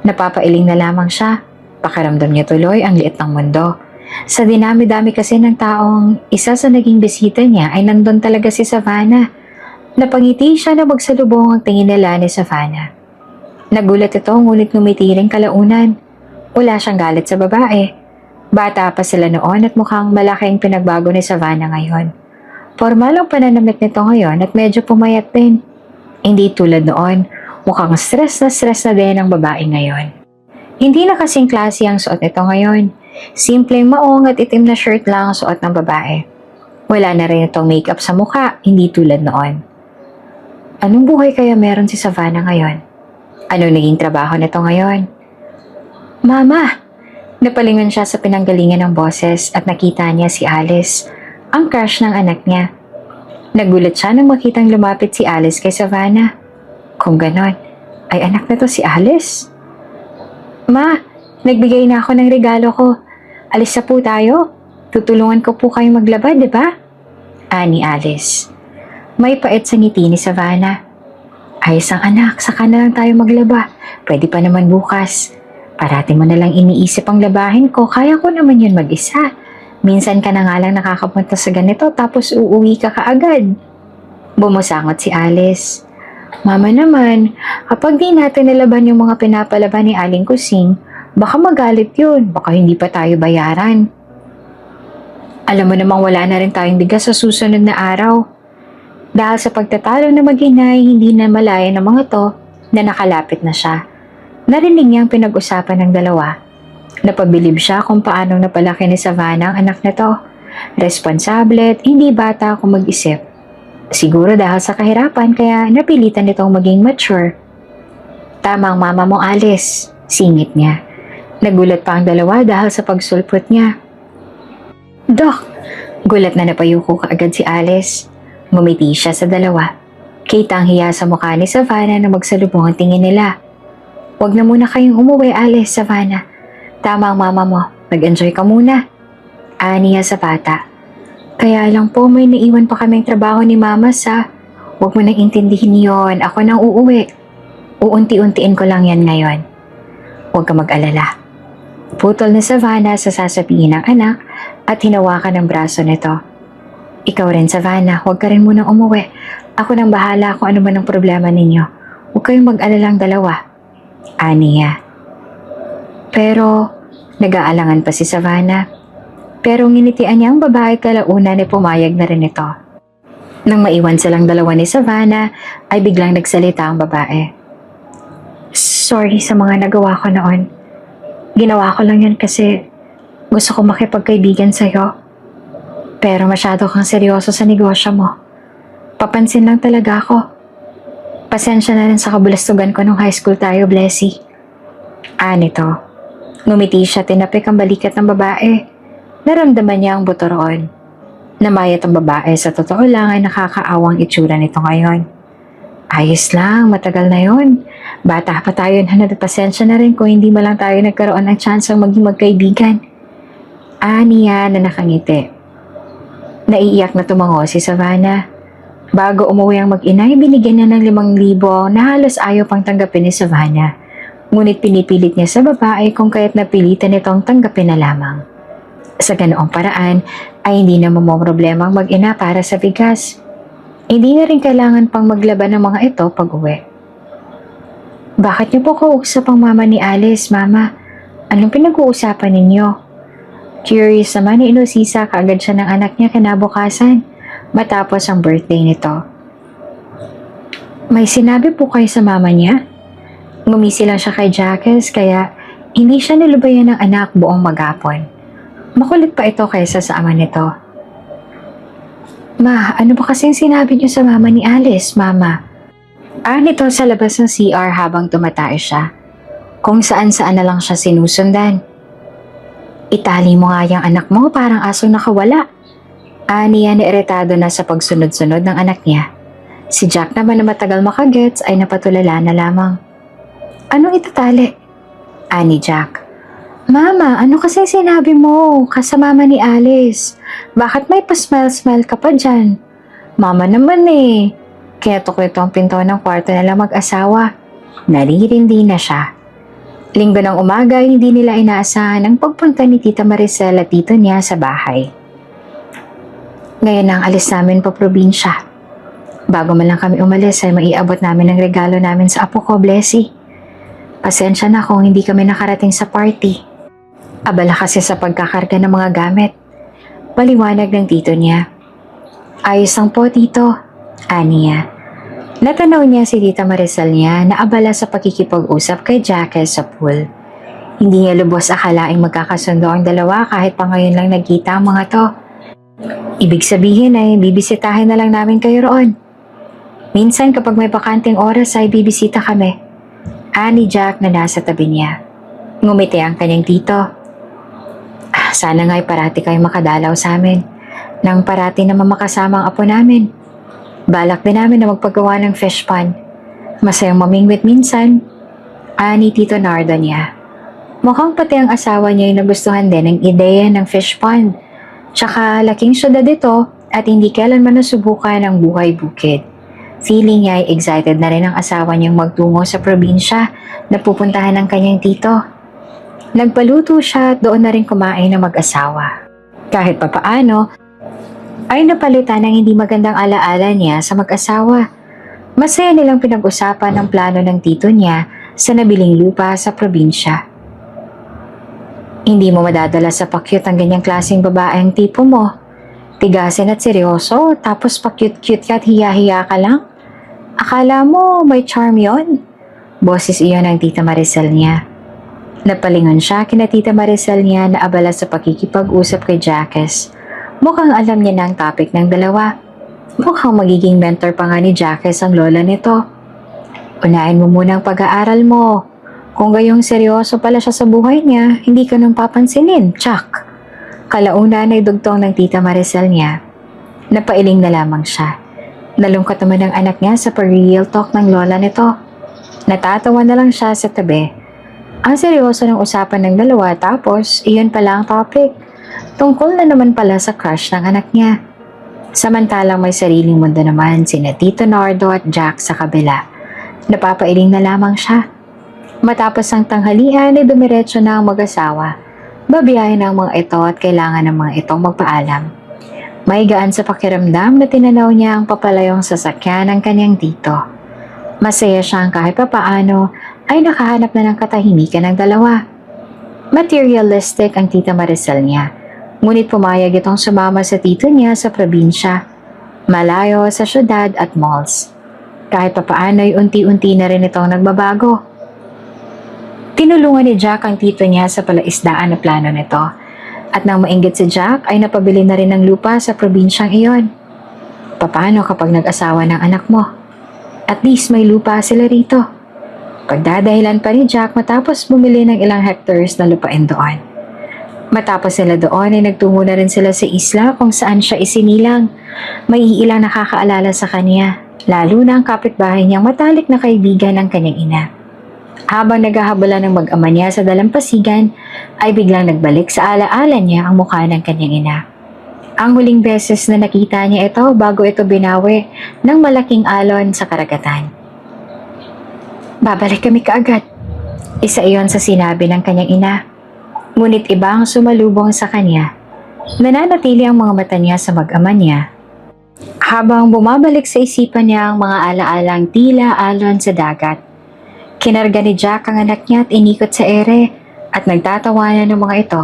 Napapailing na lamang siya. Pakiramdam niya tuloy ang liit ng mundo. Sa dinami-dami kasi ng taong isa sa naging bisita niya ay nandun talaga si Savannah. Napangiti siya na magsalubong ang tingin nila ni Savannah. Nagulat ito ngunit ngumiti ring kalaunan. Wala siyang galit sa babae. Bata pa sila noon at mukhang malaking pinagbago ni Savannah ngayon. Formal ang pananamit nito ngayon at medyo pumayat din. Hindi tulad noon, mukhang stress na din ang babae ngayon. Hindi na kasing klase ang suot nito ngayon. Simpleng maong at itim na shirt lang ang suot ng babae. Wala na rin itong makeup sa mukha, hindi tulad noon. Anong buhay kaya meron si Savannah ngayon? Anong naging trabaho nito ngayon? Mama! Napalingon siya sa pinanggalingan ng boses at nakita niya si Alice, ang crush ng anak niya. Nagulat siya nang makitang lumapit si Alice kay Savannah. Kung ganon, ay anak na to si Alice? Ma, nagbigay na ako ng regalo ko. Alis na po tayo. Tutulungan ko po kayong maglaba, di ba? Ani Alice. May pait sa ngiti ni Savannah. Ayos ang anak, saka na lang tayo maglaba. Pwede pa naman bukas. Parati mo na lang iniisip ang labahin ko, kaya ko naman yun mag-isa. Minsan ka na nga lang nakakapunta sa ganito tapos uuwi ka kaagad. Bumusangot si Alice. Mama naman, kapag di natin nilaban yung mga pinapalaban ni Aling Kusing, baka magalit yun, baka hindi pa tayo bayaran. Alam mo namang wala na rin tayong bigas sa susunod na araw. Dahil sa pagtatalo na mag-inay, hindi na malaya ng mga to na nakalapit na siya. Narinig niya ang pinag-usapan ng dalawa. Napabilib siya kung paano napalaki ni Savannah ang anak na to. Responsable at hindi bata kung mag-isip. Siguro dahil sa kahirapan kaya napilitan nitong maging mature. Tama ang mama mo, Alice, singit niya. Nagulat pa ang dalawa dahil sa pagsulpot niya. Dok! Gulat na napayuko kaagad si Alice. Ngumiti siya sa dalawa. Kitang hiya sa mukha ni Savannah na magsalubong ang tingin nila. Huwag na muna kayong umuwi, Alice, Savannah. Tama ang mama mo. Mag-enjoy ka muna. Aniya sa bata. Kaya lang po may naiwan pa kaming trabaho ni mama sa... Huwag mo nang intindihin yon. Ako nang uuwi. Uunti-untiin ko lang yan ngayon. Huwag ka mag-alala. Putol na Savannah sa sasabihin ng anak at hinawakan ang braso nito. Ikaw rin, Savannah. Huwag ka rin munang umuwi. Ako nang bahala kung ano man ang problema ninyo. Huwag kayong mag-alalang dalawa. Aniya. Pero, nag-aalangan pa si Savannah. Pero nginitian niya ang babae kalaunan ay pumayag na rin ito. Nang maiwan silang dalawa ni Savannah, ay biglang nagsalita ang babae. Sorry sa mga nagawa ko noon. Ginawa ko lang yan kasi gusto ko makipagkaibigan sa'yo. Pero masyado kang seryoso sa negosyo mo. Papansin lang talaga ako. Pasensya na rin sa kabulastugan ko nung high school tayo, Blessy. Nito. Ngumiti siya, tinapik ang balikat ng babae. Naramdaman niya ang buto roon. Namayat ang babae, sa totoo lang ay nakakaawang itsura nito ngayon. Ayos lang, matagal na yon. Bata pa tayo na pasensya na rin kung hindi mo lang tayo nagkaroon ng chance ang maging magkaibigan. Niya na nakangiti. Naiiyak na tumango si Savannah. Bago umuwi ang mag-inay, binigyan niya ng 5,000 na halos ayaw pang tanggapin ni Savannah. Ngunit pinipilit niya sa babae kung kaya't napilitan itong tanggapin na lamang. Sa ganoong paraan ay hindi na mamomroblema ang mag-ina para sa bigas. Hindi na rin kailangan pang maglaban ng mga ito pag-uwi. Bakit niyo po kausap ang mama ni Alice, Mama? Anong pinag-uusapan ninyo? Curious naman, inusisa kaagad siya ng anak niya kinabukasan matapos ang birthday nito. May sinabi po kayo sa mama niya? Ngumisi lang siya kay Jacques kaya hindi siya nilubayan ng anak buong maghapon. Makulit pa ito kaysa sa ama nito. Ma, ano ba kasing sinabi niyo sa mama ni Alice, Mama? Nito sa labas ng CR habang tumatay siya. Kung saan-saan na lang siya sinusundan. Itali mo nga yung anak mo, parang asong nakawala. Niya na iritado na sa pagsunod-sunod ng anak niya. Si Jack naman na matagal makagets ay napatulala na lamang. Anong itatali? Ni Jack. Mama, ano kasi sinabi mo? Kasamama ni Alice. Bakit may pa-smile-smile ka pa dyan? Mama naman eh. Kinatok nito ang pinto ng kwarto nila mag-asawa. Naririndi na siya. Linggo ng umaga, hindi nila inaasahan ang pagpunta ni Tita Maricel at tito niya sa bahay. Ngayon ang alis namin pa probinsya. Bago man lang kami umalis ay maiabot namin ang regalo namin sa apo ko, Blessy. Pasensya na kung hindi kami nakarating sa party. Abala kasi sa pagkakarga ng mga gamit. Paliwanag ng tito niya. Ayos lang po, tito. Aniya. Natanaw niya si Tita Maricel niya na abala sa pakikipag-usap kay Jackie sa pool. Hindi niya lubos akalaing magkakasundo ang dalawa kahit pa ngayon lang nagkita ang mga to. Ibig sabihin ay bibisitahin na lang namin kayo roon. Minsan kapag may bakanting oras ay bibisita kami. Ani Jack na nasa tabi niya. Ngumiti ang kanyang tito. Sana nga'y parati kayo makadalaw sa amin. Nang parati naman makasama ang apo namin. Balak din namin na magpagawa ng fish pond. Masayang mamingwit minsan. Ani Tito Nardo niya. Mukhang pati ang asawa niya ay nagustuhan din ang ideya ng fish pond. Tsaka laking syudad ito at hindi kailanman nasubukan ang buhay bukid. Feeling niya ay excited na rin ang asawa niyang magtungo sa probinsya na pupuntahan ng kanyang tito. Nagpaluto siya at doon na rin kumain ng mag-asawa. Kahit papaano, ay napalitan ng hindi magandang alaala niya sa mag-asawa. Masaya nilang pinag-usapan ang plano ng tito niya sa nabiling lupa sa probinsya. Hindi mo madadala sa pakyut ang ganyang klaseng babae ang tipo mo. Tigasin at seryoso, tapos pakyut-cute ka at hiya-hiya ka lang. Akala mo may charm yon? Boses iyon ng Tita Maricel niya. Napalingon siya kina Tita Maricel niya na abala sa pakikipag-usap kay Jacques. Mukhang alam niya na ang topic ng dalawa. Mukhang magiging mentor pa nga ni Jacques ang lola nito. Unahin mo muna ang pag-aaral mo. Kung gayong seryoso pala siya sa buhay niya, hindi ka nang papansinin, Chuck. Kalaunan ay dugtong ng Tita Maricel niya. Napailing na lamang siya. Nalungkot naman ang anak niya sa pag-real talk ng lola nito. Natatawa na lang siya sa tabi. Ang seryoso ng usapan ng dalawa tapos iyon pala ang topic. Tungkol na naman pala sa crush ng anak niya. Samantalang may sariling mundo naman sina Tito Nardo at Jack sa kabila. Napapailing na lamang siya. Matapos ang tanghalian ay dumiretso na ang mag-asawa. Babiyahin ang mga ito at kailangan ng mga itong magpaalam. May gaan sa pakiramdam na tinanaw niya ang papalayong sasakyan ng kanyang tito. Masaya siyang kahit papaano ay nakahanap na ng katahimikan ng dalawa. Materialistic ang Tita Maricel niya, ngunit pumayag itong sumama sa tito niya sa probinsya, malayo sa syudad at malls. Kahit papaano ay unti-unti na rin itong nagbabago. Tinulungan ni Jack ang tito niya sa palaisdaan na plano nito. At nang mainggit si Jack ay napabili na rin ng lupa sa probinsyang iyon. Paano kapag nag-asawa ng anak mo? At least may lupa sila rito. Pagdadahilan pa ni Jack matapos bumili ng ilang hectares na lupain doon. Matapos sila doon ay nagtungo na rin sila sa isla kung saan siya isinilang. May iilang nakakaalala sa kanya, lalo na ang kapitbahay niyang matalik na kaibigan ng kanyang ina. Habang naghahabulan ng mag-ama niya sa dalampasigan, ay biglang nagbalik sa alaala niya ang mukha ng kanyang ina. Ang huling beses na nakita niya ito bago ito binawi ng malaking alon sa karagatan. Babalik kami kaagad. Isa iyon sa sinabi ng kanyang ina. Ngunit iba ang sumalubong sa kanya. Nananatili ang mga mata niya sa mag-ama niya. Habang bumabalik sa isipan niya ang mga alaalang tila alon sa dagat. Kinarga ni Jack ang anak niya at inikot sa ere at nagtatawanan ng mga ito.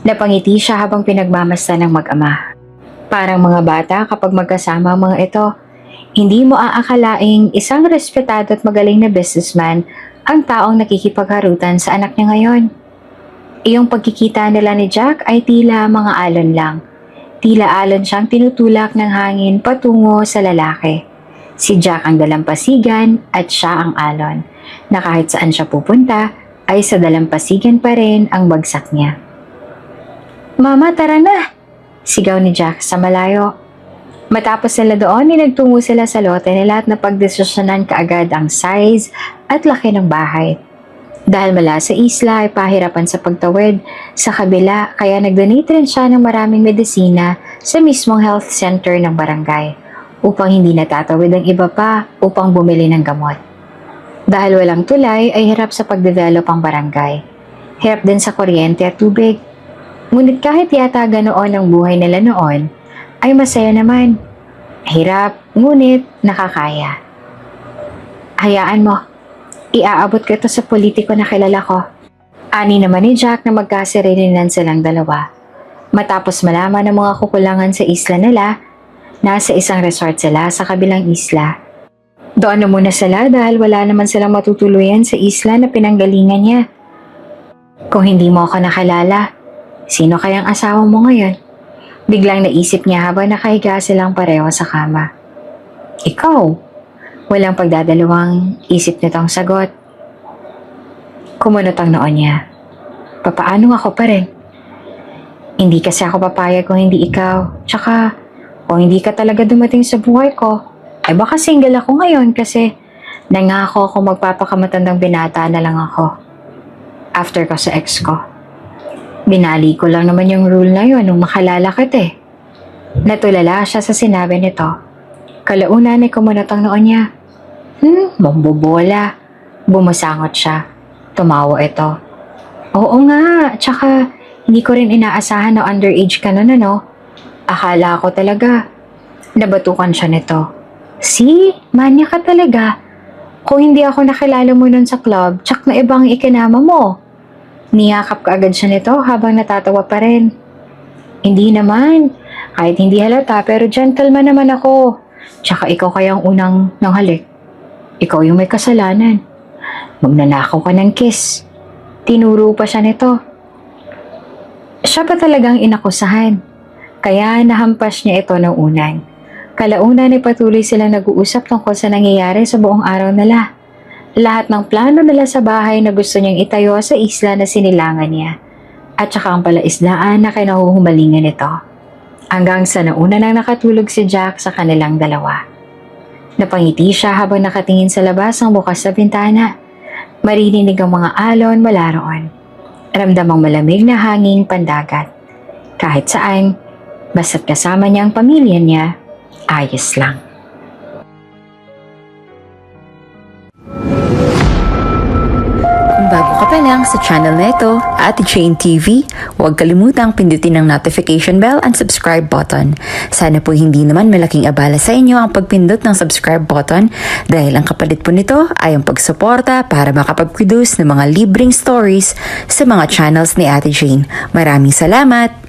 Napangiti siya habang pinagmamasta ng mag-ama. Parang mga bata kapag magkasama ang mga ito, hindi mo aakalaing isang respetado at magaling na businessman ang taong nakikipagharutan sa anak niya ngayon. Iyong pagkikita nila ni Jack ay tila mga alon lang. Tila alon siyang tinutulak ng hangin patungo sa lalaki. Si Jack ang dalampasigan at siya ang alon, na kahit saan siya pupunta ay sa dalampasigan pa rin ang bagsak niya. Mama, tara na! Sigaw ni Jack sa malayo. Matapos sila doon, nagtungo sila sa lote nila at napagdesisyonan kaagad ang size at laki ng bahay. Dahil mula sa isla ay pahirapan sa pagtawid sa kabila kaya nag-donate rin siya ng maraming medisina sa mismong health center ng barangay upang hindi natatawid ang iba pa upang bumili ng gamot. Dahil walang tulay ay hirap sa pagdevelop ang barangay. Hirap din sa kuryente at tubig. Ngunit kahit yata ganoon ang buhay nila noon, ay masaya naman. Hirap, ngunit nakakaya. Hayaan mo. Iaabot ko ito sa politiko na kilala ko. Ani naman ni Jack na magkasirininan silang dalawa. Matapos malaman ng mga kukulangan sa isla nila, nasa isang resort sila sa kabilang isla. Doon na muna sila dahil wala naman silang matutuluyan sa isla na pinanggalingan niya. Kung hindi mo ako nakilala, sino kayang asawa mo ngayon? Biglang naisip niya habang nakahiga silang pareho sa kama. Ikaw? Walang pagdadalawang isip nitong sagot. Kumunot ang noon niya. Papaano ako pa rin? Hindi kasi ako papayag kung hindi ikaw. Tsaka, kung hindi ka talaga dumating sa buhay ko, ay baka single ako ngayon kasi nangako ako magpapakamatandang binata na lang ako. After ko sa ex ko. Binali ko lang naman yung rule na yun nung makalala kita eh. Natulala siya sa sinabi nito. Kalaunan ay kumunot ang noon niya. Mambobola. Bumasangot siya. Tumawa ito. Oo nga, tsaka hindi ko rin inaasahan na underage ka nun ano. Akala ko talaga. Nabatukan siya nito. See, manya ka talaga. Kung hindi ako nakilala mo nun sa club, tsak na ibang ikinama mo. Niyakap ka agad siya nito habang natatawa pa rin. Hindi naman. Kahit hindi halata pero gentleman naman ako. Tsaka ikaw kayang unang nanghalik. Ikaw yung may kasalanan. Magnanakaw ka ng kiss. Tinuro pa siya nito. Siya pa talagang inakusahan. Kaya nahampas niya ito ng unan. Kalaunan ay patuloy silang nag-uusap tungkol sa nangyayari sa buong araw nila. Lahat ng plano nila sa bahay na gusto niyang itayo sa isla na sinilangan niya. At saka ang palaisdaan na kinahuhumalingan nito. Hanggang sa nauna nang nakatulog si Jack sa kanilang dalawa. Napangiti siya habang nakatingin sa labas ng bukas na bintana. Maririnig ang mga alon mula roon. Ramdamang malamig na hanging pandagat. Kahit saan, basta't kasama niya ang pamilya niya, ayos lang. Kung bago ka pa lang sa channel na ito, Ate Jane TV, huwag kalimutang pindutin ang notification bell and subscribe button. Sana po hindi naman malaking abala sa inyo ang pagpindot ng subscribe button dahil ang kapalit po nito ay ang pagsuporta para makapag-produce ng mga libreng stories sa mga channels ni Ate Jane. Maraming salamat!